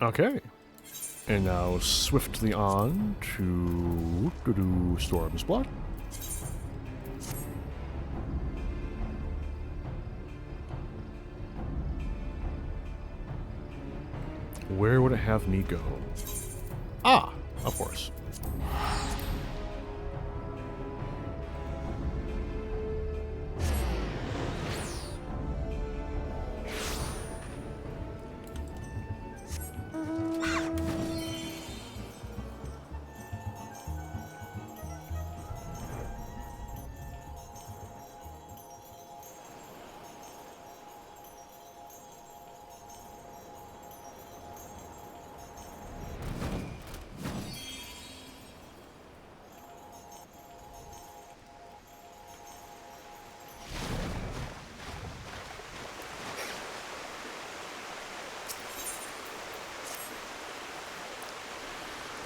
Okay, and now swiftly on to Storm's Blood. Where would it have me go? Ah, of course.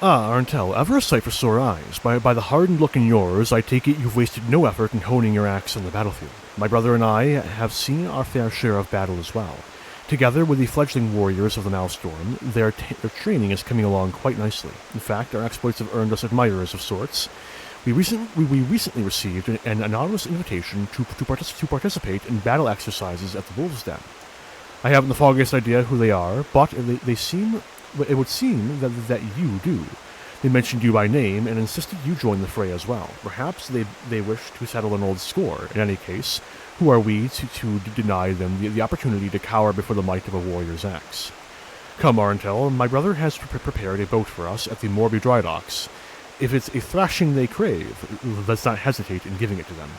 Ah, Arntel, ever a sight for sore eyes. By the hardened look in yours, I take it you've wasted no effort in honing your axe on the battlefield. My brother and I have seen our fair share of battle as well. Together with the fledgling warriors of the Maelstrom, their training is coming along quite nicely. In fact, our exploits have earned us admirers of sorts. We recently received an anonymous invitation to participate in battle exercises at the Wolves' Den. I haven't the foggiest idea who they are, but it would seem that you do. They mentioned you by name and insisted you join the fray as well. Perhaps they wish to settle an old score. In any case, who are we to deny them the opportunity to cower before the might of a warrior's axe? Come, Arntel, my brother has prepared a boat for us at the Morby Dry Docks. If it's a thrashing they crave, let's not hesitate in giving it to them.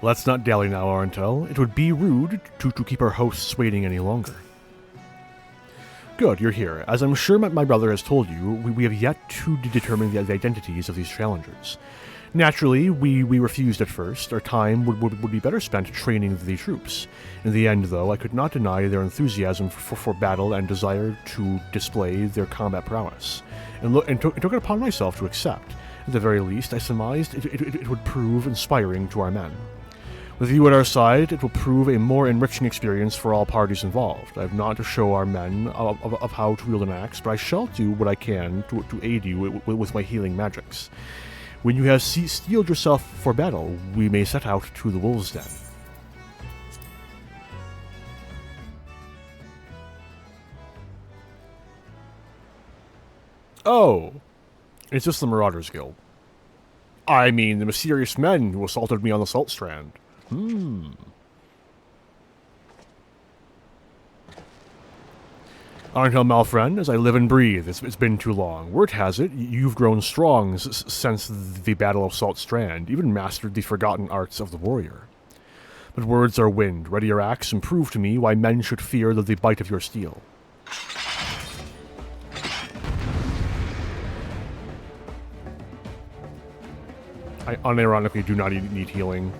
Let's not dally now, Arntel. It would be rude to keep our hosts waiting any longer. Good, you're here. As I'm sure my brother has told you, we have yet to determine the identities of these challengers. Naturally, we refused at first. Our time would be better spent training the troops. In the end, though, I could not deny their enthusiasm for battle and desire to display their combat prowess, and took it upon myself to accept. At the very least, I surmised it would prove inspiring to our men. With you at our side, it will prove a more enriching experience for all parties involved. I have not to show our men of how to wield an axe, but I shall do what I can to aid you with my healing magics. When you have steeled yourself for battle, we may set out to the Wolves' Den. Oh, it's just the Marauders Guild. I mean, the mysterious men who assaulted me on the Salt Strand. Arntel, Malfriend, as I live and breathe, it's been too long. Word has it, you've grown strong since the Battle of Salt Strand, even mastered the forgotten arts of the warrior. But words are wind. Ready your axe and prove to me why men should fear the bite of your steel. I unironically do not need healing.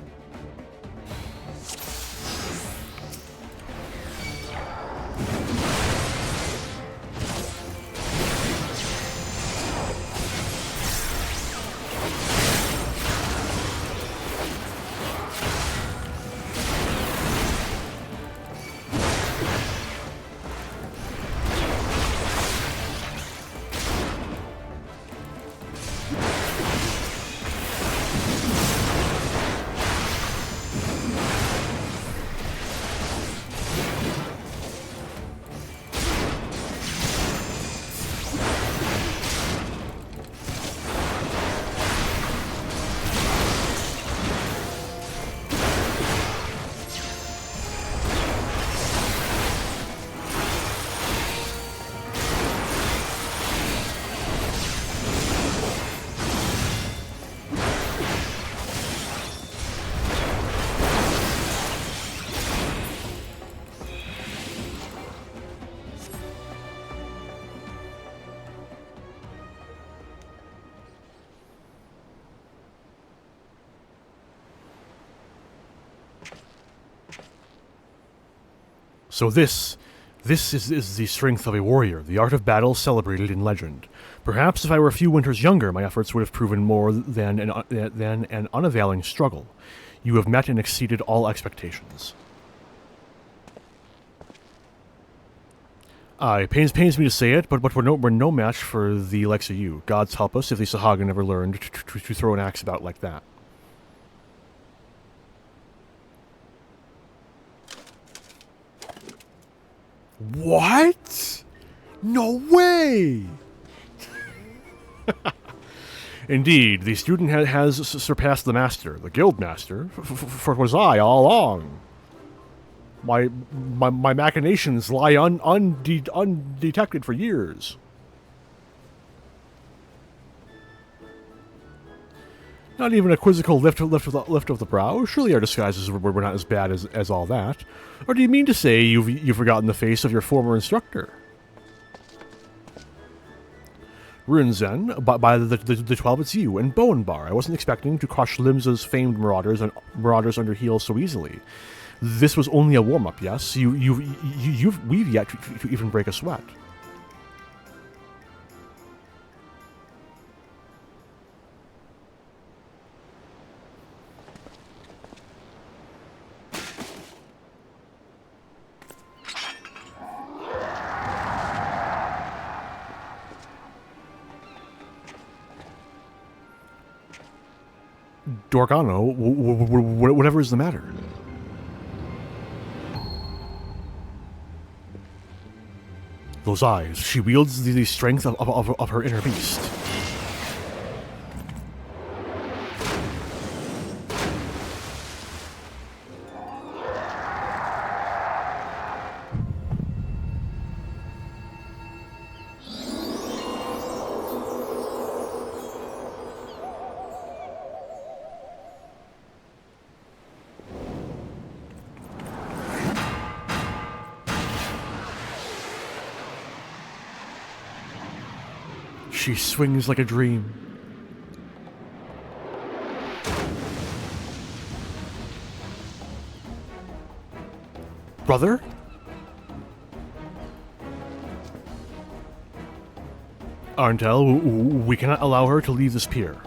So this is the strength of a warrior, the art of battle celebrated in legend. Perhaps if I were a few winters younger, my efforts would have proven more than an unavailing struggle. You have met and exceeded all expectations. It pains me to say it, but we're no match for the likes of you. Gods help us if the Sahagin ever learned to throw an axe about like that. What? No way! Indeed, the student has surpassed the master, the guild master, for it was I all along. My machinations lie undetected for years. Not even a quizzical lift of the brow? Surely our disguises were not as bad as all that. Or do you mean to say you've forgotten the face of your former instructor? Runzen, by the 12, it's you, and Bowenbar. I wasn't expecting to crush Limsa's famed marauders under heel so easily. This was only a warm-up, yes? We've yet to even break a sweat. Dorgano, whatever is the matter? Those eyes. She wields the strength of her inner beast. She swings like a dream. Brother? Arntel, we cannot allow her to leave this pier.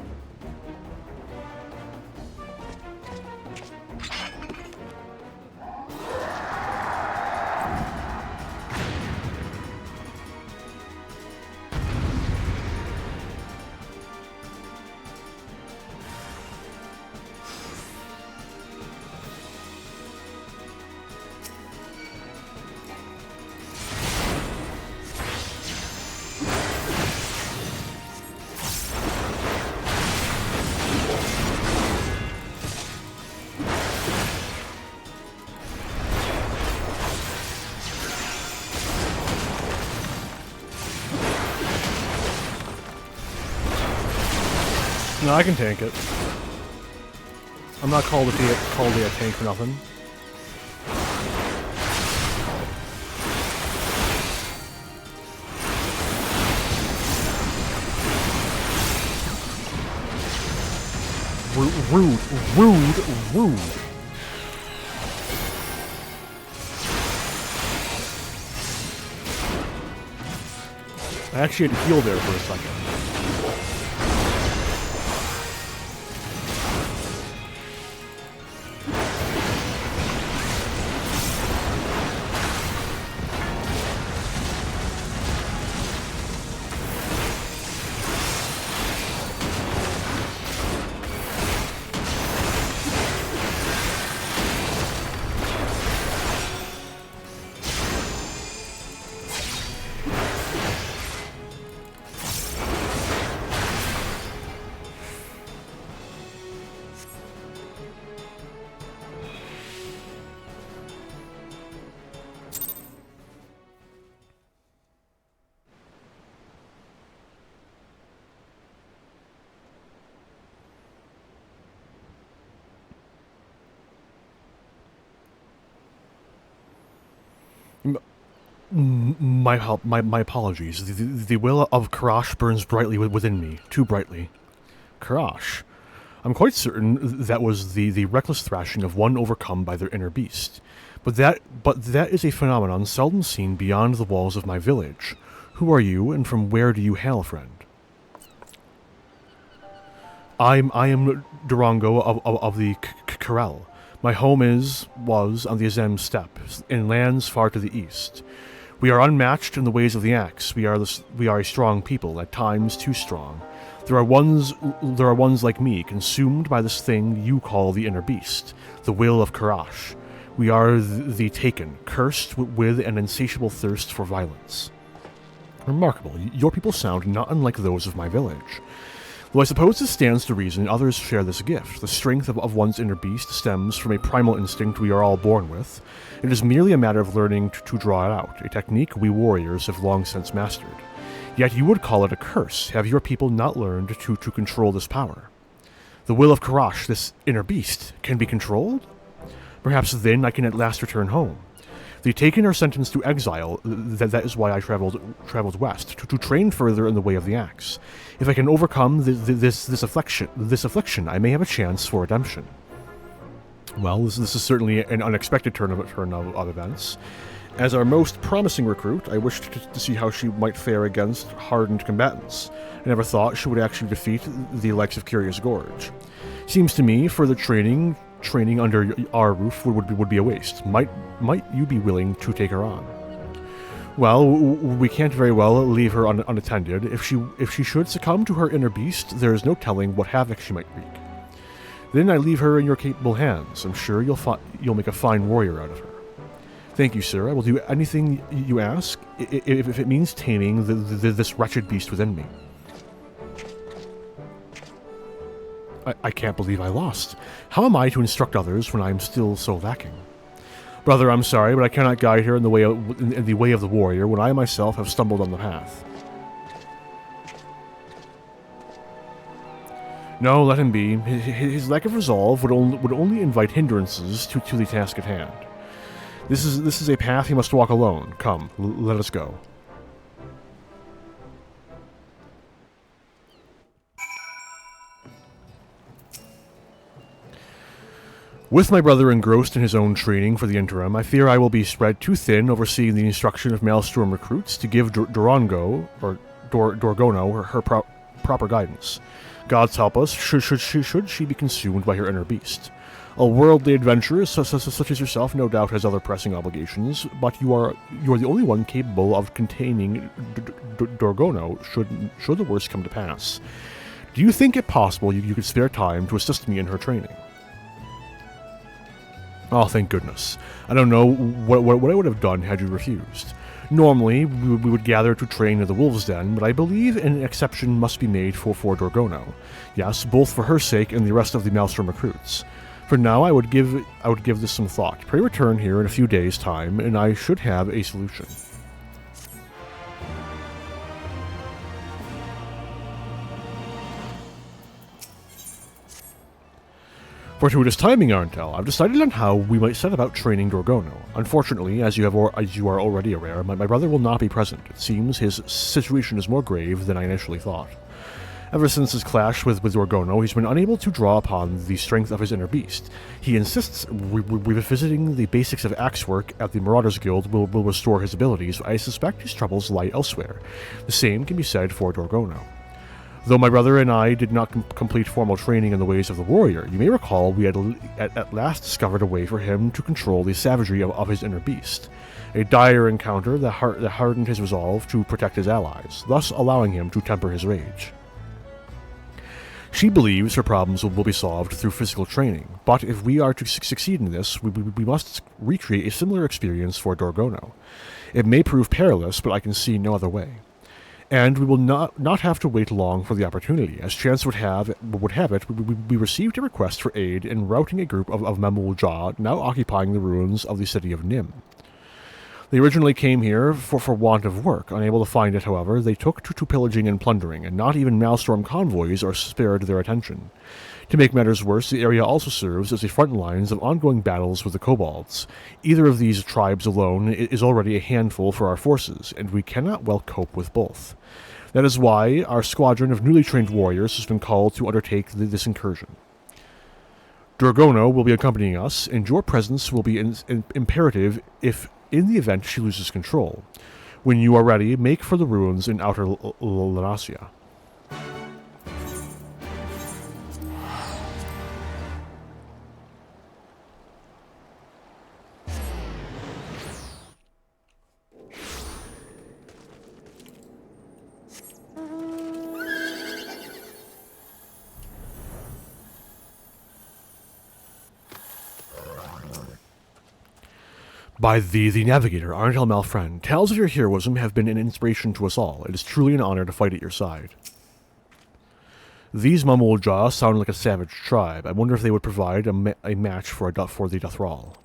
No, I can tank it. I'm not called a tank for nothing. Rude. I actually had to heal there for a second. My apologies. The will of Karash burns brightly within me, too brightly. Karash. I'm quite certain that was the reckless thrashing of one overcome by their inner beast. But that is a phenomenon seldom seen beyond the walls of my village. Who are you, and from where do you hail, friend? I am Durango of the Karel. My home was on the Azem steppe, in lands far to the east. We are unmatched in the ways of the axe. We are a strong people, at times too strong. There are ones like me, consumed by this thing you call the inner beast, the will of Karash. We are the taken, cursed with an insatiable thirst for violence. Remarkable. Your people sound not unlike those of my village. Though I suppose this stands to reason others share this gift. The strength of one's inner beast stems from a primal instinct we are all born with. It is merely a matter of learning to draw it out, a technique we warriors have long since mastered. Yet you would call it a curse. Have your people not learned to control this power? The will of Karash, this inner beast, can be controlled? Perhaps then I can at last return home. The taken are sentenced to exile. That is why I traveled west, to train further in the way of the axe. If I can overcome this affliction, I may have a chance for redemption. Well, this is certainly an unexpected turn of events. As our most promising recruit, I wished to see how she might fare against hardened combatants. I never thought she would actually defeat the likes of Curious Gorge. Seems to me further training under our roof would be a waste. Might you be willing to take her on? Well, we can't very well leave her unattended. If she should succumb to her inner beast, there is no telling what havoc she might wreak. Then I leave her in your capable hands. I'm sure you'll make a fine warrior out of her. Thank you, sir. I will do anything you ask, if it means taming this wretched beast within me. I can't believe I lost. How am I to instruct others when I am still so lacking? Brother, I'm sorry, but I cannot guide her in the way of the warrior when I myself have stumbled on the path. No, let him be. His lack of resolve would only invite hindrances to the task at hand. This is a path he must walk alone. Come, let us go. With my brother engrossed in his own training for the interim, I fear I will be spread too thin overseeing the instruction of Maelstrom recruits to give Dorgono her proper guidance. Gods help us, should she be consumed by her inner beast. A worldly adventurer such as yourself no doubt has other pressing obligations, but you are the only one capable of containing Dorgono should the worst come to pass. Do you think it possible you could spare time to assist me in her training? Oh, thank goodness. I don't know what I would have done had you refused. Normally, we would gather to train at the Wolves' Den, but I believe an exception must be made for Dorgono. Yes, both for her sake and the rest of the Maelstrom recruits. For now, I would give this some thought. Pray return here in a few days' time, and I should have a solution. Fortuitous timing, Arntel. I've decided on how we might set about training Dorgono. Unfortunately, as you are already aware, my brother will not be present. It seems his situation is more grave than I initially thought. Ever since his clash with Dorgono, he's been unable to draw upon the strength of his inner beast. He insists revisiting the basics of axe work at the Marauders Guild will restore his abilities, but I suspect his troubles lie elsewhere. The same can be said for Dorgono. Though my brother and I did not complete formal training in the ways of the warrior, you may recall we had at last discovered a way for him to control the savagery of his inner beast. A dire encounter that hardened his resolve to protect his allies, thus allowing him to temper his rage. She believes her problems will be solved through physical training, but if we are to succeed in this, we must recreate a similar experience for Dorgono. It may prove perilous, but I can see no other way. And we will not have to wait long for the opportunity. As chance would have it, we received a request for aid in routing a group of Mamul-Ja now occupying the ruins of the city of Nim. They originally came here for want of work. Unable to find it, however, they took to pillaging and plundering, and not even Maelstrom convoys are spared their attention. To make matters worse, the area also serves as the front lines of ongoing battles with the Kobolds. Either of these tribes alone is already a handful for our forces, and we cannot well cope with both. That is why our squadron of newly trained warriors has been called to undertake this incursion. Dorgono will be accompanying us, and your presence will be imperative if in the event she loses control. When you are ready, make for the ruins in Outer Lanasia. By the Navigator, Arntel Malfriend, tales of your heroism have been an inspiration to us all. It is truly an honor to fight at your side. These Mamul-Ja sound like a savage tribe. I wonder if they would provide a match for the Dothral.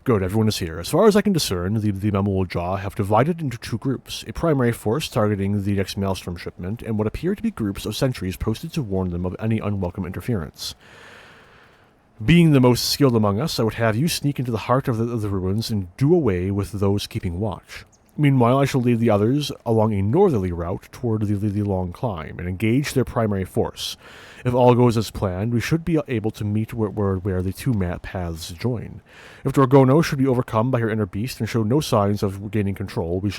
Good, everyone is here. As far as I can discern, the Mamool-Ja have divided into two groups, a primary force targeting the next Maelstrom shipment, and what appear to be groups of sentries posted to warn them of any unwelcome interference. Being the most skilled among us, I would have you sneak into the heart of the ruins and do away with those keeping watch. Meanwhile, I shall lead the others along a northerly route toward the long climb and engage their primary force. If all goes as planned, we should be able to meet where the two map paths join. If Dorgono should be overcome by her inner beast and show no signs of gaining control, we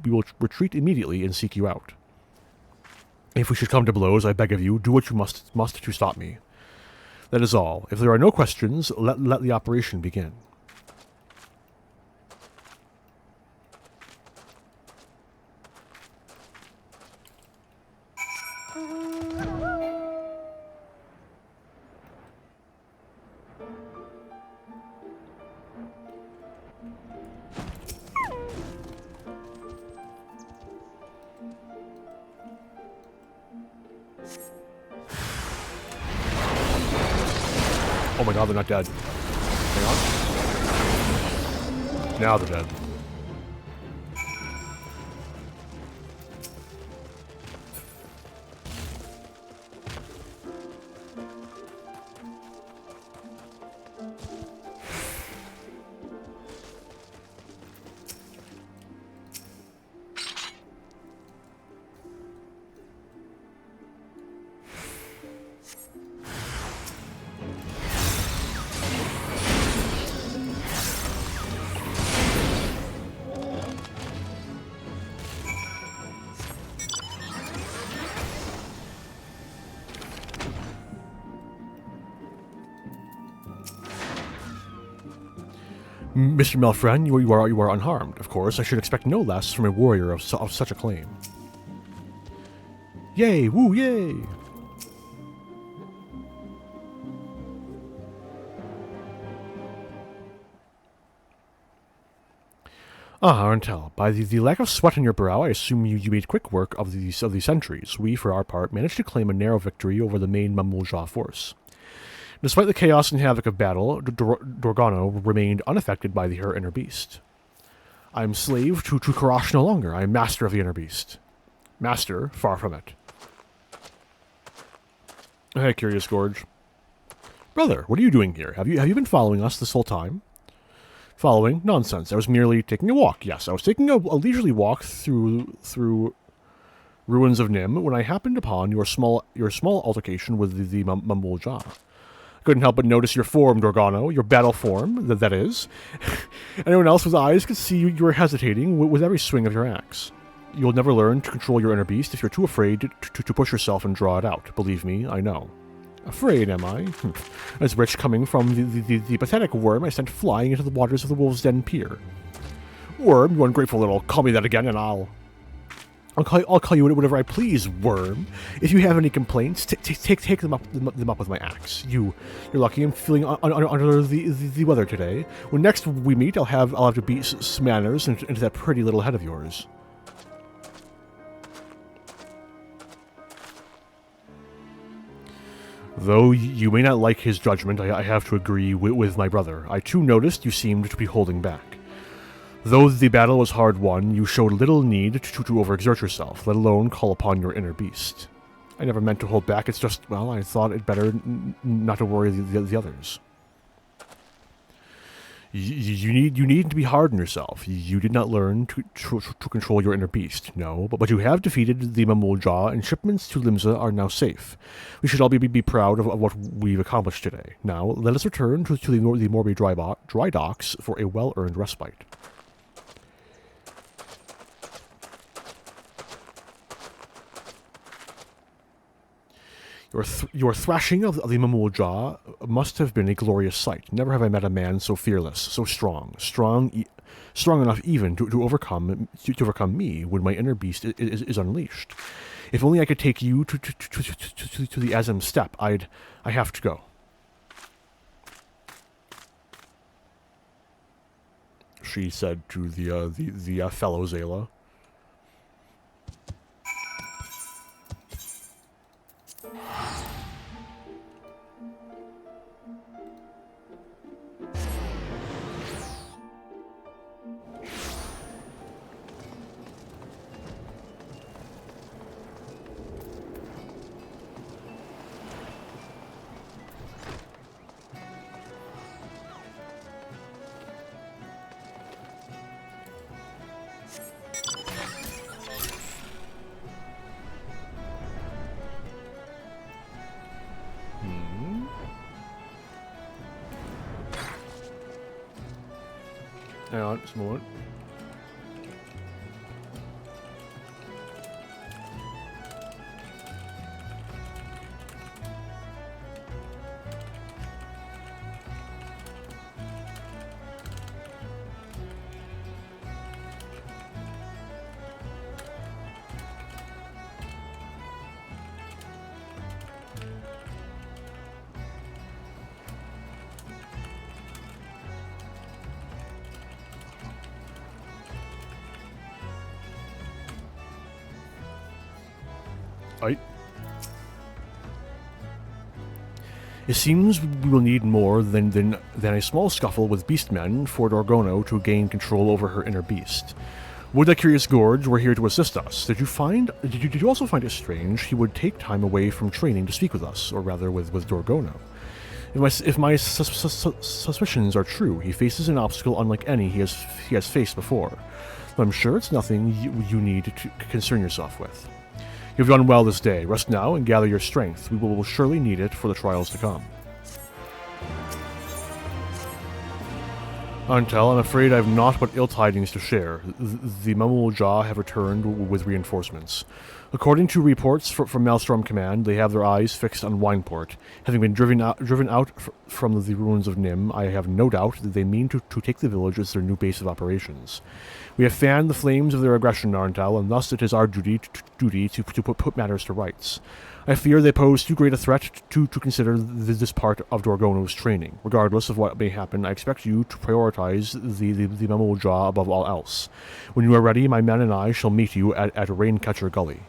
will retreat immediately and seek you out. If we should come to blows, I beg of you, do what you must to stop me. That is all. If there are no questions, let the operation begin. Oh my god, they're not dead. Hang on. Now they're dead. Mr. Melfren, you are unharmed. Of course, I should expect no less from a warrior of such acclaim. Yay! Woo! Yay! Ah, Arentel, by the lack of sweat on your brow, I assume you made quick work of the sentries. We, for our part, managed to claim a narrow victory over the main Mamool-Ja force. Despite the chaos and havoc of battle, Dorgono remained unaffected by her inner beast. I am slave to Karash no longer. I am master of the inner beast. Master, far from it. Hey, Curious Gorge. Brother, what are you doing here? Have you been following us this whole time? Following? Nonsense. I was merely taking a walk. Yes, I was taking a leisurely walk through ruins of Nim when I happened upon your small altercation with the Mamool-Ja. Couldn't help but notice your form, Dorgono, your battle form, that is. Anyone else with eyes could see you were hesitating with every swing of your axe. You'll never learn to control your inner beast if you're too afraid to push yourself and draw it out. Believe me, I know. Afraid, am I? As rich coming from the pathetic worm I sent flying into the waters of the Wolf's Den Pier. Worm, you ungrateful little, call me that again and I'll call you whatever I please, Worm. If you have any complaints, take them up with my axe. You're lucky I'm feeling under the weather today. When next we meet, I'll have to beat some manners into that pretty little head of yours. Though you may not like his judgment, I have to agree with my brother. I too noticed you seemed to be holding back. Though the battle was hard won, you showed little need to overexert yourself, let alone call upon your inner beast. I never meant to hold back, it's just, well, I thought it better not to worry the others. You need to be hard on yourself. You did not learn to control your inner beast, no, but you have defeated the Mamool-Ja, and shipments to Limsa are now safe. We should all be proud of what we've accomplished today. Now, let us return to the Morby dry docks for a well-earned respite. Your thrashing of the Mamool-Ja must have been a glorious sight. Never have I met a man so fearless, so strong enough even to overcome me when my inner beast is unleashed. If only I could take you to the Azem Steppe. I have to go. She said to the fellow Zayla. Hang on, just a moment. Right. It seems we will need more than a small scuffle with beastmen for Dorgono to gain control over her inner beast. Would that curious Gorge were here to assist us. Did you also find it strange he would take time away from training to speak with us, or rather with Dorgono? If my suspicions are true, he faces an obstacle unlike any he has faced before. But I'm sure it's nothing you need to concern yourself with. You've done well this day. Rest now and gather your strength. We will surely need it for the trials to come. Arntel, I'm afraid I have naught but ill tidings to share. The Mamool-Ja have returned with reinforcements. According to reports from Maelstrom Command, they have their eyes fixed on Wineport. Having been driven out from the ruins of Nim, I have no doubt that they mean to take the village as their new base of operations. We have fanned the flames of their aggression, Arntel, and thus it is our duty to put matters to rights. I fear they pose too great a threat to consider this part of Dorgono's training. Regardless of what may happen, I expect you to prioritize the Mamool-Ja above all else. When you are ready, my men and I shall meet you at Raincatcher Gully.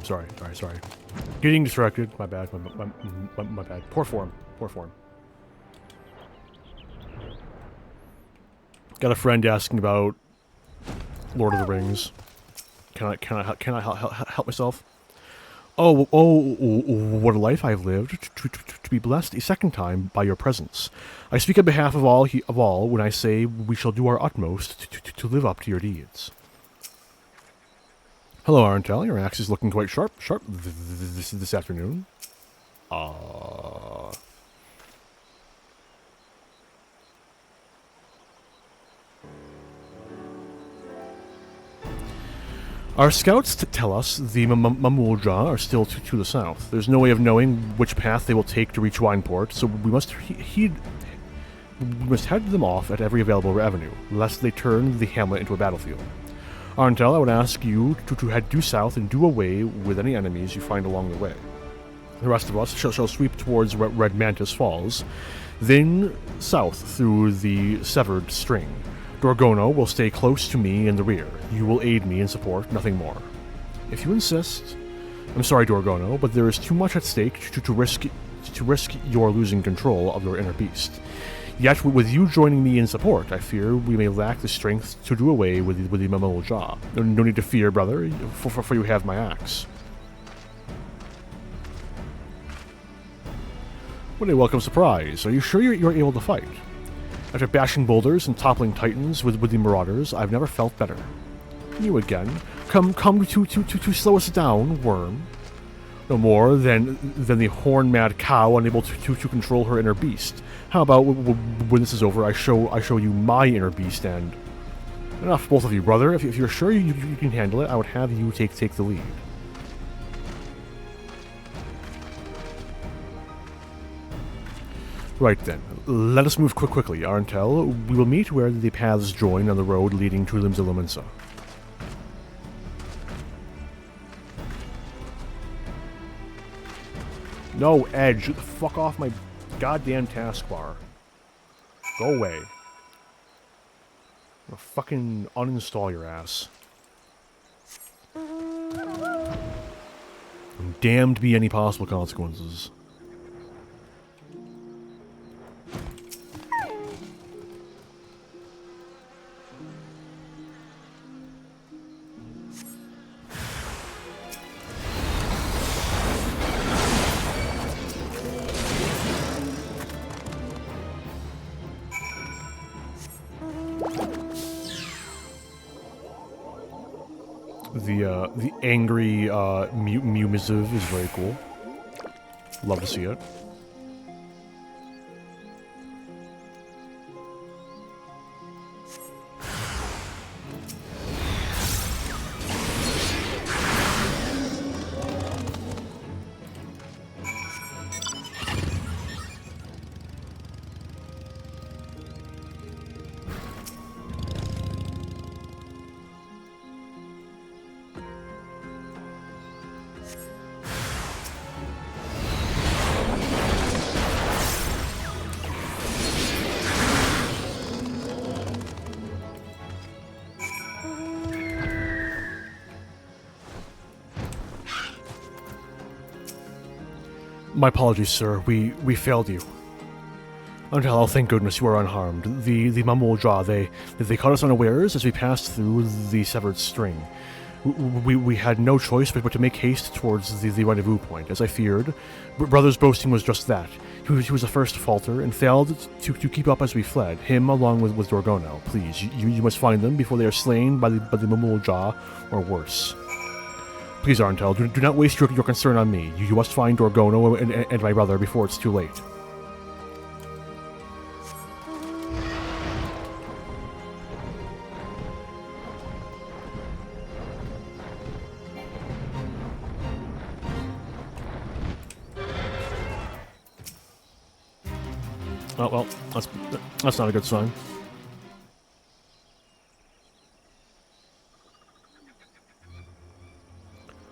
Sorry. Getting distracted. My bad. My bad. Poor form. Got a friend asking about Lord of the Rings. Can I help myself? Oh, what a life I've lived to be blessed a second time by your presence. I speak on behalf of all when I say we shall do our utmost to live up to your deeds. Hello, Arntel. Your axe is looking quite sharp this afternoon. Our scouts tell us the Mamool-Ja are still to the south. There's no way of knowing which path they will take to reach Wineport, so we must head them off at every available avenue, lest they turn the hamlet into a battlefield. Arntel, I would ask you to head due south and do away with any enemies you find along the way. The rest of us shall sweep towards Red Mantis Falls, then south through the Severed String. Dorgono will stay close to me in the rear. You will aid me in support, nothing more. If you insist. I'm sorry, Dorgono, but there is too much at stake to risk your losing control of your inner beast. Yet, with you joining me in support, I fear we may lack the strength to do away with the Mamool Ja. No need to fear, brother, for you have my axe. What a welcome surprise. Are you sure you're able to fight? After bashing boulders and toppling titans with the marauders, I've never felt better. You again. Come to slow us down, worm. No more than the horn-mad cow unable to control her inner beast. How about when this is over, I show you my inner beast and... Enough, both of you, brother. If you're sure you can handle it, I would have you take the lead. Right then, let us move quickly, Arntel. We will meet where the paths join on the road leading to Limsa. No, Edge, get the fuck off my goddamn taskbar. Go away. I'm gonna fucking uninstall your ass. And damned be any possible consequences. The angry Mew missive is very cool. Love to see it. My apologies, sir. We failed you. Until, thank goodness, you are unharmed. The Mamool Ja, they caught us unawares as we passed through the severed string. We had no choice but to make haste towards the rendezvous point. As I feared, Brother's boasting was just that. He was the first to falter and failed to keep up as we fled, him along with Dorgono. Please, you must find them before they are slain by the Mamool Ja, or worse. Please, Arntel, do not waste your concern on me. You must find Dorgono and my brother before it's too late. Oh, well, that's not a good sign.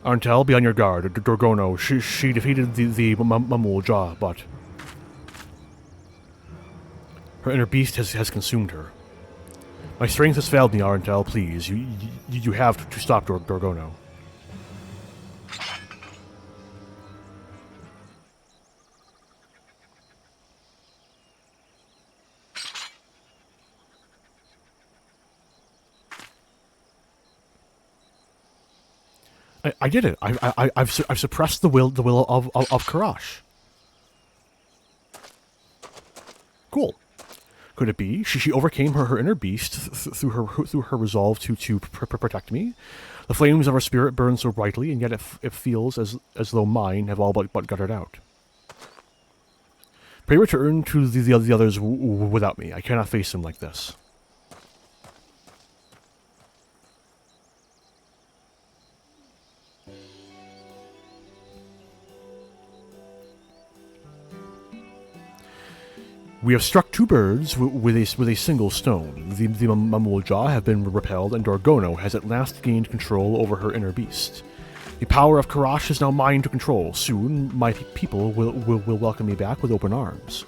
Arntel, be on your guard. Dorgono, she defeated the Mamool Ja, but her inner beast has consumed her. My strength has failed me, Arntel. Please, you have to stop Dorgono. I did it. I've suppressed the will of Karash. Cool. Could it be she overcame her inner beast through her resolve to protect me? The flames of her spirit burn so brightly, and yet it feels as though mine have all but guttered out. Pray return to the others without me. I cannot face them like this. We have struck two birds with a single stone. The Mamool Ja have been repelled, and Dorgono has at last gained control over her inner beast. The power of Karash is now mine to control. Soon, my people will welcome me back with open arms.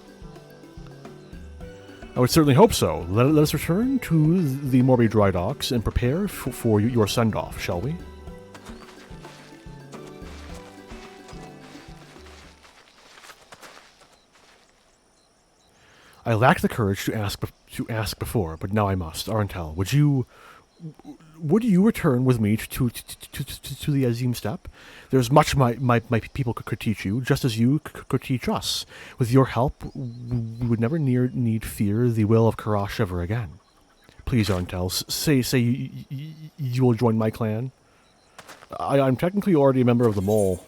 I would certainly hope so. Let us return to the Morby dry docks and prepare for your send-off, shall we? I lacked the courage to ask before, but now I must. Arantel, would you return with me to the Azim Steppe? There's much my people could teach you, just as you could teach us. With your help, we would never need fear the will of Karash ever again. Please, Arantel, say you will join my clan. I'm technically already a member of the Mole.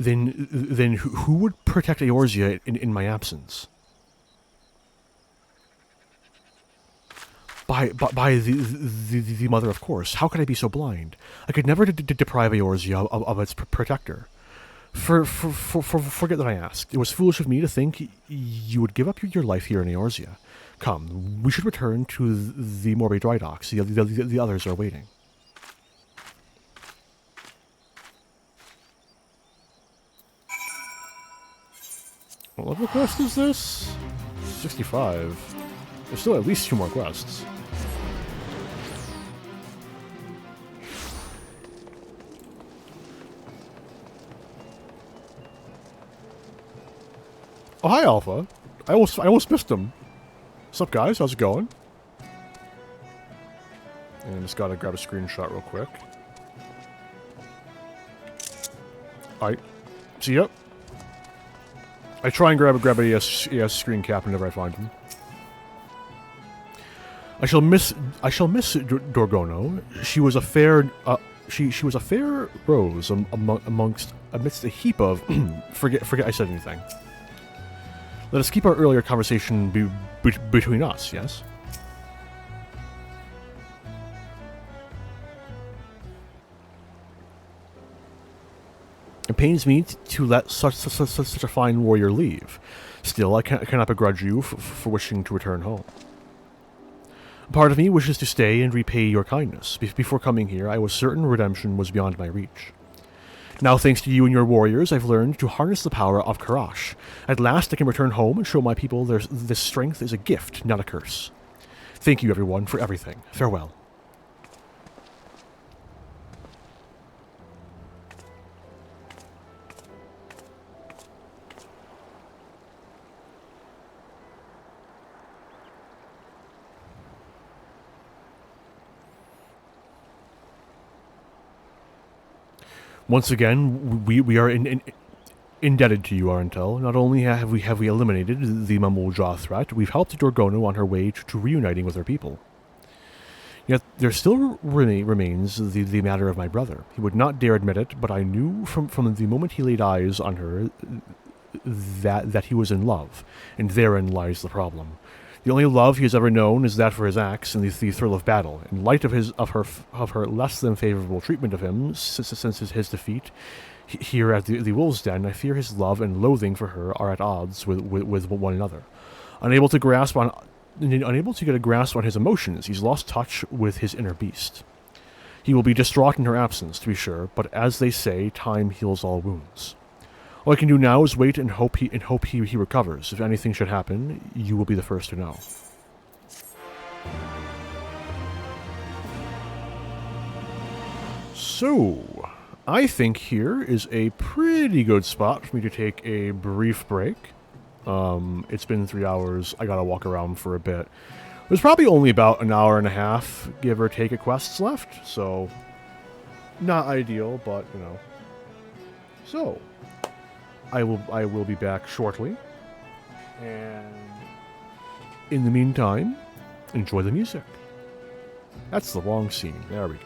Then who would protect Eorzea in my absence? By the mother, of course. How could I be so blind? I could never deprive Eorzea of its protector. Forget that I asked. It was foolish of me to think you would give up your life here in Eorzea. Come, we should return to the Morby dry docks. The others are waiting. What level quest is this? 65. There's still at least 2 more quests. Oh, hi, Alpha. I almost missed him. What's up, guys? How's it going? And just gotta grab a screenshot real quick. Alright. See ya. I try and grab a ES screen cap whenever I find him. I shall miss Dorgono. She was a fair she was a fair rose amidst a heap of forget I said anything. Let us keep our earlier conversation between us, yes? It pains me to let such a fine warrior leave. Still, I cannot begrudge you for wishing to return home. Part of me wishes to stay and repay your kindness. Before coming here, I was certain redemption was beyond my reach. Now, thanks to you and your warriors, I've learned to harness the power of Karash. At last, I can return home and show my people this strength is a gift, not a curse. Thank you, everyone, for everything. Farewell. Once again, we are indebted to you, Arantel. Not only have we eliminated the Mamul-Jah threat, we've helped Dorgono on her way to reuniting with her people. Yet there still remains the matter of my brother. He would not dare admit it, but I knew from the moment he laid eyes on her that he was in love, and therein lies the problem. The only love he has ever known is that for his axe and the thrill of battle. In light of her less than favorable treatment of him since his defeat here at the Wolves' Den, I fear his love and loathing for her are at odds with one another. Unable to get a grasp on his emotions, he's lost touch with his inner beast. He will be distraught in her absence, to be sure, but as they say, time heals all wounds. All I can do now is wait and hope he recovers. If anything should happen, you will be the first to know. So, I think here is a pretty good spot for me to take a brief break. It's been 3 hours. I gotta walk around for a bit. There's probably only about an hour and a half, give or take, of quests left, so not ideal, but you know. So, I will be back shortly, and in the meantime, enjoy the music. That's the wrong scene. There we go.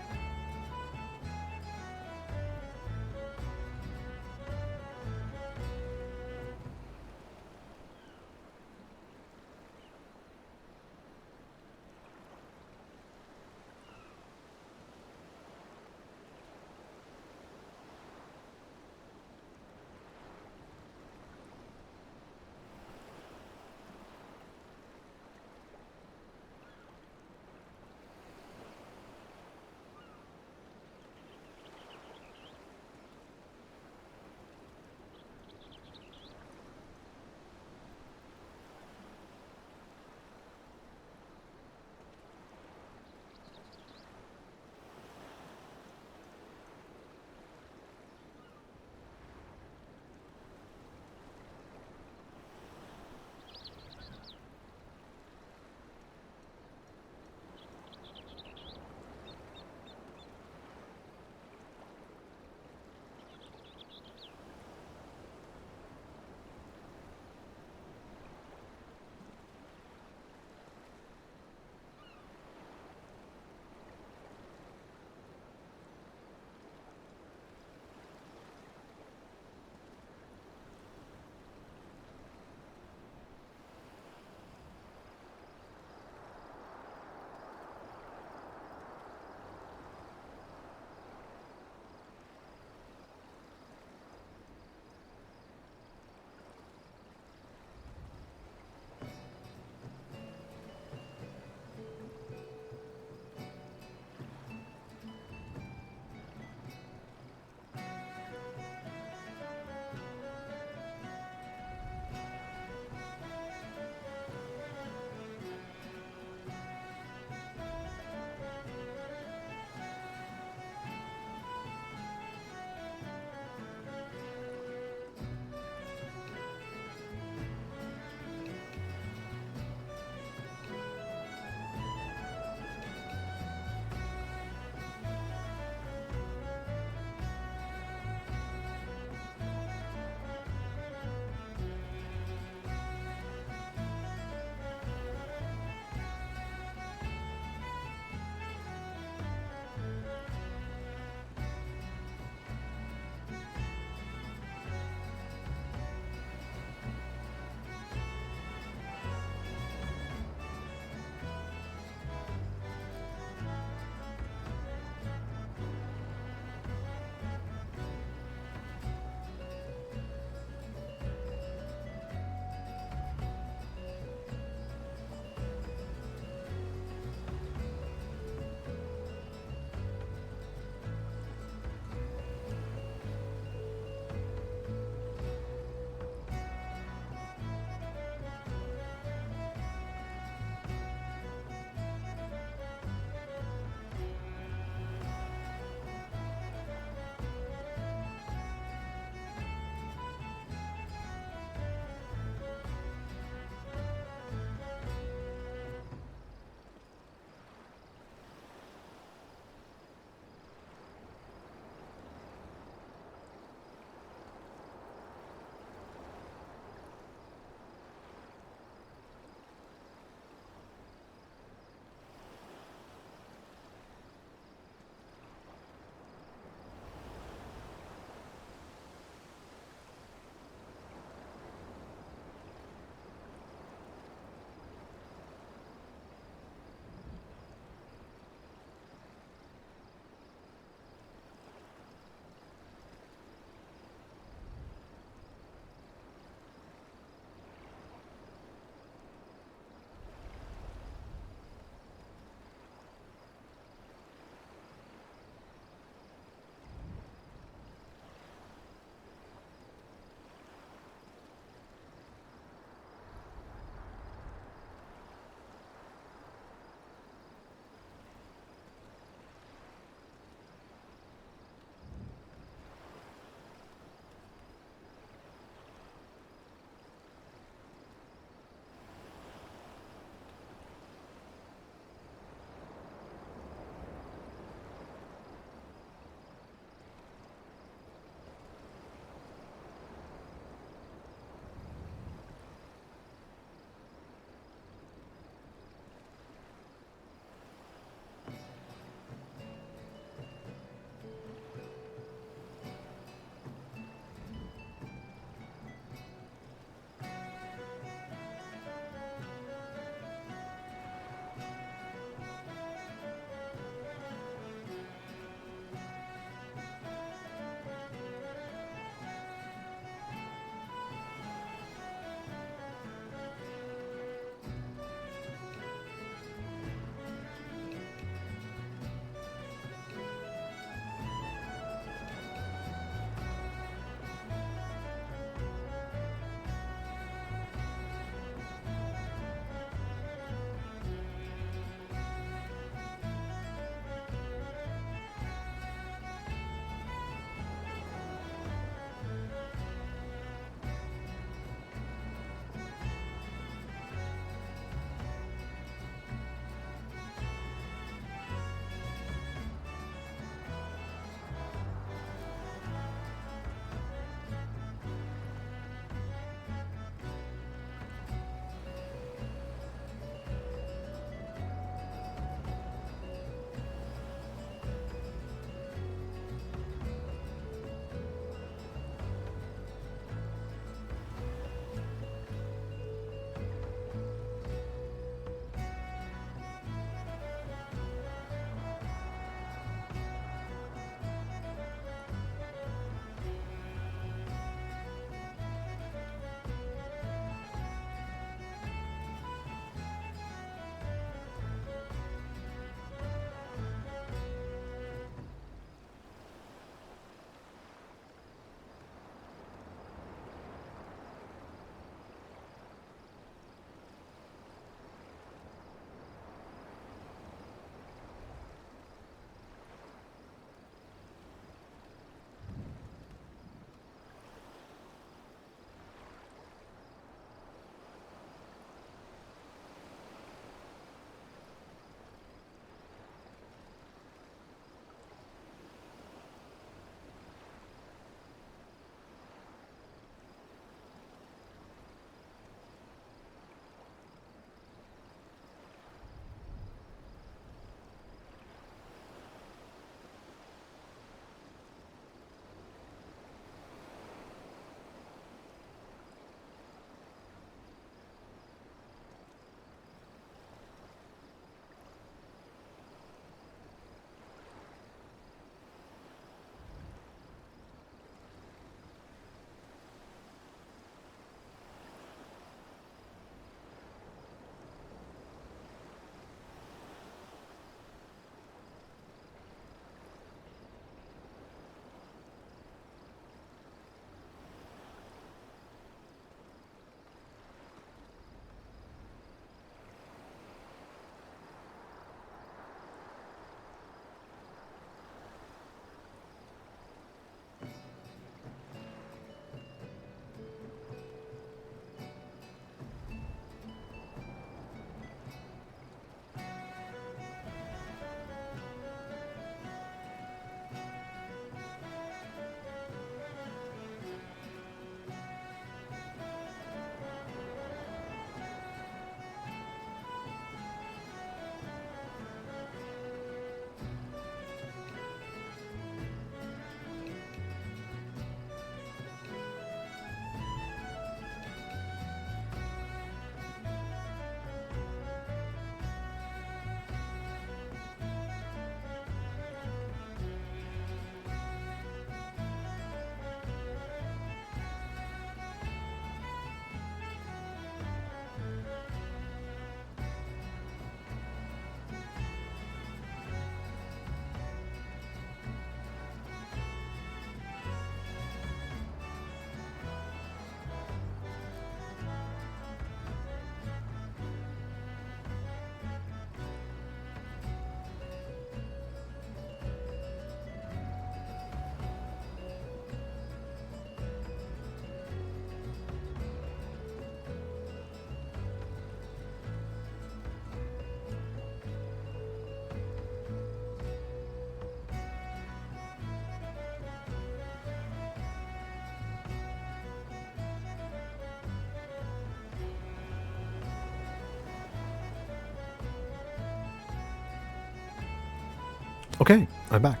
Okay, I'm back.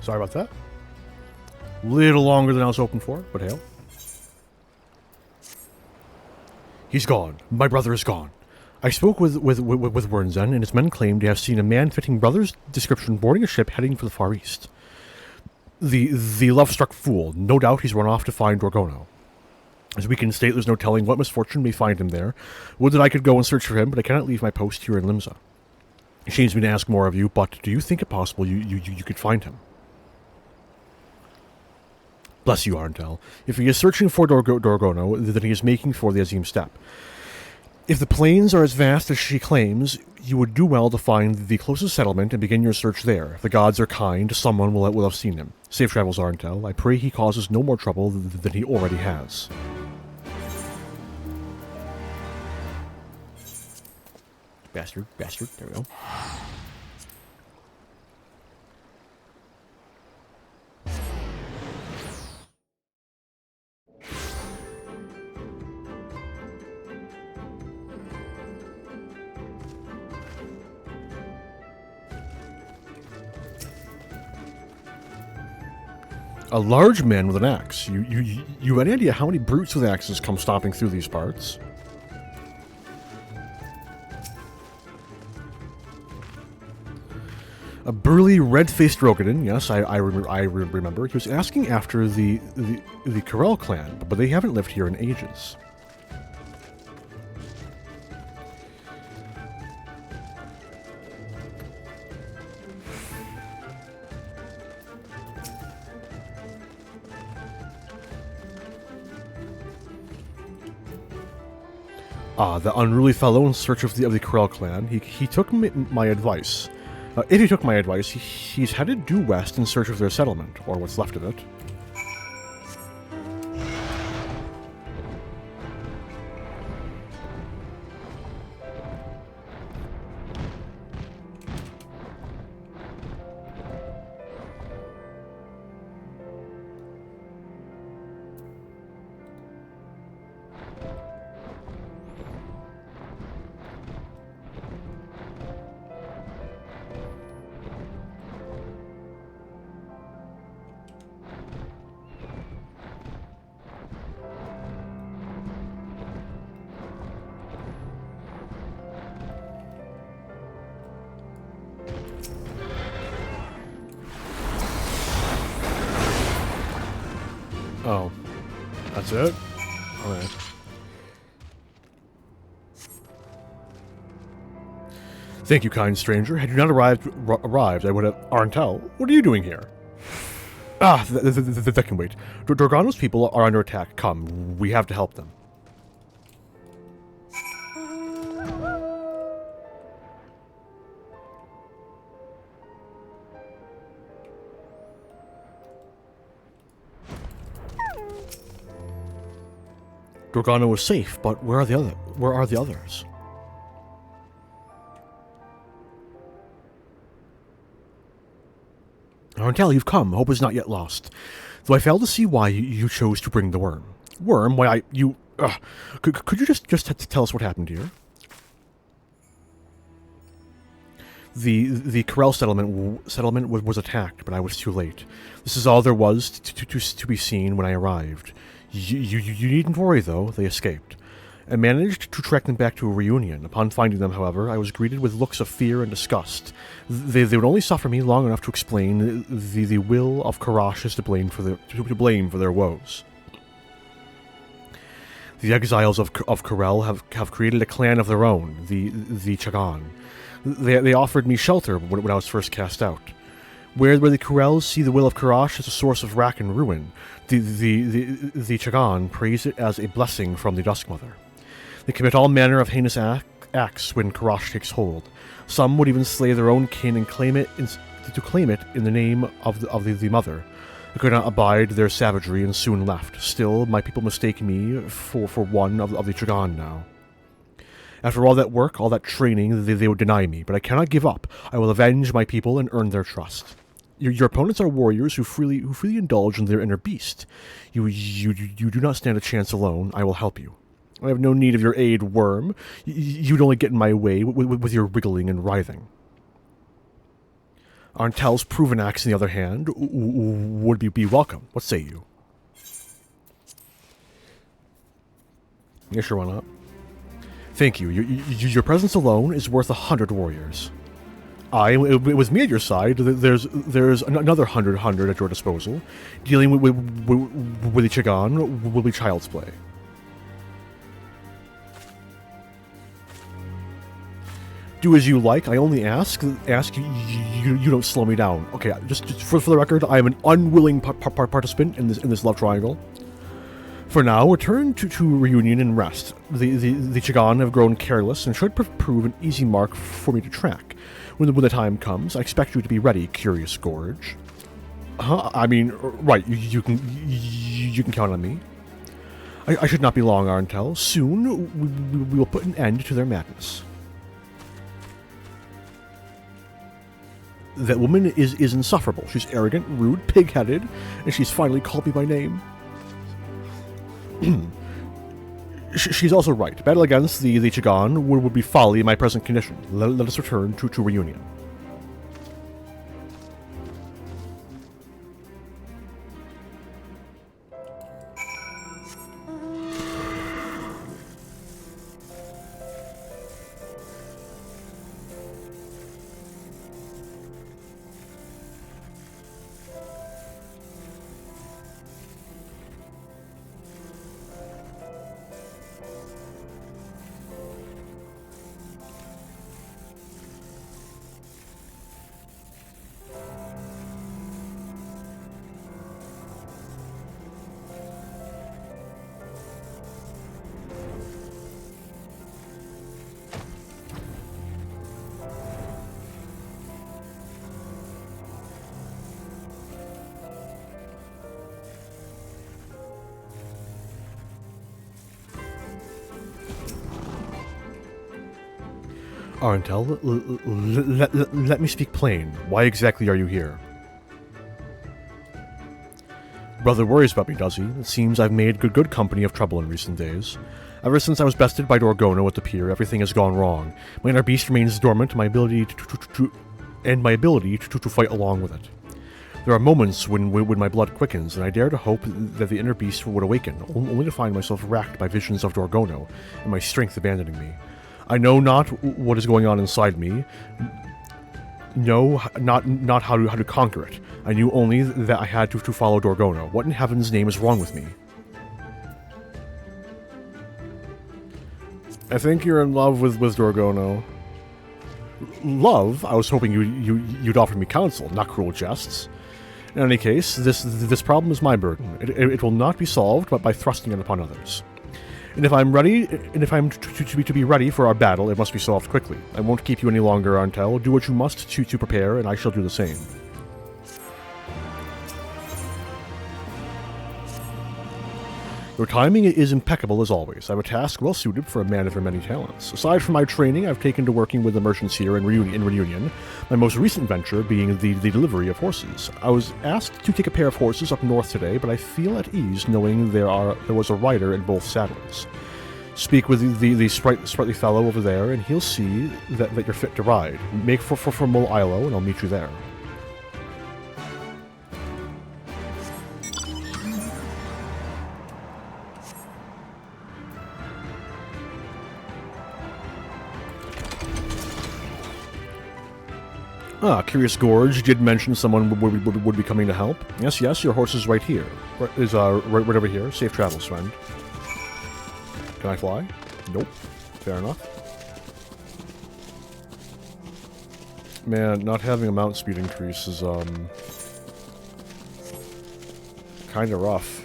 Sorry about that. Little longer than I was hoping for, but hail. He's gone. My brother is gone. I spoke with Wernzen, and his men claimed to have seen a man fitting brother's description boarding a ship heading for the Far East. The love-struck fool. No doubt he's run off to find Dorgono. As we can state, there's no telling what misfortune may find him there. Would that I could go and search for him, but I cannot leave my post here in Limsa. It shames me to ask more of you, but do you think it possible you could find him? Bless you, Arntel. If he is searching for Dorgono, then he is making for the Azim Steppe. If the plains are as vast as she claims, you would do well to find the closest settlement and begin your search there. If the gods are kind, someone will have seen him. Safe travels, Arntel. I pray he causes no more trouble than he already has. Bastard. There we go. A large man with an axe. You had any idea how many brutes with axes come stomping through these parts? A burly, red-faced Rogadin, yes, I remember. He was asking after the Karel clan, but they haven't lived here in ages. The unruly fellow in search of the Karel clan. He took my advice. If he took my advice, he's headed due west in search of their settlement, or what's left of it. Oh, that's it? Okay. Thank you, kind stranger. Had you not arrived, I would have... Arntel, what are you doing here? That can wait. Dorgono's people are under attack. Come, we have to help them. Dorgono is safe, but where are the others? Arntel, you've come. Hope is not yet lost. Though I fail to see why you chose to bring the worm. Worm? Why, Could you just tell us what happened here? The Karel settlement was attacked, but I was too late. This is all there was to be seen when I arrived. You needn't worry, though. They escaped. I managed to track them back to a reunion. Upon finding them, however, I was greeted with looks of fear and disgust. They would only suffer me long enough to explain the will of Karash is to blame for their woes. The exiles of Karel have created a clan of their own, the Chagan. They offered me shelter when I was first cast out. Where the Karels see the will of Karash as a source of wrack and ruin, the Chagan praise it as a blessing from the Duskmother. They commit all manner of heinous acts when Karash takes hold. Some would even slay their own kin and claim it in the name of the mother. I could not abide their savagery and soon left. Still, my people mistake me for one of the Chagan now. After all that work, all that training, they would deny me, but I cannot give up. I will avenge my people and earn their trust. Your opponents are warriors who freely indulge in their inner beast. You do not stand a chance alone. I will help you. I have no need of your aid, worm. You'd only get in my way with your wriggling and writhing. Arntel's proven axe, on the other hand, would be welcome. What say you? Yeah, sure, why not? Thank you. Your presence alone is worth 100 warriors. With me at your side, there's another 100 at your disposal. Dealing with the Chagan will be child's play. Do as you like. I only ask you don't slow me down. Okay, just for the record, I am an unwilling participant in this love triangle. For now, return to Reunion and rest. The Chagan have grown careless and should prove an easy mark for me to track. When the time comes, I expect you to be ready, Curious Gorge. Huh? I mean, right, you can count on me. I should not be long, Arntel. Soon, we will put an end to their madness. That woman is insufferable. She's arrogant, rude, pig-headed, and she's finally called me by name. She's also right. Battle against the Chagan would be folly in my present condition. Let us return to Reunion. Arntel, let me speak plain. Why exactly are you here? Brother worries about me, does he? It seems I've made good company of trouble in recent days. Ever since I was bested by Dorgono at the pier, everything has gone wrong. My inner beast remains dormant, my ability to fight along with it. There are moments when my blood quickens, and I dare to hope that the inner beast would awaken, only to find myself racked by visions of Dorgono, and my strength abandoning me. I know not what is going on inside me. No, not how to conquer it. I knew only that I had to follow Dorgono. What in heaven's name is wrong with me? I think you're in love with Dorgono. Love? I was hoping you'd offer me counsel, not cruel jests. In any case, this problem is my burden. It will not be solved but by thrusting it upon others. And if I'm to be ready for our battle, it must be solved quickly. I won't keep you any longer, Arntel. Do what you must to prepare, and I shall do the same. Your timing is impeccable as always. I have a task well suited for a man of your many talents. Aside from my training, I've taken to working with the merchants here in Reunion, my most recent venture being the delivery of horses. I was asked to take a pair of horses up north today, but I feel at ease knowing there was a rider in both saddles. Speak with the sprightly fellow over there, and he'll see that you're fit to ride. Make for Mul Ilo, and I'll meet you there. Curious Gorge did mention someone would be coming to help. Yes, your horse is right here. Right over here. Safe travels, friend. Can I fly? Nope. Fair enough. Man, not having a mount speed increase is, kinda rough.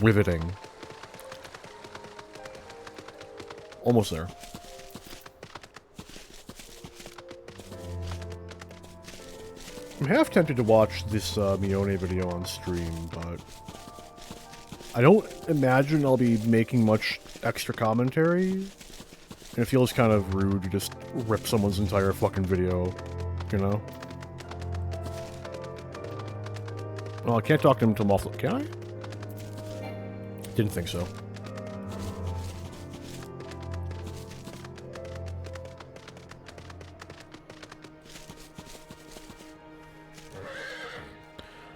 riveting. Almost there. I'm half tempted to watch this Mione video on stream, but I don't imagine I'll be making much extra commentary. And it feels kind of rude to just rip someone's entire fucking video, you know? Well, I can't talk to him until I'm off. Can I? Didn't think so.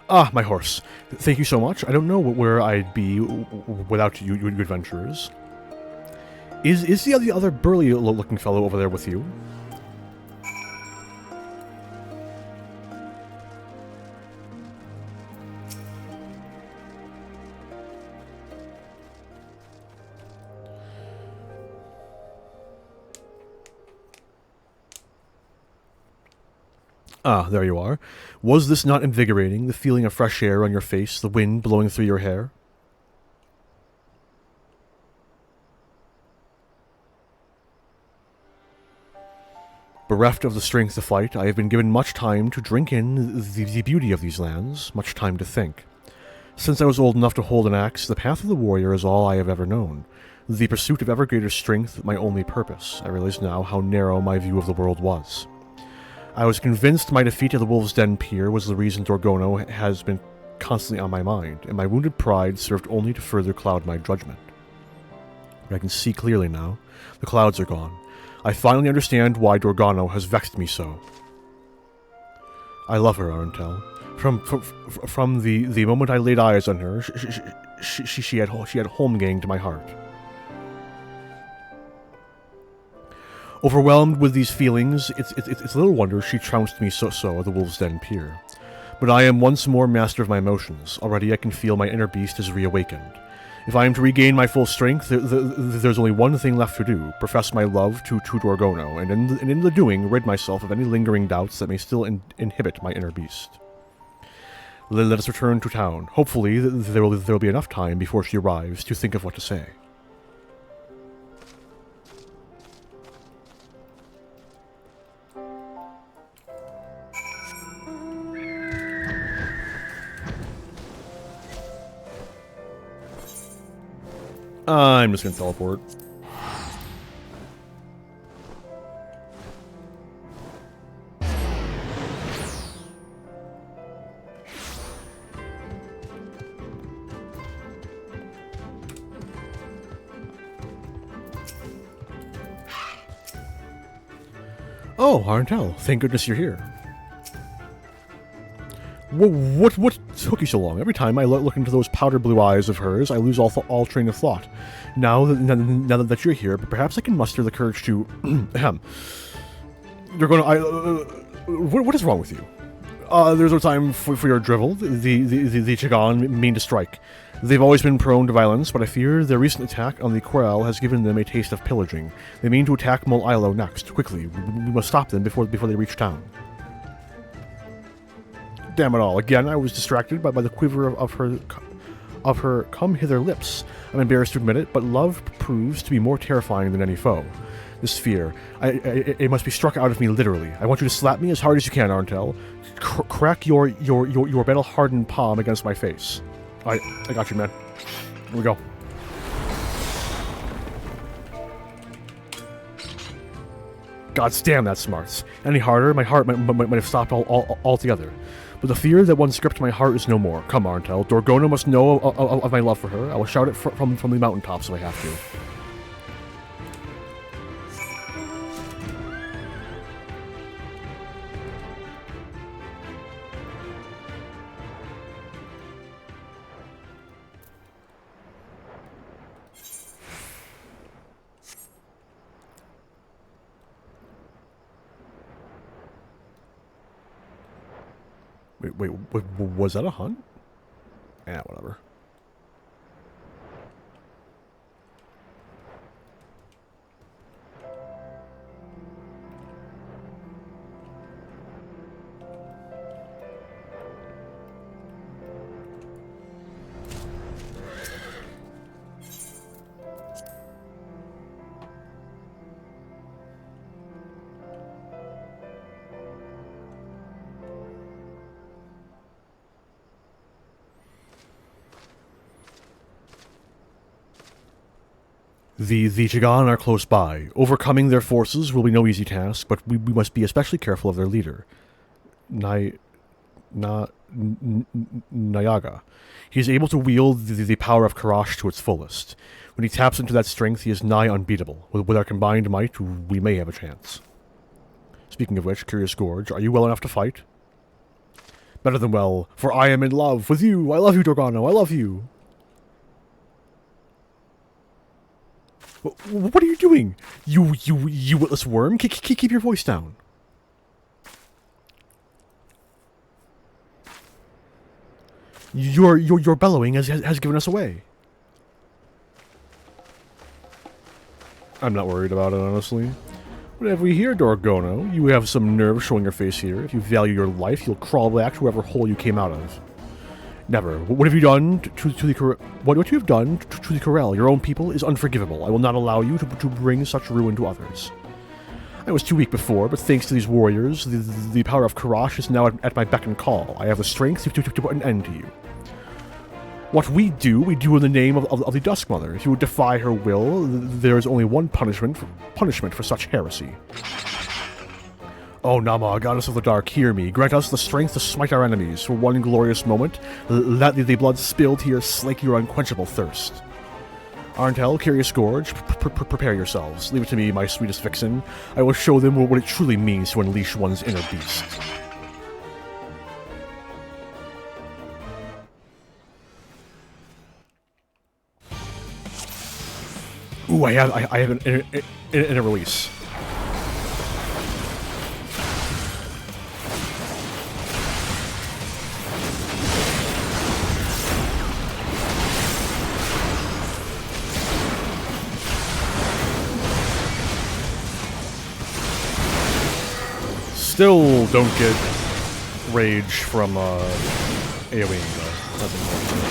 Ah, my horse. Thank you so much. I don't know where I'd be without you adventurers. Is the other burly-looking fellow over there with you? Ah, there you are. Was this not invigorating, the feeling of fresh air on your face, the wind blowing through your hair? Bereft of the strength to fight, I have been given much time to drink in the beauty of these lands, much time to think. Since I was old enough to hold an axe, the path of the warrior is all I have ever known. The pursuit of ever greater strength, my only purpose. I realize now how narrow my view of the world was. I was convinced my defeat at the Wolves' Den Pier was the reason Dorgono has been constantly on my mind, and my wounded pride served only to further cloud my judgment. But I can see clearly now. The clouds are gone. I finally understand why Dorgono has vexed me so. I love her, Arentel. From the moment I laid eyes on her, she had Holmgang to my heart. Overwhelmed with these feelings, it's little wonder she trounced me so at the Wolves' Den Pier. But I am once more master of my emotions. Already I can feel my inner beast is reawakened. If I am to regain my full strength, there's only one thing left to do: profess my love to Dorgono, and in the doing, rid myself of any lingering doubts that may still inhibit my inner beast. Let us return to town. Hopefully, there will be enough time before she arrives to think of what to say. I'm just gonna teleport. Oh, Arentel, thank goodness you're here. What took you so long? Every time I look into those powder blue eyes of hers, I lose all train of thought. Now that you're here, but perhaps I can muster the courage to... You're going to... what is wrong with you? There's no time for your drivel. The Chagan mean to strike. They've always been prone to violence, but I fear their recent attack on the Corral has given them a taste of pillaging. They mean to attack Mol Ilo next. Quickly, we must stop them before they reach town. Damn it all. Again, I was distracted by the quiver of her come-hither lips. I'm embarrassed to admit it, but love proves to be more terrifying than any foe. This fear, it must be struck out of me literally. I want you to slap me as hard as you can, Arentel. Crack your battle-hardened palm against my face. Alright, I got you, man. Here we go. God damn, that smarts. Any harder, my heart might have stopped altogether. But the fear that once gripped my heart is no more. Come, Arentel. Dorgono must know of my love for her. I will shout it from the mountaintops if I have to. Wait, was that a hunt? Yeah, whatever. The Chagan are close by. Overcoming their forces will be no easy task, but we must be especially careful of their leader, Nayaga. He is able to wield the power of Karash to its fullest. When he taps into that strength, he is nigh unbeatable. With our combined might, we may have a chance. Speaking of which, Curious Gorge, are you well enough to fight? Better than well, for I am in love with you. I love you, Dorgano. I love you. What are you doing? You witless worm? Keep your voice down. Your bellowing has given us away. I'm not worried about it, honestly. What have we here, Dorgono? You have some nerve showing your face here. If you value your life, you'll crawl back to whatever hole you came out of. Never. What have you done to the what you have done to the Corel, your own people, is unforgivable. I will not allow you to bring such ruin to others. I was too weak before, but thanks to these warriors, the power of Karash is now at my beck and call. I have the strength to put an end to you. What we do in the name of the Dusk Mother. If you would defy her will, there is only one punishment for such heresy. Oh, Nama, goddess of the dark, hear me. Grant us the strength to smite our enemies. For one glorious moment, let the blood spilled here slake your unquenchable thirst. Arntel, Curious Gorge, prepare yourselves. Leave it to me, my sweetest vixen. I will show them what it truly means to unleash one's inner beast. Ooh, I have an inner release. Still don't get rage from AoEing though. That's important.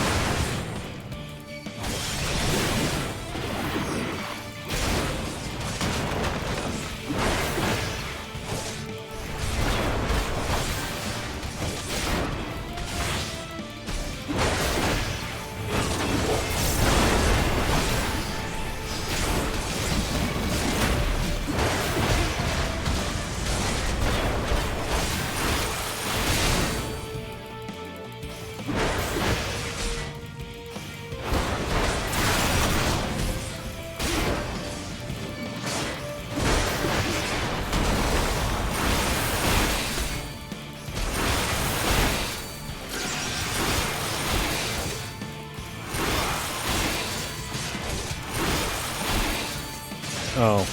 Oh.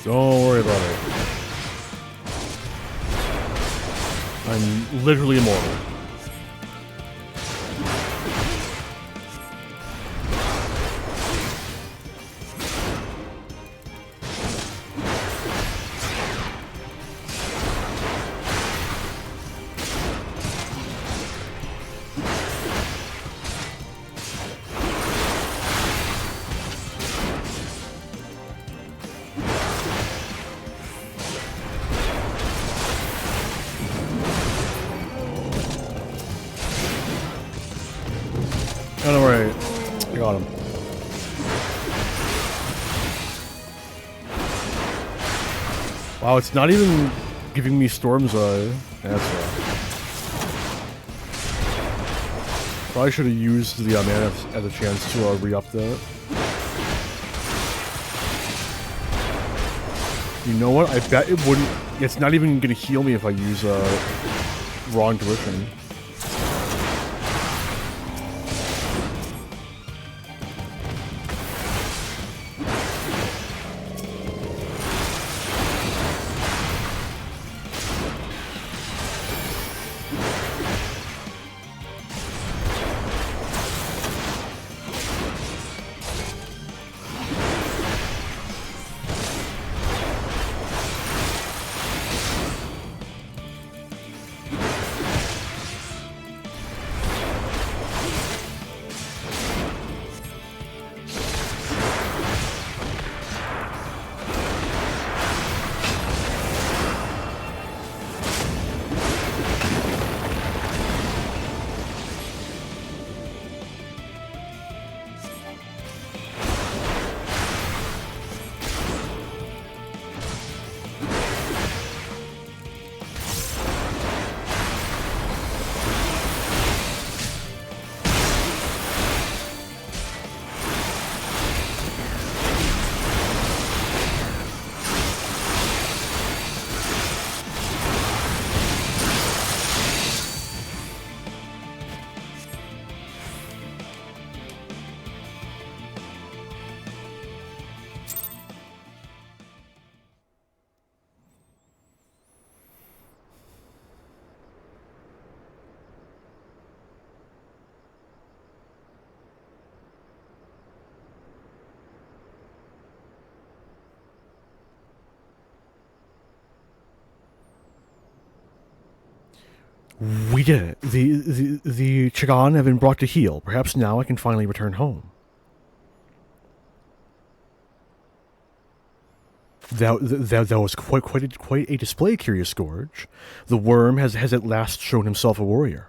Don't worry about it. I'm literally immortal. Oh, don't worry. I got him. Wow, it's not even giving me Storm's answer. Probably should have used the mana as a chance to re-up that. You know what? I bet it wouldn't. It's not even gonna heal me if I use Raw Intuition. We did it. The Chagan have been brought to heel. Perhaps now I can finally return home. That was quite a display, Curious Scourge. The worm has at last shown himself a warrior.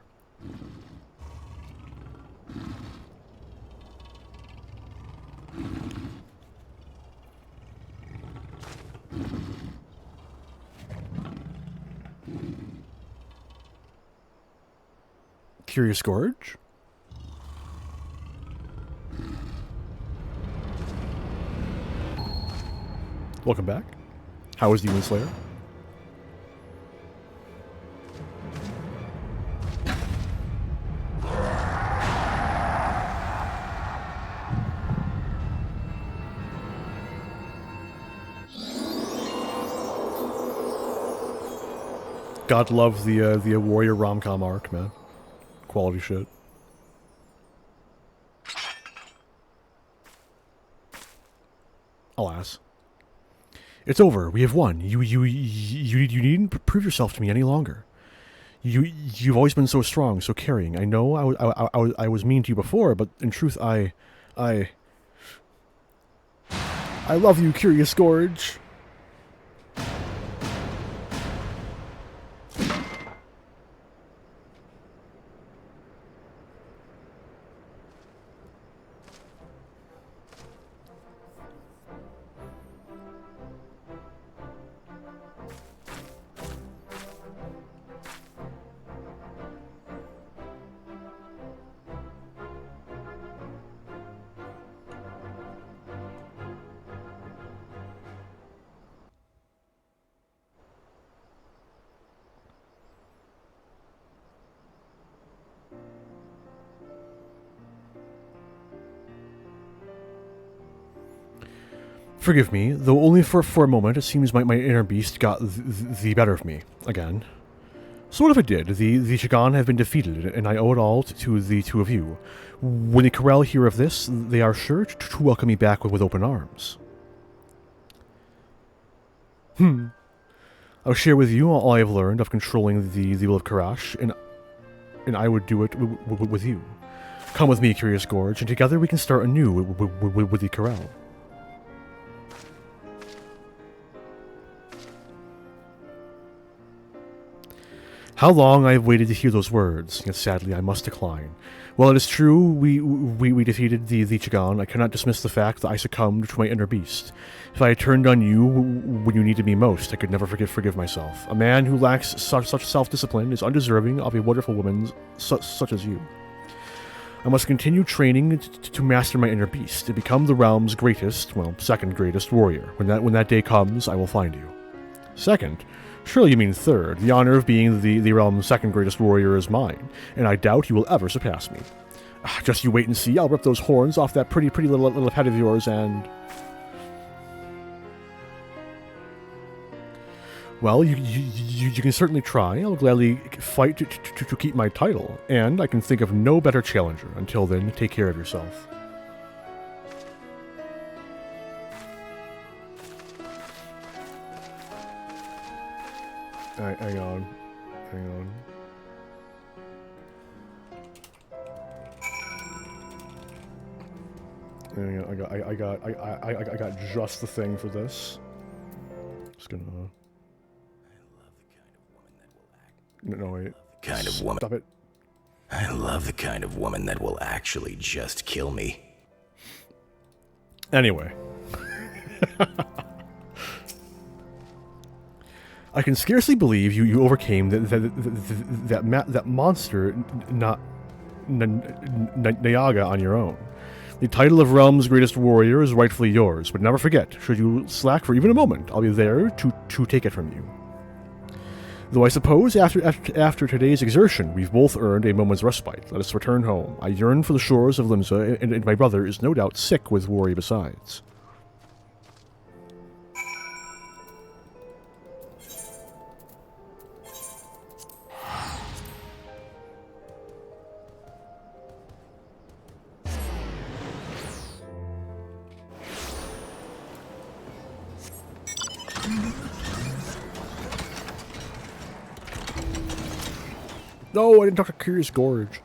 Curious Scourge? Welcome back. How is Demon Slayer? God love the warrior rom-com arc, man. Quality shit. Alas. It's over. We have won. You needn't prove yourself to me any longer. You've always been so strong, so caring. I know I was mean to you before, but in truth, I love you, Curious Scourge. Forgive me, though only for a moment. It seems my inner beast got the better of me again. So what if it did? The Chagan have been defeated, and I owe it all to the two of you. When the Corel hear of this, they are sure to welcome me back with open arms. I'll share with you all I have learned of controlling the will of Karash, and I would do it with you. Come with me, Curious Gorge, and together we can start anew with the Corel. How long I have waited to hear those words, yet sadly I must decline. While it is true we defeated the Chagan, I cannot dismiss the fact that I succumbed to my inner beast. If I had turned on you when you needed me most, I could never forgive myself. A man who lacks such self-discipline is undeserving of a wonderful woman such as you. I must continue training to master my inner beast, to become the realm's greatest, well, second greatest warrior. When that day comes, I will find you. Second? Surely you mean third. The honor of being the realm's second greatest warrior is mine, and I doubt you will ever surpass me. Just you wait and see. I'll rip those horns off that pretty little head of yours and... Well, you can certainly try. I'll gladly fight to keep my title, and I can think of no better challenger. Until then, take care of yourself. Hang on. I got just the thing for this. Just gonna. No, wait. Kind of woman. Stop it. I love the kind of woman that will actually just kill me. Anyway. I can scarcely believe you overcame that monster, Nayaga, on your own. The title of Realm's greatest warrior is rightfully yours, but never forget, should you slack for even a moment, I'll be there to take it from you. Though I suppose after today's exertion, we've both earned a moment's respite. Let us return home. I yearn for the shores of Limsa, and my brother is no doubt sick with worry besides. No, I didn't talk to Curious Gorge.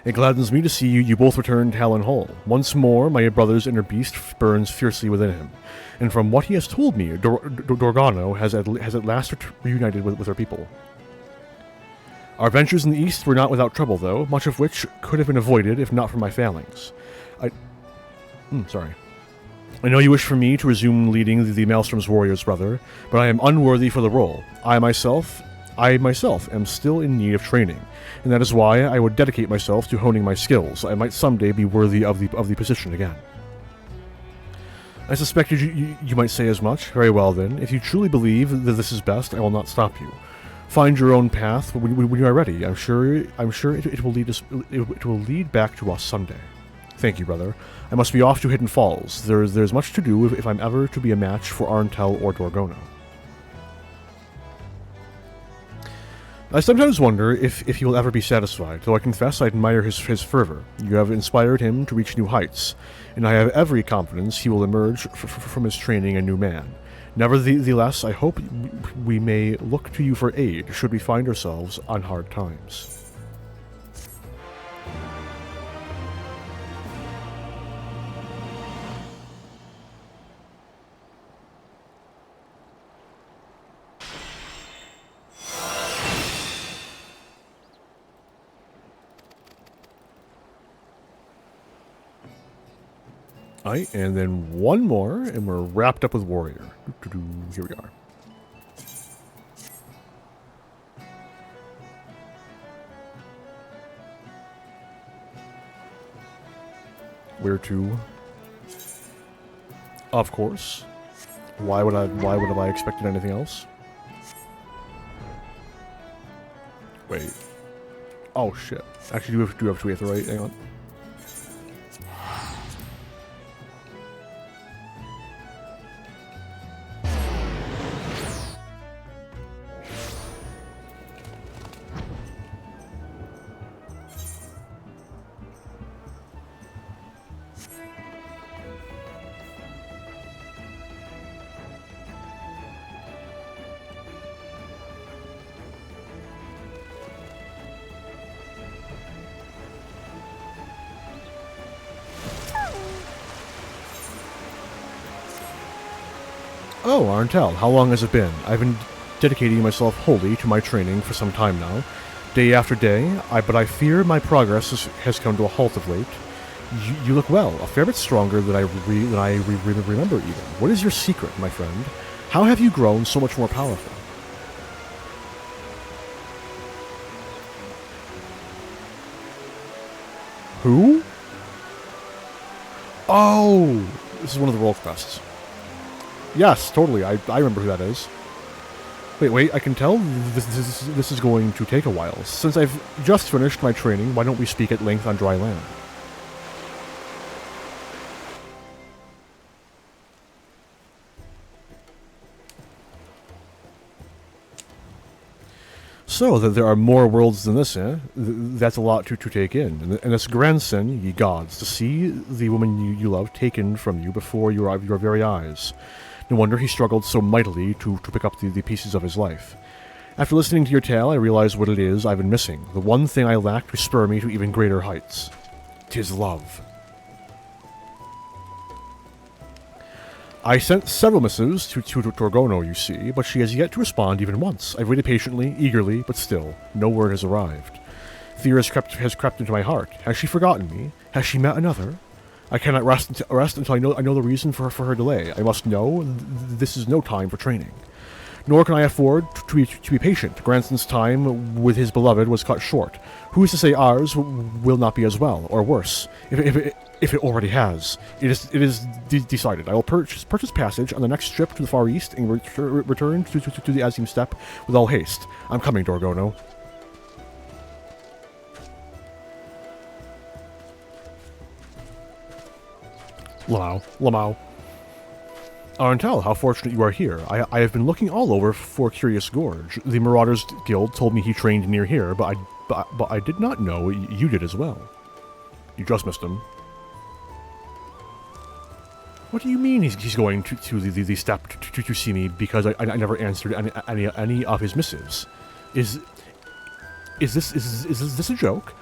It gladdens me to see you both return to Helen Hall. Once more, my brother's inner beast burns fiercely within him. And from what he has told me, Dorgano has at last reunited with her people. Our ventures in the east were not without trouble, though, much of which could have been avoided if not for my failings. Sorry. I know you wish for me to resume leading the Maelstrom's warriors, brother, but I am unworthy for the role. I myself am still in need of training, and that is why I would dedicate myself to honing my skills. I might someday be worthy of the position again. I suspected you might say as much. Very well, then. If you truly believe that this is best, I will not stop you. Find your own path when you are ready. I'm sure it will lead back to us someday. Thank you, brother. I must be off to Hidden Falls. There's much to do if I'm ever to be a match for Arntel or Dorgono. I sometimes wonder if he will ever be satisfied, though I confess I admire his fervor. You have inspired him to reach new heights, and I have every confidence he will emerge from his training a new man. Nevertheless, I hope we may look to you for aid should we find ourselves on hard times. Alright, and then one more, and we're wrapped up with Warrior. Here we are. Where to? Of course. Why would have I expected anything else? Wait. Oh shit. Actually, do have to wait the right. Hang on. Oh, Arntel, how long has it been? I've been dedicating myself wholly to my training for some time now, day after day, but I fear my progress has come to a halt of late. You look well, a fair bit stronger than I remember even. What is your secret, my friend? How have you grown so much more powerful? Who? Oh! This is one of the role quests. Yes, totally. I remember who that is. Wait, I can tell this is going to take a while. Since I've just finished my training, why don't we speak at length on dry land? So, there are more worlds than this, eh? That's a lot to take in. And this grandson, ye gods, to see the woman you love taken from you before your very eyes. No wonder he struggled so mightily to pick up the pieces of his life. After listening to your tale, I realize what it is I've been missing. The one thing I lack to spur me to even greater heights. 'Tis love. I sent several missives to Dorgono, you see, but she has yet to respond even once. I've waited patiently, eagerly, but still, no word has arrived. Fear has crept into my heart. Has she forgotten me? Has she met another? I cannot rest until I know the reason for her delay. I must know this is no time for training. Nor can I afford to be patient. Granson's time with his beloved was cut short. Who is to say ours will not be as well, or worse, if it already has? It is decided. I will purchase passage on the next trip to the Far East and return to the Azim Steppe with all haste. I'm coming, Dorgono. Lamau. Arntel, how fortunate you are here. I have been looking all over for Curious Gorge. The Marauders Guild told me he trained near here, but I did not know you did as well. You just missed him. What do you mean he's going to the steppe to see me because I never answered any of his missives? this a joke?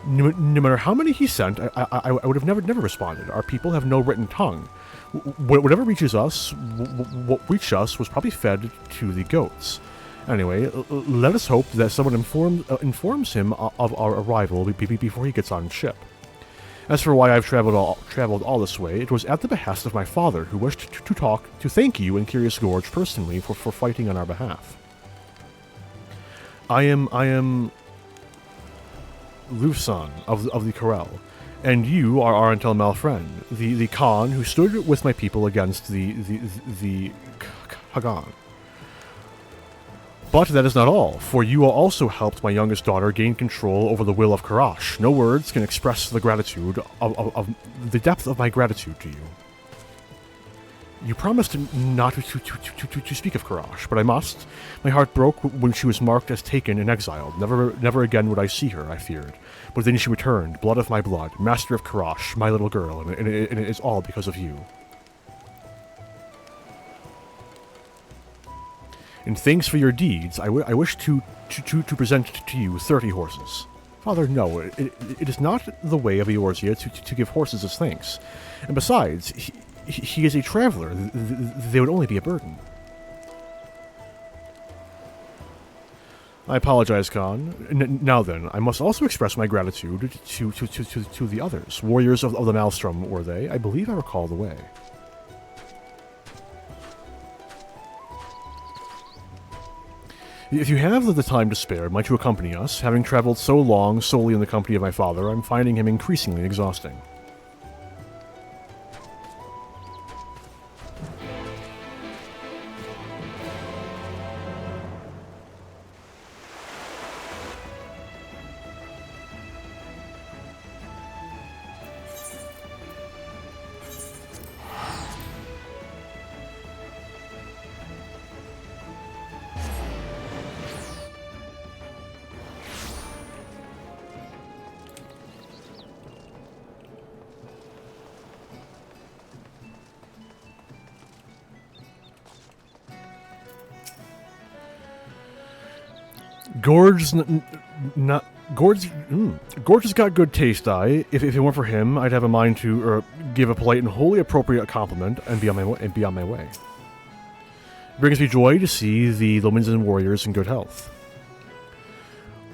No matter how many he sent, I would have never responded. Our people have no written tongue. Whatever reaches us, what reached us was probably fed to the goats. Anyway, let us hope that someone informs him of our arrival before he gets on ship. As for why I've traveled all this way, it was at the behest of my father, who wished to thank you and Curious Gorge personally for fighting on our behalf. I am Lufsan of the Corel, and you are Arantel Malfren, the Khan who stood with my people against the Hagan. But that is not all, for you also helped my youngest daughter gain control over the will of Karash. No words can express the gratitude of the depth of my gratitude to you. You promised not to speak of Karash, but I must. My heart broke when she was marked as taken and exiled. Never again would I see her, I feared. But then she returned, blood of my blood, master of Karash, my little girl, and it is all because of you. In thanks for your deeds, I wish to present to you 30 horses. Father, no, it is not the way of Eorzea to give horses as thanks. And besides, he is a traveler. They would only be a burden. I apologize, Khan. Now then, I must also express my gratitude to the others. Warriors of the Maelstrom, were they? I believe I recall the way. If you have the time to spare, might you accompany us? Having traveled so long solely in the company of my father, I'm finding him increasingly exhausting. Gorge has got good taste, If it weren't for him, I'd have a mind to give a polite and wholly appropriate compliment and be on my way. It brings me joy to see the Lominsan warriors in good health.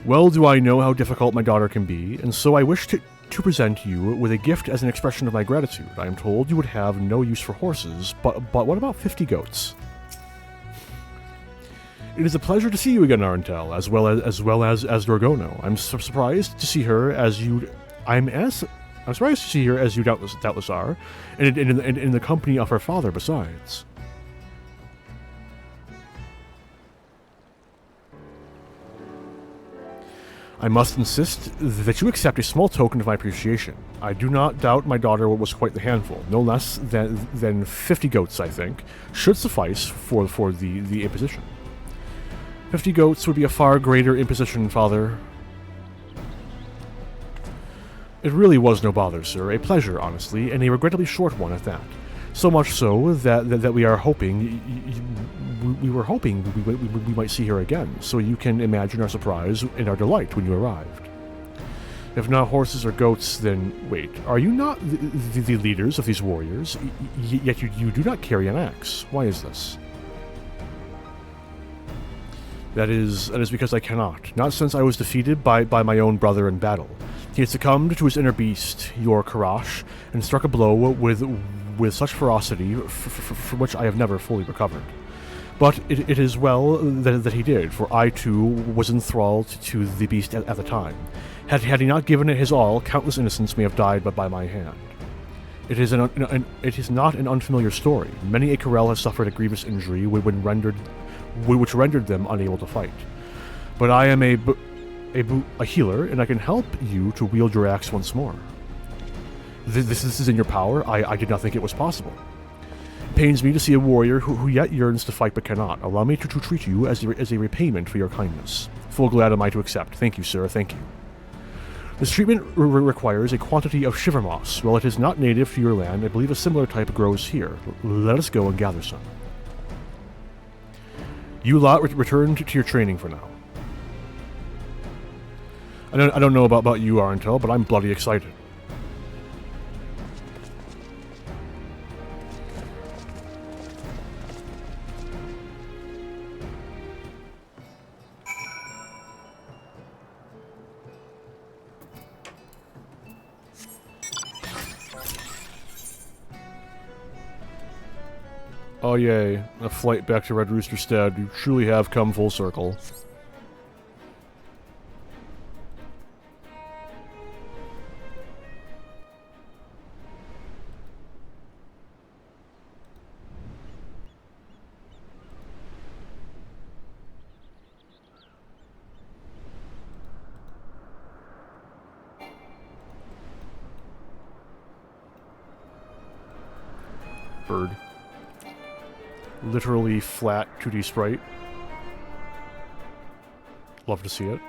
Well do I know how difficult my daughter can be, and so I wish to present you with a gift as an expression of my gratitude. I am told you would have no use for horses, but what about 50 goats? It is a pleasure to see you again, Arantel, as well as Dorgono. I'm surprised to see her as you. I'm surprised to see her as you doubtless are, and in the company of her father besides. I must insist that you accept a small token of my appreciation. I do not doubt my daughter was quite the handful. No less than 50 goats, I think, should suffice for the imposition. 50 goats would be a far greater imposition, Father. It really was no bother, sir. A pleasure, honestly, and a regrettably short one at that. So much so that we are hoping... We were hoping we might see her again, so you can imagine our surprise and our delight when you arrived. If not horses or goats, then wait. Are you not the leaders of these warriors? Yet you do not carry an axe. Why is this? That is because I cannot. Not since I was defeated by my own brother in battle. He had succumbed to his inner beast, your Karash, and struck a blow with such ferocity from which I have never fully recovered. But it is well that he did, for I too was enthralled to the beast at the time. Had he not given it his all, countless innocents may have died by my hand. It is not an unfamiliar story. Many a Corel has suffered a grievous injury which rendered them unable to fight. But I am a healer, and I can help you to wield your axe once more. This is in your power. I did not think it was possible. It pains me to see a warrior who yet yearns to fight but cannot. Allow me to treat you as a repayment for your kindness. Full glad am I to accept. Thank you, sir. Thank you. This treatment requires a quantity of shiver moss. While it is not native to your land, I believe a similar type grows here. Let us go and gather some. You lot return to your training for now. I don't know about you, Arentel, but I'm bloody excited. Oh yay, a flight back to Red Rooster Stead. You truly have come full circle. Bird. Literally flat 2D sprite. Love to see it.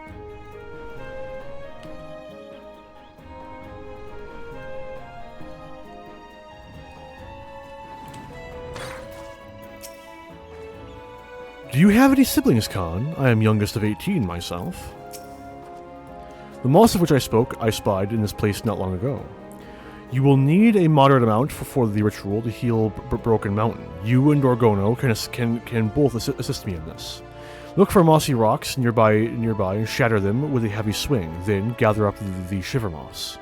Do you have any siblings, Khan? I am youngest of 18 myself. The moss of which I spoke, I spied in this place not long ago. You will need a moderate amount for the ritual to heal Broken Mountain. You and Dorgono can both assist me in this. Look for mossy rocks nearby and shatter them with a heavy swing. Then gather up the shiver moss.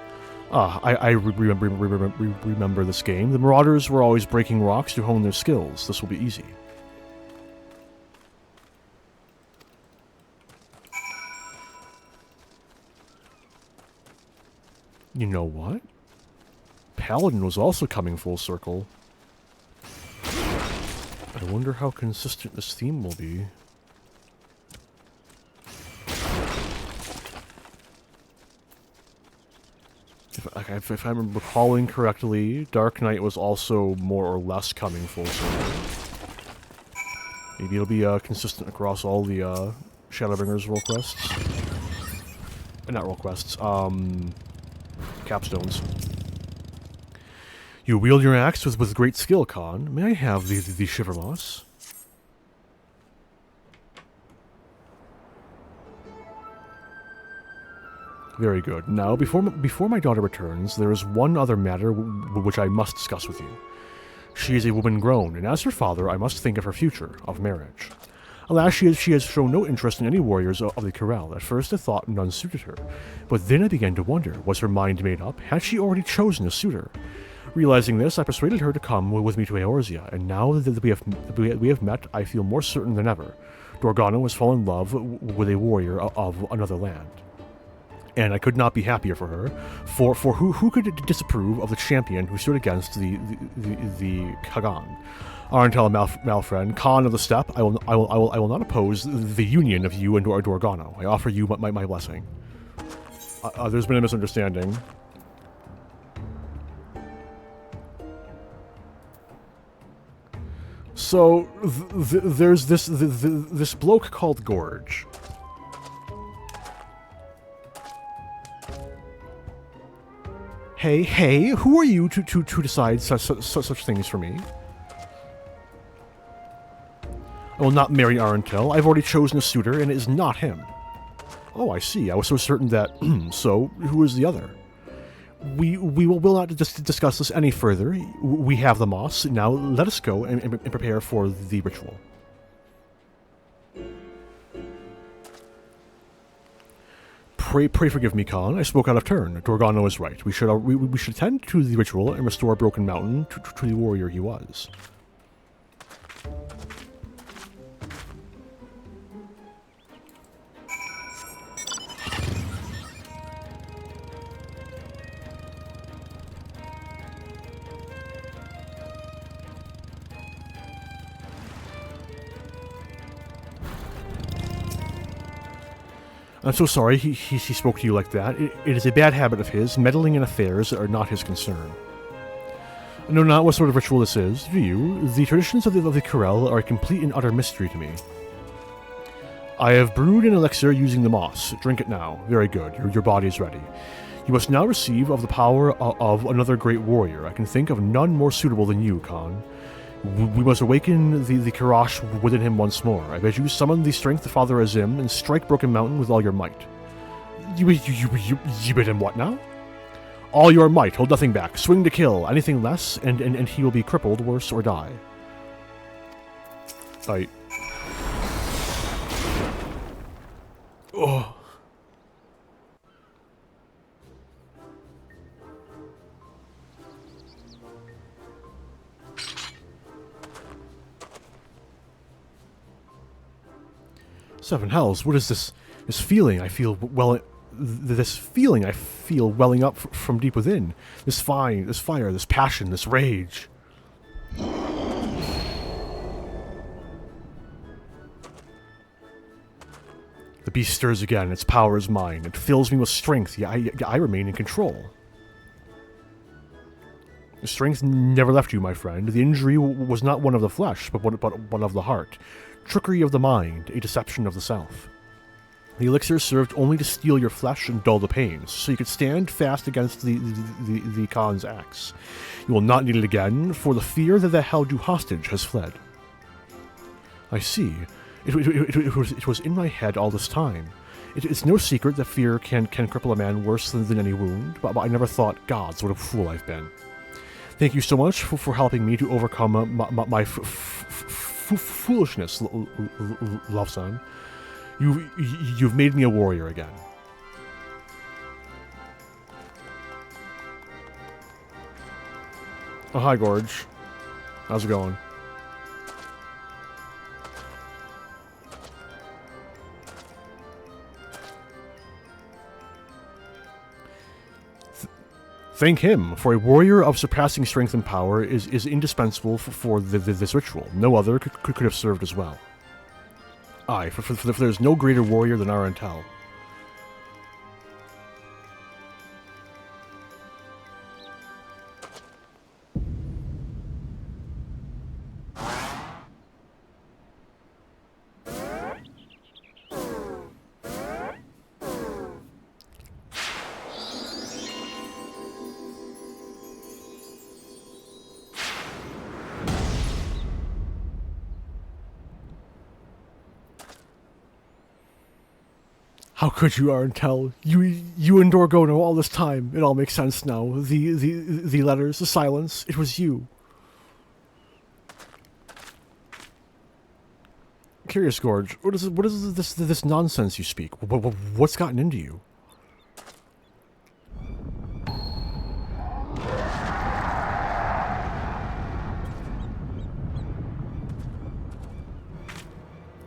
I remember this game. The Marauders were always breaking rocks to hone their skills. This will be easy. You know what? Paladin was also coming full circle. I wonder how consistent this theme will be. If I'm recalling correctly, Dark Knight was also more or less coming full circle. Maybe it'll be consistent across all the Shadowbringers role quests. Not role quests, capstones. You wield your axe with great skill, Khan. May I have the shiver moss? Very good. Now, before my daughter returns, there is one other matter which I must discuss with you. She is a woman grown, and as her father, I must think of her future, of marriage. Alas, she has shown no interest in any warriors of the Corel. At first I thought none suited her, but then I began to wonder, was her mind made up? Had she already chosen a suitor? Realizing this, I persuaded her to come with me to Eorzea, and now that we have met, I feel more certain than ever. Dorgono has fallen in love with a warrior of another land. And I could not be happier for her, for who could disapprove of the champion who stood against the Kagan? Arentel Malfriend, Khan of the Steppe, I will not oppose the union of you and Dorgono. I offer you my blessing. There's been a misunderstanding. So there's this bloke called Gorge. Hey, who are you to decide such things for me? I will not marry Arentel. I've already chosen a suitor, and it is not him. Oh, I see. I was so certain that... So, who is the other? We will not discuss this any further. We have the moss. Now, let us go and prepare for the ritual. Pray forgive me, Khan. I spoke out of turn. Dorgono is right. We should attend to the ritual and restore Broken Mountain to the warrior he was. I'm so sorry he spoke to you like that. It is a bad habit of his. Meddling in affairs are not his concern. I know not what sort of ritual this is, do you? The traditions of the Corel are a complete and utter mystery to me. I have brewed an elixir using the moss. Drink it now. Very good. Your body is ready. You must now receive of the power of another great warrior. I can think of none more suitable than you, Khan. We must awaken the Karash within him once more. I bid you summon the strength of Father Azim and strike Broken Mountain with all your might. You bid him what now? All your might, hold nothing back. Swing to kill. Anything less, and he will be crippled, worse, or die. I... Oh. Seven hells, what is this feeling I feel this feeling I feel welling up from deep within? This fire, this passion, this rage. The beast stirs again, its power is mine. It fills me with strength, yet I remain in control. The strength never left you, my friend. The injury was not one of the flesh, but one of the heart. Trickery of the mind, a deception of the self. The elixir served only to steal your flesh and dull the pains, so you could stand fast against the Khan's axe. You will not need it again, for the fear that held you hostage has fled. I see. It was in my head all this time. It's no secret that fear can cripple a man worse than any wound, but I never thought, gods, what a fool I've been. Thank you so much for helping me to overcome my foolishness, Love-san. You've made me a warrior again. Oh, hi, Gorge. How's it going? Thank him, for a warrior of surpassing strength and power is indispensable for this ritual. No other could have served as well. Aye, for there's no greater warrior than Arantel. How could you, Arantel? You and Dorgono all this time. It all makes sense now. The letters, the silence. It was you. Curious, Gorge. What is this nonsense you speak? What's gotten into you?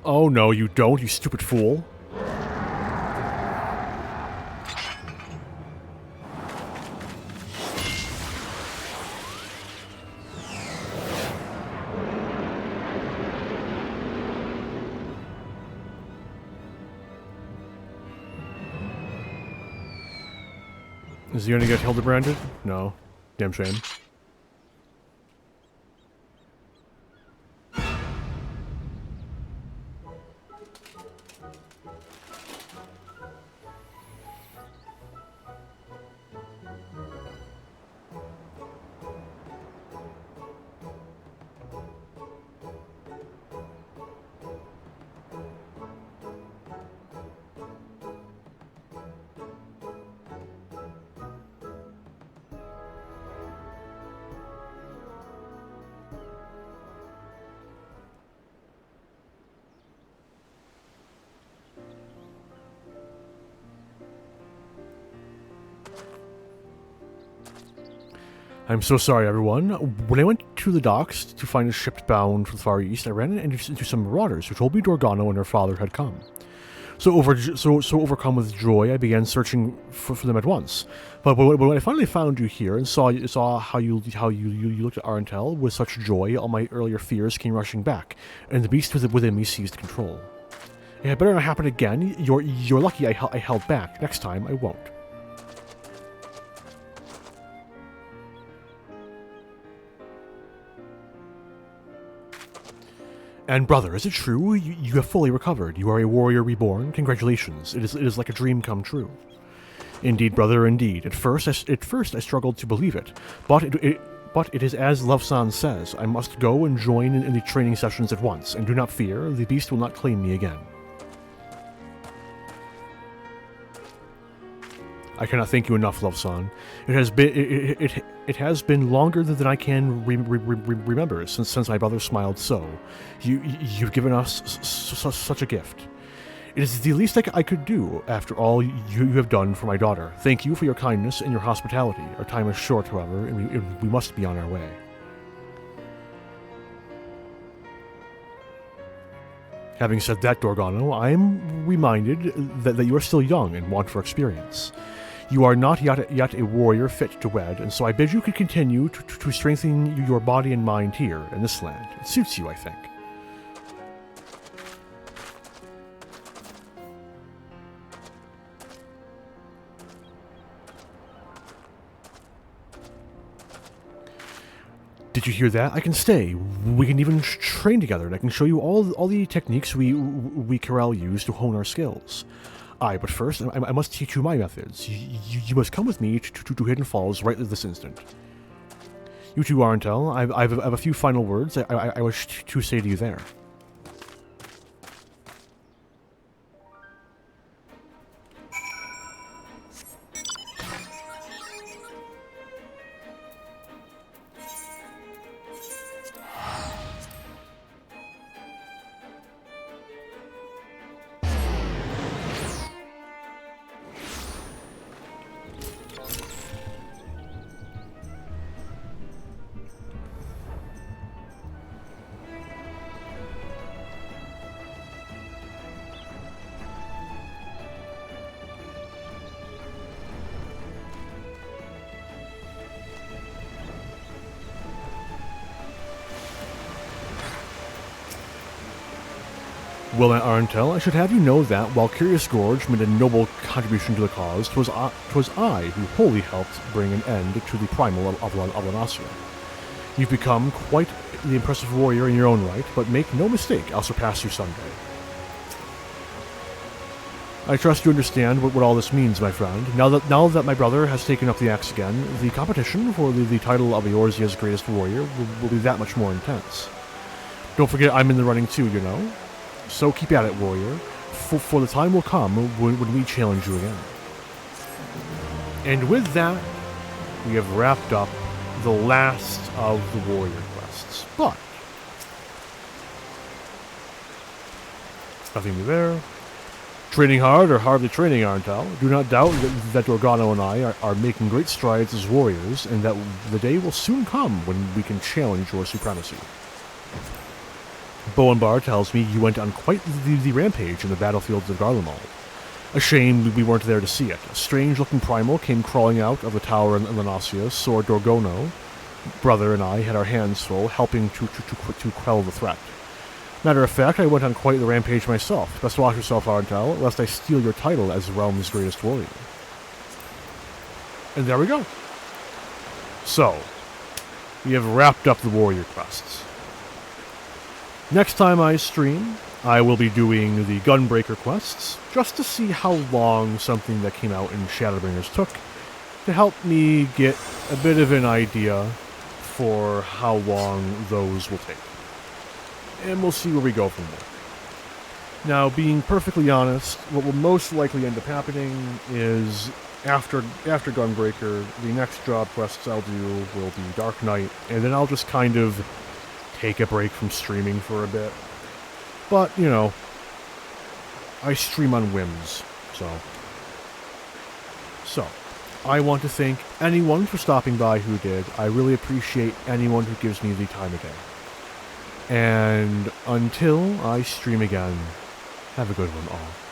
Oh no, you don't, you stupid fool. Is he gonna get Hildebranded? No. Damn shame. I'm so sorry, everyone. When I went to the docks to find a ship bound for the Far East, I ran into some marauders who told me Dorgono and her father had come. So overcome with joy, I began searching for them at once. But when I finally found you here and saw how you looked at Arantel with such joy, all my earlier fears came rushing back, and the beast within me seized control. It had better not happen again. You're lucky I held back. Next time, I won't. And brother, is it true? You have fully recovered. You are a warrior reborn. Congratulations. It is like a dream come true. Indeed, brother, indeed. At first I struggled to believe it, but it is as Love-san says. I must go and join in the training sessions at once, and do not fear, the beast will not claim me again. I cannot thank you enough, love son. It has been longer than I can remember since my brother smiled so. You've given us such a gift. It is the least I could do after all you have done for my daughter. Thank you for your kindness and your hospitality. Our time is short, however, and we must be on our way. Having said that, Dorgano, I am reminded that you are still young and want for experience. You are not yet a warrior fit to wed, and so I bid you continue to strengthen your body and mind here in this land. It suits you, I think. Did you hear that? I can stay. We can even train together, and I can show you all the techniques we Corel use to hone our skills. Aye, but first, I must teach you my methods. You must come with me to Hidden Falls right this instant. You too, Arentel. I have a few final words I wish to say to you there. Well, Arentel, I should have you know that, while Curious Gorge made a noble contribution to the cause, 'twas I who wholly helped bring an end to the primal of Lanasia. You've become quite the impressive warrior in your own right, but make no mistake, I'll surpass you someday. I trust you understand what all this means, my friend. Now that my brother has taken up the axe again, the competition for the title of Eorzea's greatest warrior will be that much more intense. Don't forget I'm in the running too, you know? So keep at it, warrior, for the time will come when we challenge you again. And with that, we have wrapped up the last of the warrior quests. But nothing new there. Training hard or hardly training, Arentel. Do not doubt that Dorgano and I are making great strides as warriors, and that the day will soon come when we can challenge your supremacy. Bowenbar tells me you went on quite the rampage in the battlefields of Garlemald. A shame we weren't there to see it. A strange-looking primal came crawling out of the tower in Lanasia, so Dorgono, brother, and I had our hands full helping to quell the threat. Matter of fact, I went on quite the rampage myself. Best watch yourself, Arentel, lest I steal your title as the realm's greatest warrior. And there we go. So, we have wrapped up the warrior quests. Next time I stream, I will be doing the Gunbreaker quests, just to see how long something that came out in Shadowbringers took, to help me get a bit of an idea for how long those will take. And we'll see where we go from there. Now, being perfectly honest, what will most likely end up happening is after Gunbreaker, the next job quests I'll do will be Dark Knight, and then I'll just kind of take a break from streaming for a bit. But, you know, I stream on whims, so I want to thank anyone for stopping by who did. I really appreciate anyone who gives me the time of day. And until I stream again, have a good one all.